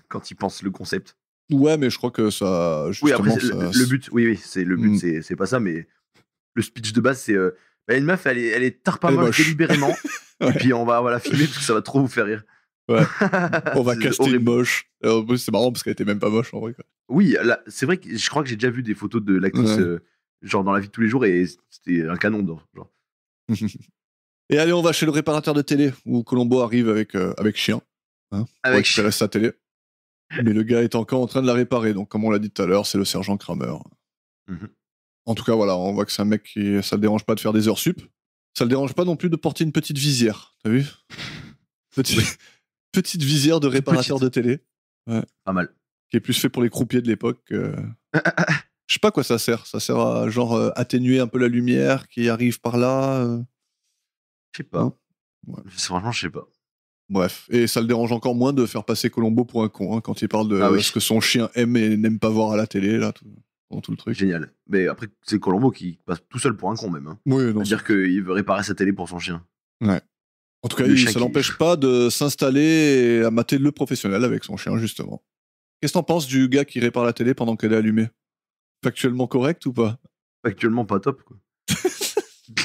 quand ils pensent le concept. Ouais, mais je crois que ça. Oui, après, le but, c'est le but, c'est pas ça, mais le speech de base, c'est. Une meuf, elle est tarpa moche délibérément, et puis on va la filmer parce que ça va trop vous faire rire. Ouais. On va caster une moche. En plus, c'est marrant parce qu'elle était même pas moche en vrai. Quoi. Oui, c'est vrai que je crois que j'ai déjà vu des photos de l'actrice, genre dans la vie de tous les jours, et c'était un canon d'or. Genre. Et allez, on va chez le réparateur de télé où Colombo arrive avec chien. Hein, pour récupérer sa télé. Mais le gars est encore en train de la réparer. Donc, comme on l'a dit tout à l'heure, c'est le sergent Kramer. En tout cas, voilà, on voit que c'est un mec qui. Ça le dérange pas de faire des heures sup. Ça le dérange pas non plus de porter une petite visière. T'as vu? Petite visière de réparateur de télé. Ouais. Pas mal. Qui est plus fait pour les croupiers de l'époque. Je sais pas à quoi ça sert. Ça sert à genre atténuer un peu la lumière qui arrive par là. Je sais pas. Ouais. Franchement, je sais pas. Bref, et ça le dérange encore moins de faire passer Colombo pour un con, hein, quand il parle de ce que son chien aime et n'aime pas voir à la télé, là, tout le truc. Génial. Mais après, c'est Colombo qui passe tout seul pour un con, même. Hein. Oui, non. C'est-à-dire qu'il veut réparer sa télé pour son chien. Ouais. En tout cas, Le chien ça qui- l'empêche pas de s'installer et à mater le professionnel avec son chien, justement. Qu'est-ce que t'en penses du gars qui répare la télé pendant qu'elle est allumée? Factuellement correct ou pas? Actuellement, pas top, quoi. Le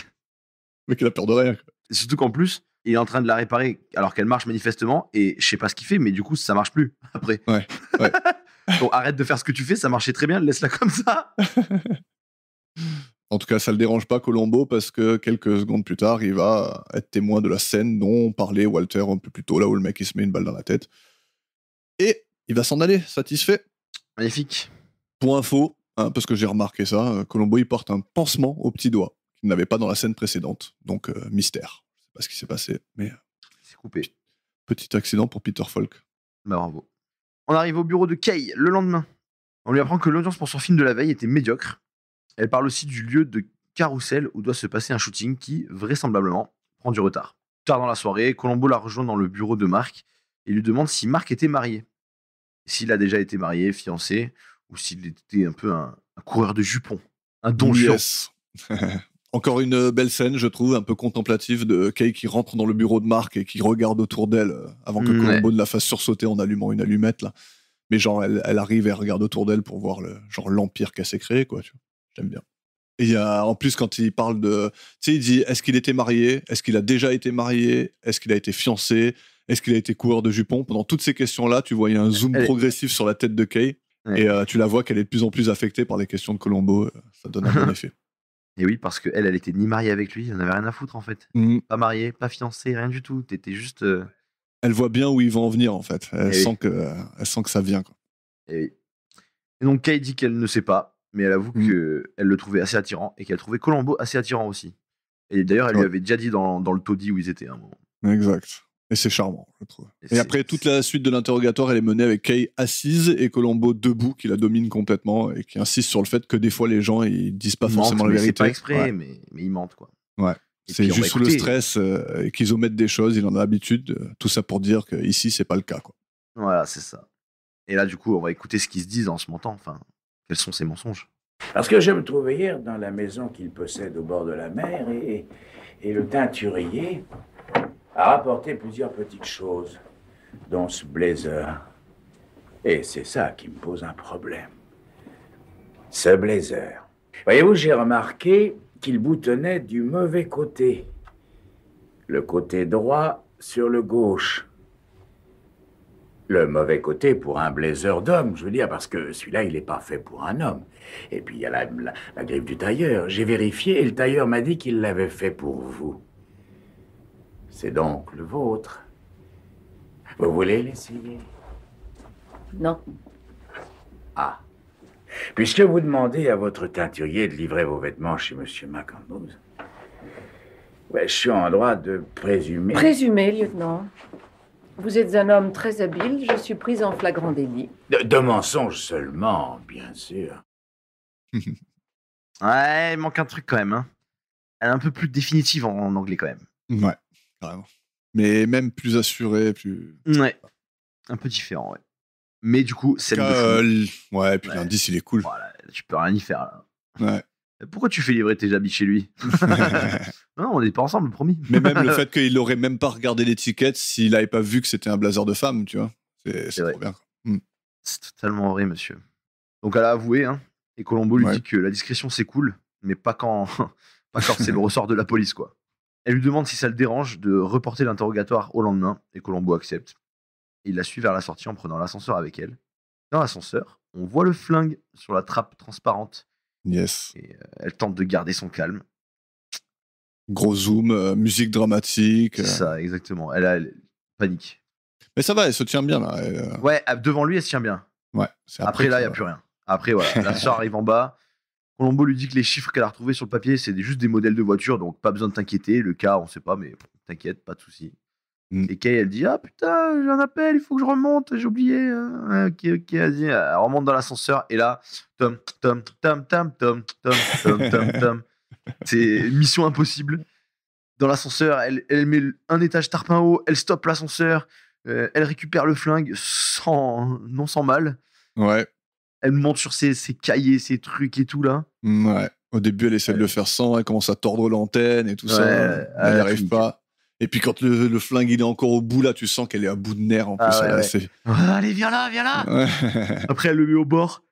mec, il a peur de rien. Quoi. Et surtout qu'en plus, il est en train de la réparer alors qu'elle marche manifestement et je sais pas ce qu'il fait, mais du coup, ça marche plus après. Ouais, ouais. Donc arrête de faire ce que tu fais, ça marchait très bien, laisse-la comme ça. En tout cas, ça le dérange pas Colombo parce que quelques secondes plus tard, il va être témoin de la scène dont parlait Walter un peu plus tôt, là où le mec il se met une balle dans la tête. Et il va s'en aller, satisfait. Magnifique. Pour info, hein, parce que j'ai remarqué ça, Colombo il porte un pansement au petit doigt qu'il n'avait pas dans la scène précédente. Donc mystère. Je sais pas ce qui s'est passé, mais C'est coupé. petit accident pour Peter Falk. Bah bravo. On arrive au bureau de Kay le lendemain. On lui apprend que l'audience pour son film de la veille était médiocre. Elle parle aussi du lieu de carrousel où doit se passer un shooting qui, vraisemblablement, prend du retard. Tard dans la soirée, Colombo la rejoint dans le bureau de Marc et lui demande si Marc était marié. S'il a déjà été marié, fiancé, ou s'il était un peu un coureur de jupons. Un don Juan. Yes. Encore une belle scène, je trouve, un peu contemplative de Kay qui rentre dans le bureau de Marc et qui regarde autour d'elle avant que Ouais. Colombo ne la fasse sursauter en allumant une allumette, là. Mais genre, elle arrive et elle regarde autour d'elle pour voir l'empire qu'elle s'est créé, quoi. Tu vois. J'aime bien. Et il y a, en plus, quand il parle de... Tu sais, il dit, est-ce qu'il était marié? Est-ce qu'il a déjà été marié? Est-ce qu'il a été fiancé? Est-ce qu'il a été coureur de jupons? Pendant toutes ces questions-là, tu voyais un zoom Elle est- progressif sur la tête de Kay. Ouais. Et tu la vois qu'elle est de plus en plus affectée par les questions de Colombo. Ça donne un bon effet. Et oui, parce qu'elle, elle était ni mariée avec lui, elle n'avait rien à foutre en fait. Mhm. Pas mariée, pas fiancée, rien du tout. T'étais juste. Elle voit bien où ils vont en venir, en fait. Elle, Eh sent, elle sent que ça vient. Quoi. Et donc Kay dit qu'elle ne sait pas, mais elle avoue qu'elle le trouvait assez attirant et qu'elle trouvait Colombo assez attirant aussi. Et d'ailleurs, elle lui Ouais. avait déjà dit dans le taudis où ils étaient à un moment. Exact. Et c'est charmant, je trouve. Et Et c'est- après, toute la suite de l'interrogatoire, elle est menée avec Kay assise et Colombo debout, qui la domine complètement et qui insiste sur le fait que des fois, les gens, ils disent pas Ils forcément mentent, la mais vérité. c'est pas exprès, Ouais. mais ils mentent quoi. Ouais. Et C'est puis, on va juste sous le écouter. stress et qu'ils omettent des choses, il en a l'habitude. Tout ça pour dire qu'ici, c'est pas le cas. Quoi. Voilà, c'est ça. Et là, du coup, on va écouter ce qu'ils se disent en ce moment. Enfin, quels sont ces mensonges? Parce que je me trouvais hier dans la maison qu'il possède au bord de la mer et le teinturier a rapporté plusieurs petites choses, dont ce blazer. Et c'est ça qui me pose un problème. Ce blazer. Voyez-vous, j'ai remarqué qu'il boutonnait du mauvais côté. Le côté droit sur le gauche. Le mauvais côté pour un blazer d'homme, je veux dire, parce que celui-là, il n'est pas fait pour un homme. Et puis, il y a la griffe du tailleur. J'ai vérifié et le tailleur m'a dit qu'il l'avait fait pour vous. C'est donc le vôtre. Vous voulez l'essayer? Non. Ah. Puisque vous demandez à votre teinturier de livrer vos vêtements chez Monsieur McAndrews, ouais, je suis en droit de présumer... Présumé, lieutenant. Vous êtes un homme très habile, je suis prise en flagrant délit. De mensonges seulement, bien sûr. Ouais, il manque un truc quand même. Hein. Elle est un peu plus définitive en anglais quand même. Ouais, carrément. Mais même plus assuré, plus. Ouais. Un peu différent, ouais. Mais du coup, scène de fou. Ouais, puis Ouais. l'indice, il est cool. Voilà, tu peux rien y faire là. Ouais. Pourquoi tu fais livrer tes habits chez lui? Non, on n'est pas ensemble, promis. Mais même le fait qu'il aurait même pas regardé l'étiquette s'il avait pas vu que c'était un blazer de femme, tu vois. C'est vrai. trop bien. C'est totalement vrai, monsieur. Donc elle a avoué, hein, et Colombo lui Ouais. dit que la discrétion c'est cool, mais pas quand, pas quand c'est le ressort de la police, quoi. Elle lui demande si ça le dérange de reporter l'interrogatoire au lendemain, et Colombo accepte. Il la suit vers la sortie en prenant l'ascenseur avec elle. Dans l'ascenseur, on voit le flingue sur la trappe transparente, Yes. et elle tente de garder son calme. Gros zoom, musique dramatique. C'est ça, exactement. Elle panique. Mais ça va, elle se tient bien là. Ouais, devant lui, elle se tient bien. Ouais. C'est Après, là, il n'y a que- plus rien. Après, voilà, la sœur arrive en bas. Colombo lui dit que les chiffres qu'elle a retrouvés sur le papier, c'est juste des modèles de voitures, donc pas besoin de t'inquiéter. Le cas, on sait pas, mais t'inquiète, pas de souci. Et Kay, elle dit: ah putain, j'ai un appel, il faut que je remonte, j'ai oublié. Ok, vas-y. Elle remonte dans l'ascenseur, et là, tom, tom, tom, tom, tom, tom, tom, tom, tom. C'est mission impossible. Dans l'ascenseur, elle met un étage tarpin haut, elle stoppe l'ascenseur, elle récupère le flingue non sans mal. Ouais. Elle monte sur ses cahiers, ses trucs et tout là. Ouais. Au début, elle essaie de le faire sans, elle commence à tordre l'antenne et tout ça. Ouais, Elle n'y elle arrive finit. pas. Et puis quand le flingue il est encore au bout là, tu sens qu'elle est à bout de nerfs en plus. Ah ouais, là, ouais. c'est- Allez, viens là. Ouais. Après, elle le met au bord.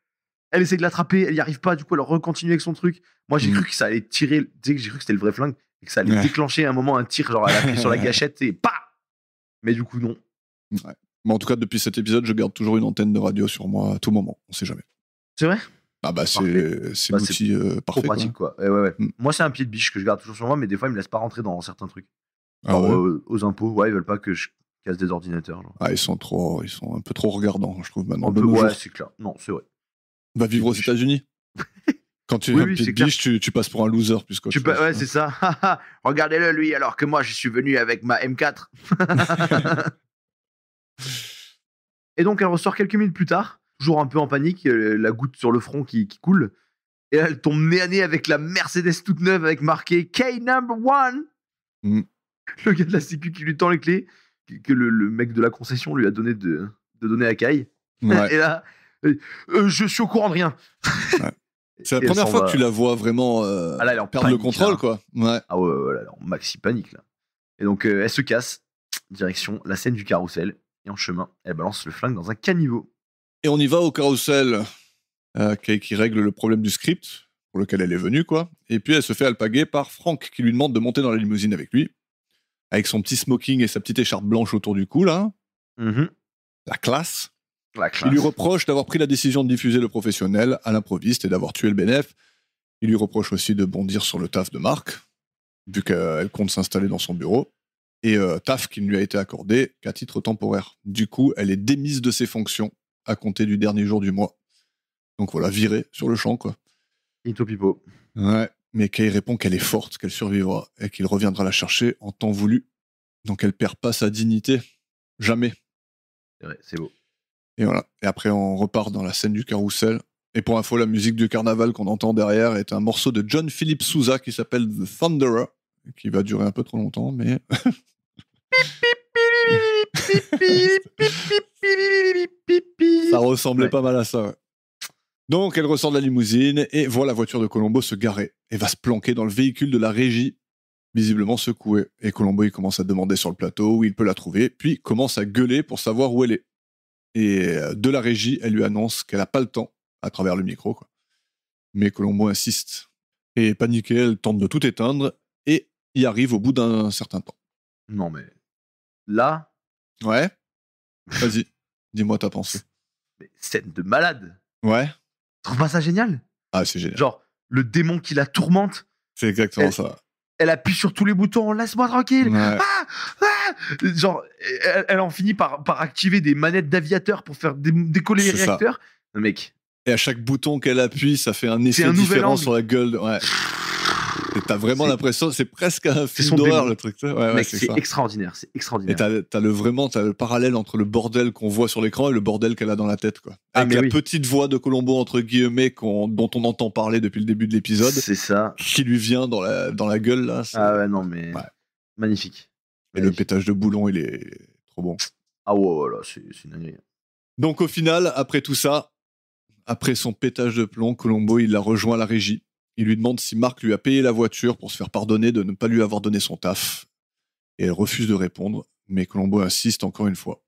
Elle essaie de l'attraper, elle y arrive pas, du coup, elle recontinue avec son truc. Moi, j'ai cru que ça allait tirer, tu sais, que j'ai cru que c'était le vrai flingue, et que ça allait Ouais. déclencher à un moment un tir, genre elle appuie sur la gâchette et pa. Mais du coup, non. Mais en tout cas, depuis cet épisode, je garde toujours une antenne de radio sur moi à tout moment. On sait jamais. C'est vrai? Ah bah Parfait. c'est Bah, l'outil Trop parfait. Quoi. pratique, quoi. Ouais. Mm. Moi, c'est un pied de biche que je garde toujours sur moi, mais des fois, ils me laissent pas rentrer dans certains trucs. Ah Genre, ouais. aux impôts, ouais, ils veulent pas que je casse des ordinateurs. Genre. Ah, ils sont un peu trop regardants, je trouve maintenant. Un De peu, nos ouais, jours. c'est clair. Non, c'est vrai. Va vivre aux biche. États-Unis. Quand tu es Oui, un oui, pied c'est de biche, tu passes pour un loser plus qu'autre chose. Ouais, c'est ça. Regardez-le, lui, alors que moi, je suis venu avec ma M4. Et donc, elle ressort quelques minutes plus tard, toujours un peu en panique, la goutte sur le front qui coule. Et là, elle tombe nez à nez avec la Mercedes toute neuve avec marqué K#1. Mm. Le gars de la sécu qui lui tend les clés, que le mec de la concession lui a donné de donner à Kai. Ouais. Et là, je suis au courant de rien. C'est la Et elle première s'en fois va. que tu la vois vraiment Ah là, elle est en perdre le panique, contrôle, là. quoi. Ouais. Ah ouais, là, en maxi panique là. Et donc elle se casse, direction la scène du carrousel, et en chemin, elle balance le flingue dans un caniveau. Et on y va au carrousel, qui règle le problème du script pour lequel elle est venue, quoi. Et puis elle se fait alpaguer par Frank, qui lui demande de monter dans la limousine avec lui, avec son petit smoking et sa petite écharpe blanche autour du cou, là. La classe. La classe. Il lui reproche d'avoir pris la décision de diffuser le professionnel à l'improviste et d'avoir tué le bénéf. Il lui reproche aussi de bondir sur le taf de Marc, vu qu'elle compte s'installer dans son bureau. Et taf qui ne lui a été accordé qu'à titre temporaire. Du coup, elle est démise de ses fonctions à compter du dernier jour du mois. Donc voilà, virée sur le champ, quoi. Ito pipo. Ouais, mais Kay répond qu'elle est forte, qu'elle survivra, et qu'il reviendra la chercher en temps voulu. Donc elle perd pas sa dignité. Jamais. C'est vrai, c'est beau. Et voilà. Et après, on repart dans la scène du carrousel. Et pour info, la musique du carnaval qu'on entend derrière est un morceau de John Philip Sousa qui s'appelle The Thunderer, qui va durer un peu trop longtemps, mais... Ça ressemblait Ouais. pas mal à ça, ouais. Donc, elle ressort de la limousine et voit la voiture de Colombo se garer et va se planquer dans le véhicule de la régie, visiblement secoué. Et Colombo, il commence à demander sur le plateau où il peut la trouver, puis commence à gueuler pour savoir où elle est. Et de la régie, elle lui annonce qu'elle a pas le temps, à travers le micro, quoi. Mais Colombo insiste. Et paniquée, elle tente de tout éteindre et y arrive au bout d'un certain temps. Non mais là, Ouais. Vas-y, dis-moi ta pensée. mais scène de malade. Ouais. Tu trouves pas ça génial? Ah, c'est génial. Genre, le démon qui la tourmente, C'est exactement Elle- ça. elle appuie sur tous les boutons, laisse-moi tranquille. Ouais. Ah Genre, elle en finit par activer des manettes d'aviateur pour faire décoller les C'est ça. réacteurs. Non, mec, Et à chaque bouton qu'elle appuie, ça fait un effet un nouvel différent angle. sur la gueule. Ouais. Et t'as vraiment C'est- l'impression, c'est presque un film son d'horreur, démon. le truc. Ouais, mec, c'est c'est ça. extraordinaire, c'est Et extraordinaire. t'as le parallèle entre le bordel qu'on voit sur l'écran et le bordel qu'elle a dans la tête, quoi. Ah, Avec mais la oui. petite voix de Colombo, entre guillemets, dont on entend parler depuis le début de l'épisode, C'est ça. qui lui vient dans la gueule, là. Ah ouais, non, mais Ouais. magnifique. Et le Magnifique. pétage de boulon, il est trop bon. Ah ouais, là, c'est une dinguerie. Donc au final, après tout ça, après son pétage de plomb, Colombo, il la rejoint à la régie. Il lui demande si Marc lui a payé la voiture pour se faire pardonner de ne pas lui avoir donné son taf. Et elle refuse de répondre, mais Colombo insiste encore une fois.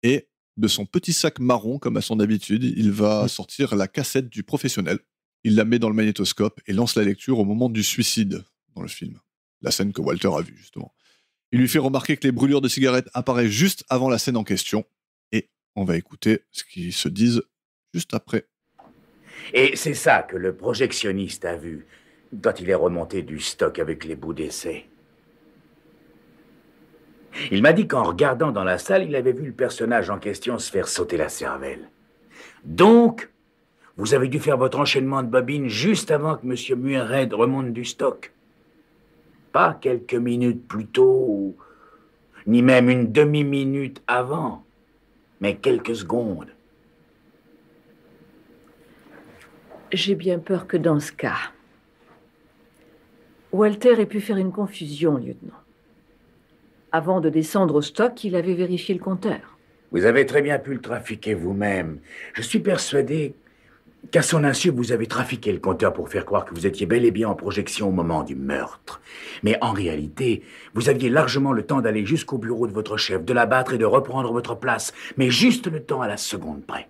Et de son petit sac marron, comme à son habitude, il va sortir la cassette du professionnel. Il la met dans le magnétoscope et lance la lecture au moment du suicide dans le film. La scène que Walter a vue, justement. Il lui fait remarquer que les brûlures de cigarettes apparaissent juste avant la scène en question. Et on va écouter ce qu'ils se disent juste après. Et c'est ça que le projectionniste a vu quand il est remonté du stock avec les bouts d'essai. Il m'a dit qu'en regardant dans la salle, il avait vu le personnage en question se faire sauter la cervelle. Donc, vous avez dû faire votre enchaînement de bobines juste avant que M. Muirhead remonte du stock. Pas quelques minutes plus tôt, ni même une demi-minute avant, mais quelques secondes. J'ai bien peur que dans ce cas, Walter ait pu faire une confusion, lieutenant. Avant de descendre au stock, il avait vérifié le compteur. Vous avez très bien pu le trafiquer vous-même. Je suis persuadé Qu'à son insu, vous avez trafiqué le compteur pour faire croire que vous étiez bel et bien en projection au moment du meurtre. Mais en réalité, vous aviez largement le temps d'aller jusqu'au bureau de votre chef, de l'abattre et de reprendre votre place. Mais juste le temps à la seconde près.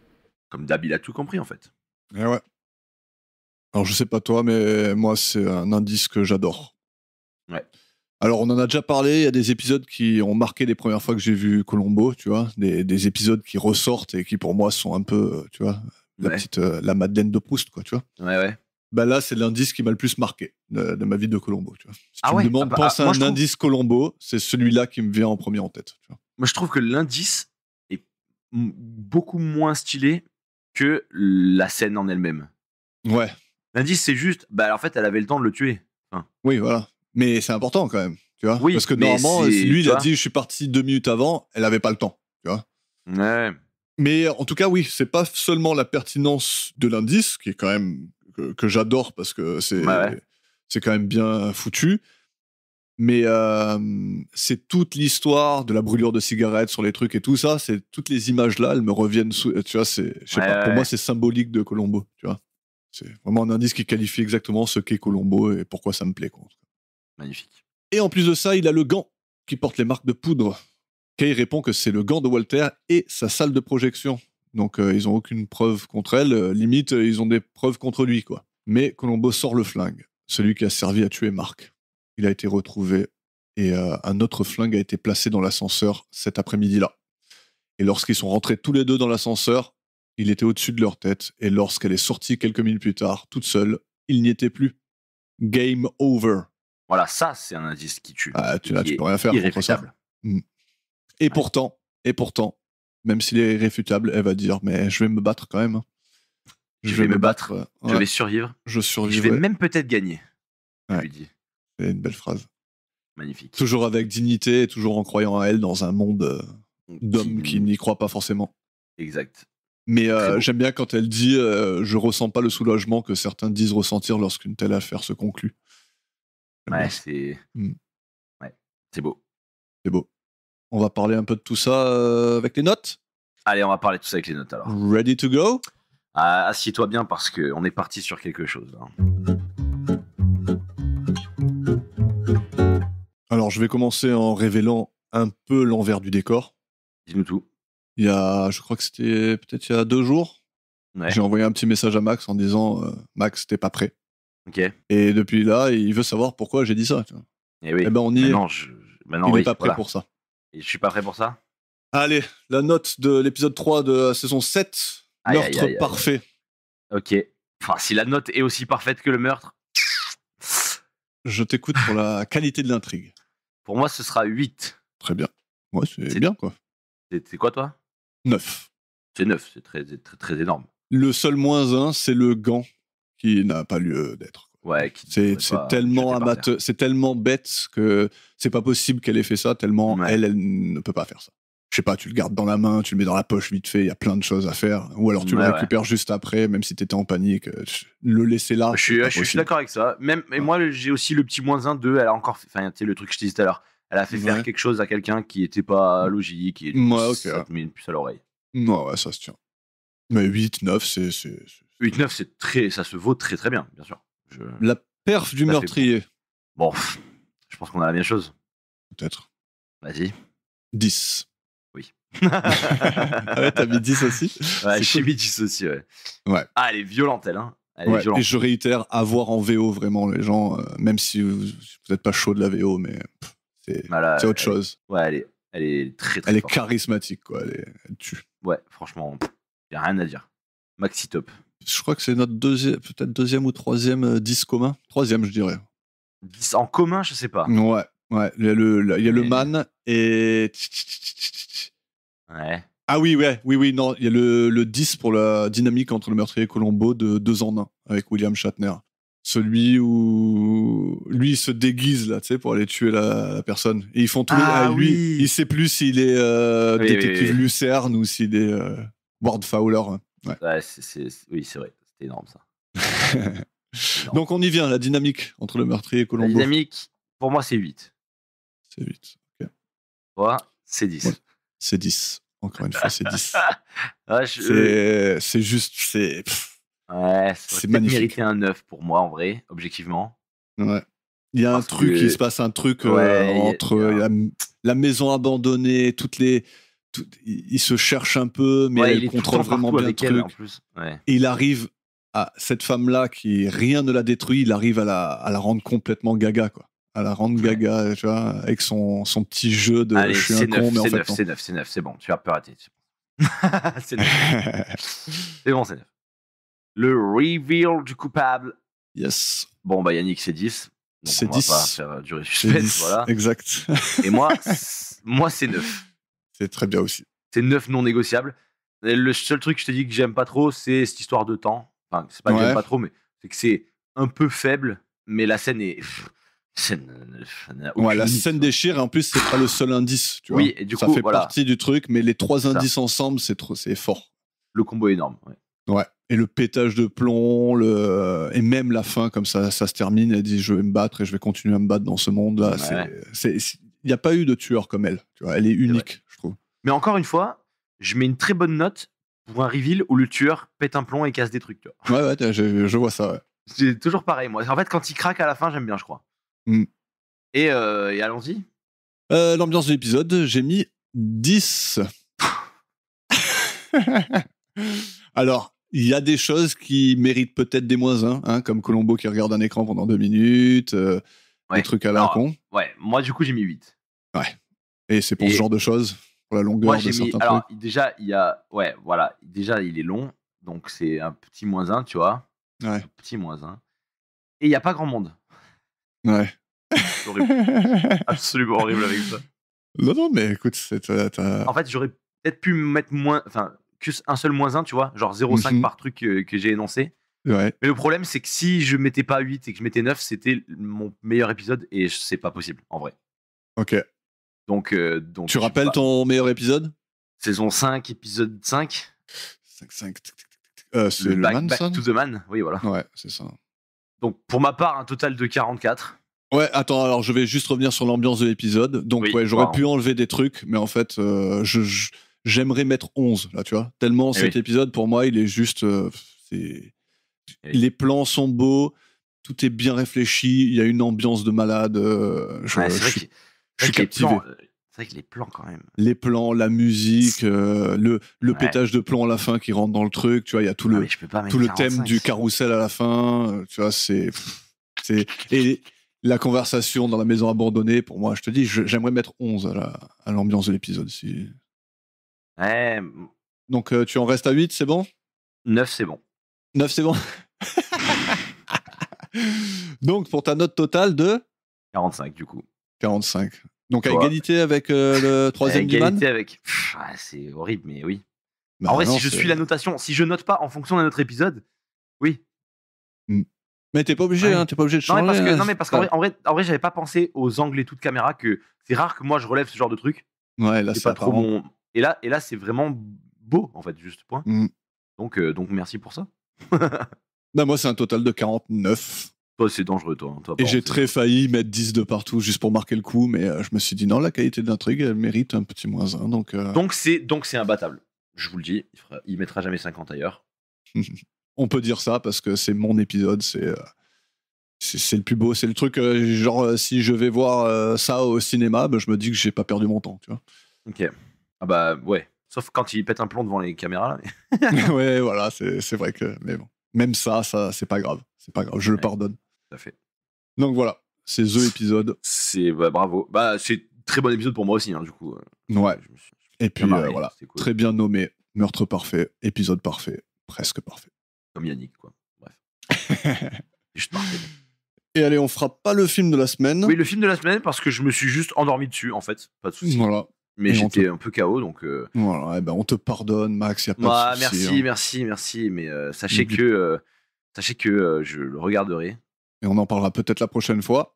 Comme d'hab, il a tout compris en fait. Eh ouais. Alors, je sais pas toi, mais moi, c'est un indice que j'adore. Ouais. Alors, on en a déjà parlé, il y a des épisodes qui ont marqué les premières fois que j'ai vu Columbo, tu vois, des épisodes qui ressortent et qui, pour moi, sont un peu, tu vois, la Madeleine de Proust, quoi, tu vois. Ouais. Bah là, c'est l'indice qui m'a le plus marqué de ma vie de Columbo, tu vois. Si tu me demandes, moi, pense à un indice Columbo, c'est celui-là qui me vient en premier en tête, tu vois. Moi, je trouve que l'indice est beaucoup moins stylé que la scène en elle-même. Ouais. L'indice, c'est juste, bah en fait, elle avait le temps de le tuer. Enfin. Oui, voilà. Mais c'est important quand même, tu vois. Oui, parce que normalement, lui, il a vois dit, je suis parti 2 minutes avant, elle avait pas le temps, tu vois. Ouais. Mais en tout cas, oui, c'est pas seulement la pertinence de l'indice, qui est quand même que j'adore parce que c'est quand même bien foutu, mais c'est toute l'histoire de la brûlure de cigarettes sur les trucs et tout ça, c'est toutes les images là, elles me reviennent, tu vois, je sais pas, pour moi c'est symbolique de Columbo, tu vois. C'est vraiment un indice qui qualifie exactement ce qu'est Columbo et pourquoi ça me plaît, quoi. Magnifique. Et en plus de ça, il a le gant qui porte les marques de poudre. Kay répond que c'est le gant de Walter et sa salle de projection. Donc ils ont aucune preuve contre elle, limite ils ont des preuves contre lui, quoi. Mais Columbo sort le flingue, celui qui a servi à tuer Mark. Il a été retrouvé et un autre flingue a été placé dans l'ascenseur cet après-midi-là. Et lorsqu'ils sont rentrés tous les deux dans l'ascenseur, il était au-dessus de leur tête et lorsqu'elle est sortie quelques minutes plus tard, toute seule, il n'y était plus. Game over. Voilà, ça c'est un indice qui tue. Ah, tu peux rien faire contre ça. Et pourtant, même s'il est irréfutable, elle va dire, mais je vais me battre quand même. Hein. Je vais me battre. Je vais survivre. Je survivrai. Je vais même peut-être gagner. Ouais. Je lui dis. C'est une belle phrase. Magnifique. Toujours avec dignité et toujours en croyant à elle dans un monde d'hommes qui n'y croient pas forcément. Exact. Mais j'aime bien quand elle dit je ressens pas le soulagement que certains disent ressentir lorsqu'une telle affaire se conclut. Ouais, c'est. Ouais, c'est beau. C'est beau. On va parler un peu de tout ça avec les notes. Allez, on va parler de tout ça avec les notes alors. Ready to go? Assieds-toi bien parce qu'on est parti sur quelque chose. Hein. Alors, je vais commencer en révélant un peu l'envers du décor. Dis-nous tout. Je crois que c'était peut-être il y a 2 jours. Ouais. J'ai envoyé un petit message à Max en disant Max, t'es pas prêt. Ok. Et depuis là, il veut savoir pourquoi j'ai dit ça. Tu vois. Et oui. Eh ben, on y est. Maintenant, il n'est pas prêt pour ça. Et je suis pas prêt pour ça. Allez, la note de l'épisode 3 de la saison 7. Meurtre parfait. Ok. Enfin, si la note est aussi parfaite que le meurtre. Je t'écoute pour la qualité de l'intrigue. Pour moi, ce sera 8. Très bien. Ouais, c'est bien, quoi. C'est quoi, toi? 9. C'est 9, c'est très, très, très énorme. Le seul -1, c'est le gant qui n'a pas lieu d'être. Ouais, c'est tellement amateur, c'est tellement bête que c'est pas possible qu'elle ait fait ça, tellement elle ne peut pas faire ça. Je sais pas, tu le gardes dans la main, tu le mets dans la poche vite fait, il y a plein de choses à faire. Ou alors tu le récupères juste après, même si t'étais en panique. Le laisser là. Je suis d'accord avec ça. Même, et moi, j'ai aussi le petit -1 de. Elle a encore. Enfin, tu sais, le truc que je te disais tout à l'heure. Elle a fait faire quelque chose à quelqu'un qui était pas logique. Et ça te met une puce à l'oreille. Ouais, ça se tient. Mais 8, 9, c'est. 8, 9, c'est très. Ça se vaut très, très bien, bien sûr. La perf du meurtrier. Bon, je pense qu'on a la même chose. Peut-être. Vas-y. 10. Oui. Ah ouais, t'as mis 10 aussi? Ouais, j'ai mis 10 aussi, ouais. Ah, elle est violente, elle, hein. Elle est violente. Et je réitère, à voir en VO, vraiment, les gens, même si vous n'êtes pas chaud de la VO, mais c'est autre chose. Ouais, elle est très, très Elle forte. Est charismatique, quoi. Elle tue. Ouais, franchement, y a rien à dire. Maxi top. Je crois que c'est notre peut-être deuxième ou troisième 10 commun. Troisième, je dirais. 10 en commun, je sais pas. Ouais. Il y a le man et... Ouais. Ah oui, non. Il y a le 10 pour la dynamique entre le meurtrier et Columbo de 2 en 1 avec William Shatner. Celui où lui il se déguise là, tu sais, pour aller tuer la personne. Et ils font tout. Lui, il sait plus s'il est détective Lucerne ou s'il est Ward Fowler. Ouais, oui, c'est vrai. C'était énorme ça. Donc on y vient, la dynamique entre le meurtrier et Columbo. La dynamique, pour moi, c'est 8. C'est 8. Ok. Voilà, c'est 10. Ouais, c'est 10. Encore une fois, c'est 10. Ouais, c'est juste. Ouais, C'est ça aurait peut-être magnifique. mérité un 9 pour moi, en vrai, objectivement. Ouais. Il y a un Parce truc, que- il se passe un truc Ouais, entre la maison abandonnée, il se cherche un peu, mais Ouais, elle il est tout le contrôle temps vraiment partout bien le avec elle, truc. en plus. Ouais. Et il arrive à cette femme-là qui rien ne la détruit, il arrive à la rendre complètement gaga, quoi. À la rendre gaga, tu vois, avec son petit jeu de Allez, je suis un c'est con, 9, mais en c'est fait 9, non. c'est 9, c'est 9, c'est bon, tu peux arrêter. C'est 9. C'est bon, c'est 9. Le reveal du coupable. Yes, Bon, bah Yannick, c'est 10. Donc c'est on va 10. pas faire durer le C'est suspense, 10, voilà. exact. Et moi, c'est 9. C'est très bien aussi. C'est 9 non négociable. Et le seul truc que je te dis que j'aime pas trop, c'est cette histoire de temps. Enfin, c'est pas que Ouais. j'aime pas trop, mais c'est que c'est un peu faible, mais la scène est. Ouais, la scène déchire, et en plus, c'est pas le seul indice, tu vois. Oui, et du ça coup, fait voilà. partie du truc, mais les trois Ça. indices ensemble, c'est fort. Le combo est énorme. Ouais. Ouais. Et le pétage de plomb, et même la fin, comme ça se termine, elle dit je vais me battre et je vais continuer à me battre dans ce monde-là. Ouais. Il n'y a pas eu de tueur comme elle. Tu vois, elle est unique, je trouve. Mais encore une fois, je mets une très bonne note pour un reveal où le tueur pète un plomb et casse des trucs. Tu vois. Ouais, je vois ça, ouais. C'est toujours pareil, moi. En fait, quand il craque à la fin, j'aime bien, je crois. Mm. Et allons-y. L'ambiance de l'épisode, j'ai mis 10. Alors, il y a des choses qui méritent peut-être des moins 1, hein, comme Colombo qui regarde un écran pendant 2 minutes, des trucs à la Alors, con. Ouais, moi, du coup, j'ai mis 8. Et c'est pour Et ce genre de choses, pour la longueur Moi, de j'ai mis. certains Alors, trucs. déjà, il y a. Ouais, voilà. Déjà, il est long. Donc, c'est un petit moins 1, tu vois. Ouais. Un petit moins 1. Et il n'y a pas grand monde. Ouais. C'est horrible. Absolument horrible avec ça. Non, mais écoute, En fait, j'aurais peut-être pu mettre moins. Enfin, qu'un seul moins 1, tu vois. Genre 0,5 Mhm. par truc que j'ai énoncé. Ouais. Mais le problème, c'est que si je mettais pas 8 et que je mettais 9, c'était mon meilleur épisode. Et c'est pas possible, en vrai. Ok. Donc Tu rappelles ton meilleur épisode? Saison 5, épisode 5. 5. C'est le Man, Back ça? to the Man. Oui, voilà. Ouais, c'est ça. Donc, pour ma part, un total de 44. Ouais, attends, alors je vais juste revenir sur l'ambiance de l'épisode. Donc, Oui, ouais, j'aurais pardon. pu enlever des trucs, mais en fait, j'aimerais mettre 11, là, tu vois. Tellement cet épisode, pour moi, il est juste. Les plans sont beaux, tout est bien réfléchi, il y a une ambiance de malade. Je suis captivé. C'est vrai que les plans, quand même. Les plans, la musique, le pétage de plomb à la fin qui rentre dans le truc, tu vois, il y a tout le thème du carrousel à la fin, tu vois, et la conversation dans la maison abandonnée, pour moi, je te dis, j'aimerais mettre 11 à l'ambiance de l'épisode. Ouais. Donc, tu en restes à 8, c'est bon? 9, c'est bon. 9, c'est bon. Donc, pour ta note totale de 45, du coup. 45. Donc, à égalité avec le troisième du Man? Égalité avec. C'est horrible, mais oui. Bah en vrai, non, si je suis la notation, si je note pas en fonction d'un autre épisode, oui. Mais t'es pas obligé, hein, t'es pas obligé de changer. Non, mais parce qu'en vrai, j'avais pas pensé aux angles et tout de caméra, que c'est rare que moi je relève ce genre de truc. Ouais, là, c'est c'est pas trop mon. Et là, c'est vraiment beau, en fait, juste point. Donc, merci pour ça. Bah, moi, c'est un total de 49. Toi, c'est dangereux, toi. Et j'ai très failli mettre 10 de partout juste pour marquer le coup, mais je me suis dit non, la qualité de l'intrigue, elle mérite un petit moins 1. Donc c'est imbattable. Je vous le dis, il mettra jamais 50 ailleurs. On peut dire ça parce que c'est mon épisode, c'est le plus beau, c'est le truc, genre si je vais voir ça au cinéma, bah, je me dis que j'ai pas perdu mon temps, tu vois. Ok. Ah bah ouais. Sauf quand il pète un plomb devant les caméras, là. Mais... ouais, voilà, c'est vrai que... Mais bon, même ça c'est pas grave. C'est pas grave, je le pardonne. Tout à fait. Donc voilà, c'est The épisode. C'est bravo. Bah c'est très bon épisode pour moi aussi, hein, du coup. Ouais. Et puis marré, voilà, cool. Très bien nommé, meurtre parfait, épisode parfait, presque parfait. Comme Yannick, quoi. Bref. Juste parfait. Et allez, on fera pas le film de la semaine. Oui, le film de la semaine, parce que je me suis juste endormi dessus, en fait. Pas de soucis. Voilà. Mais j'étais un peu KO, donc... Voilà, et ben on te pardonne, Max, y a pas de souci. Merci. Mais sachez que je le regarderai. Et on en parlera peut-être la prochaine fois.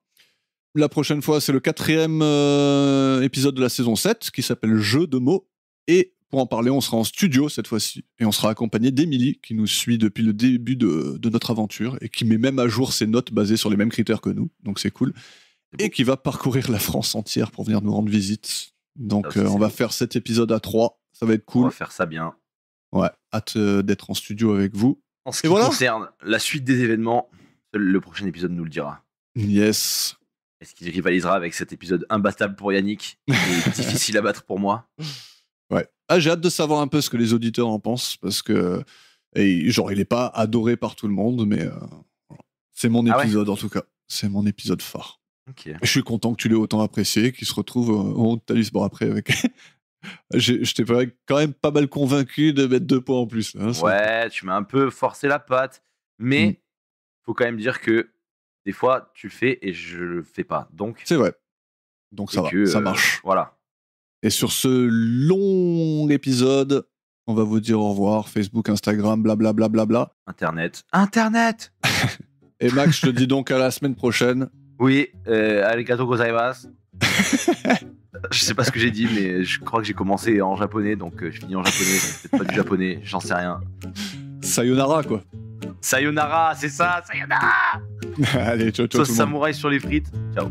La prochaine fois, c'est le 4e épisode de la saison 7, qui s'appelle Jeu de mots. Et pour en parler, on sera en studio cette fois-ci. Et on sera accompagné d'Émilie, qui nous suit depuis le début de notre aventure, et qui met même à jour ses notes basées sur les mêmes critères que nous. Donc c'est cool. Et qui va parcourir la France entière pour venir nous rendre visite. Donc on va faire cet épisode à 3. Ça va être cool. On va faire ça bien. Ouais, hâte d'être en studio avec vous. En ce qui voilà. concerne la suite des événements, seul le prochain épisode nous le dira. Yes. Est-ce qu'il rivalisera avec cet épisode imbattable pour Yannick et difficile à battre pour moi? Ouais. Ah, j'ai hâte de savoir un peu ce que les auditeurs en pensent parce que genre il est pas adoré par tout le monde, mais voilà. C'est mon épisode en tout cas. C'est mon épisode phare. Ok. Je suis content que tu l'aies autant apprécié, qu'il se retrouve au Talus. Bon après avec, je t'ai quand même pas mal convaincu de mettre 2 points en plus. Hein, Ouais, tu m'as un peu forcé la patte, mais faut quand même dire que des fois tu le fais et je le fais pas. Donc c'est vrai. Donc ça va, ça marche. Voilà. Et sur ce long épisode, on va vous dire au revoir. Facebook, Instagram, blablabla. Bla, bla, bla. Internet. Et Max, je te dis donc à la semaine prochaine. Oui, arigato gozaimasu. Je sais pas ce que j'ai dit, mais je crois que j'ai commencé en japonais, donc je finis en japonais. C'est peut-être pas du japonais, j'en sais rien. Sayonara, quoi. Sayonara, c'est ça, sayonara. Allez, ciao, ciao. Sauce samouraï sur les frites. Ciao.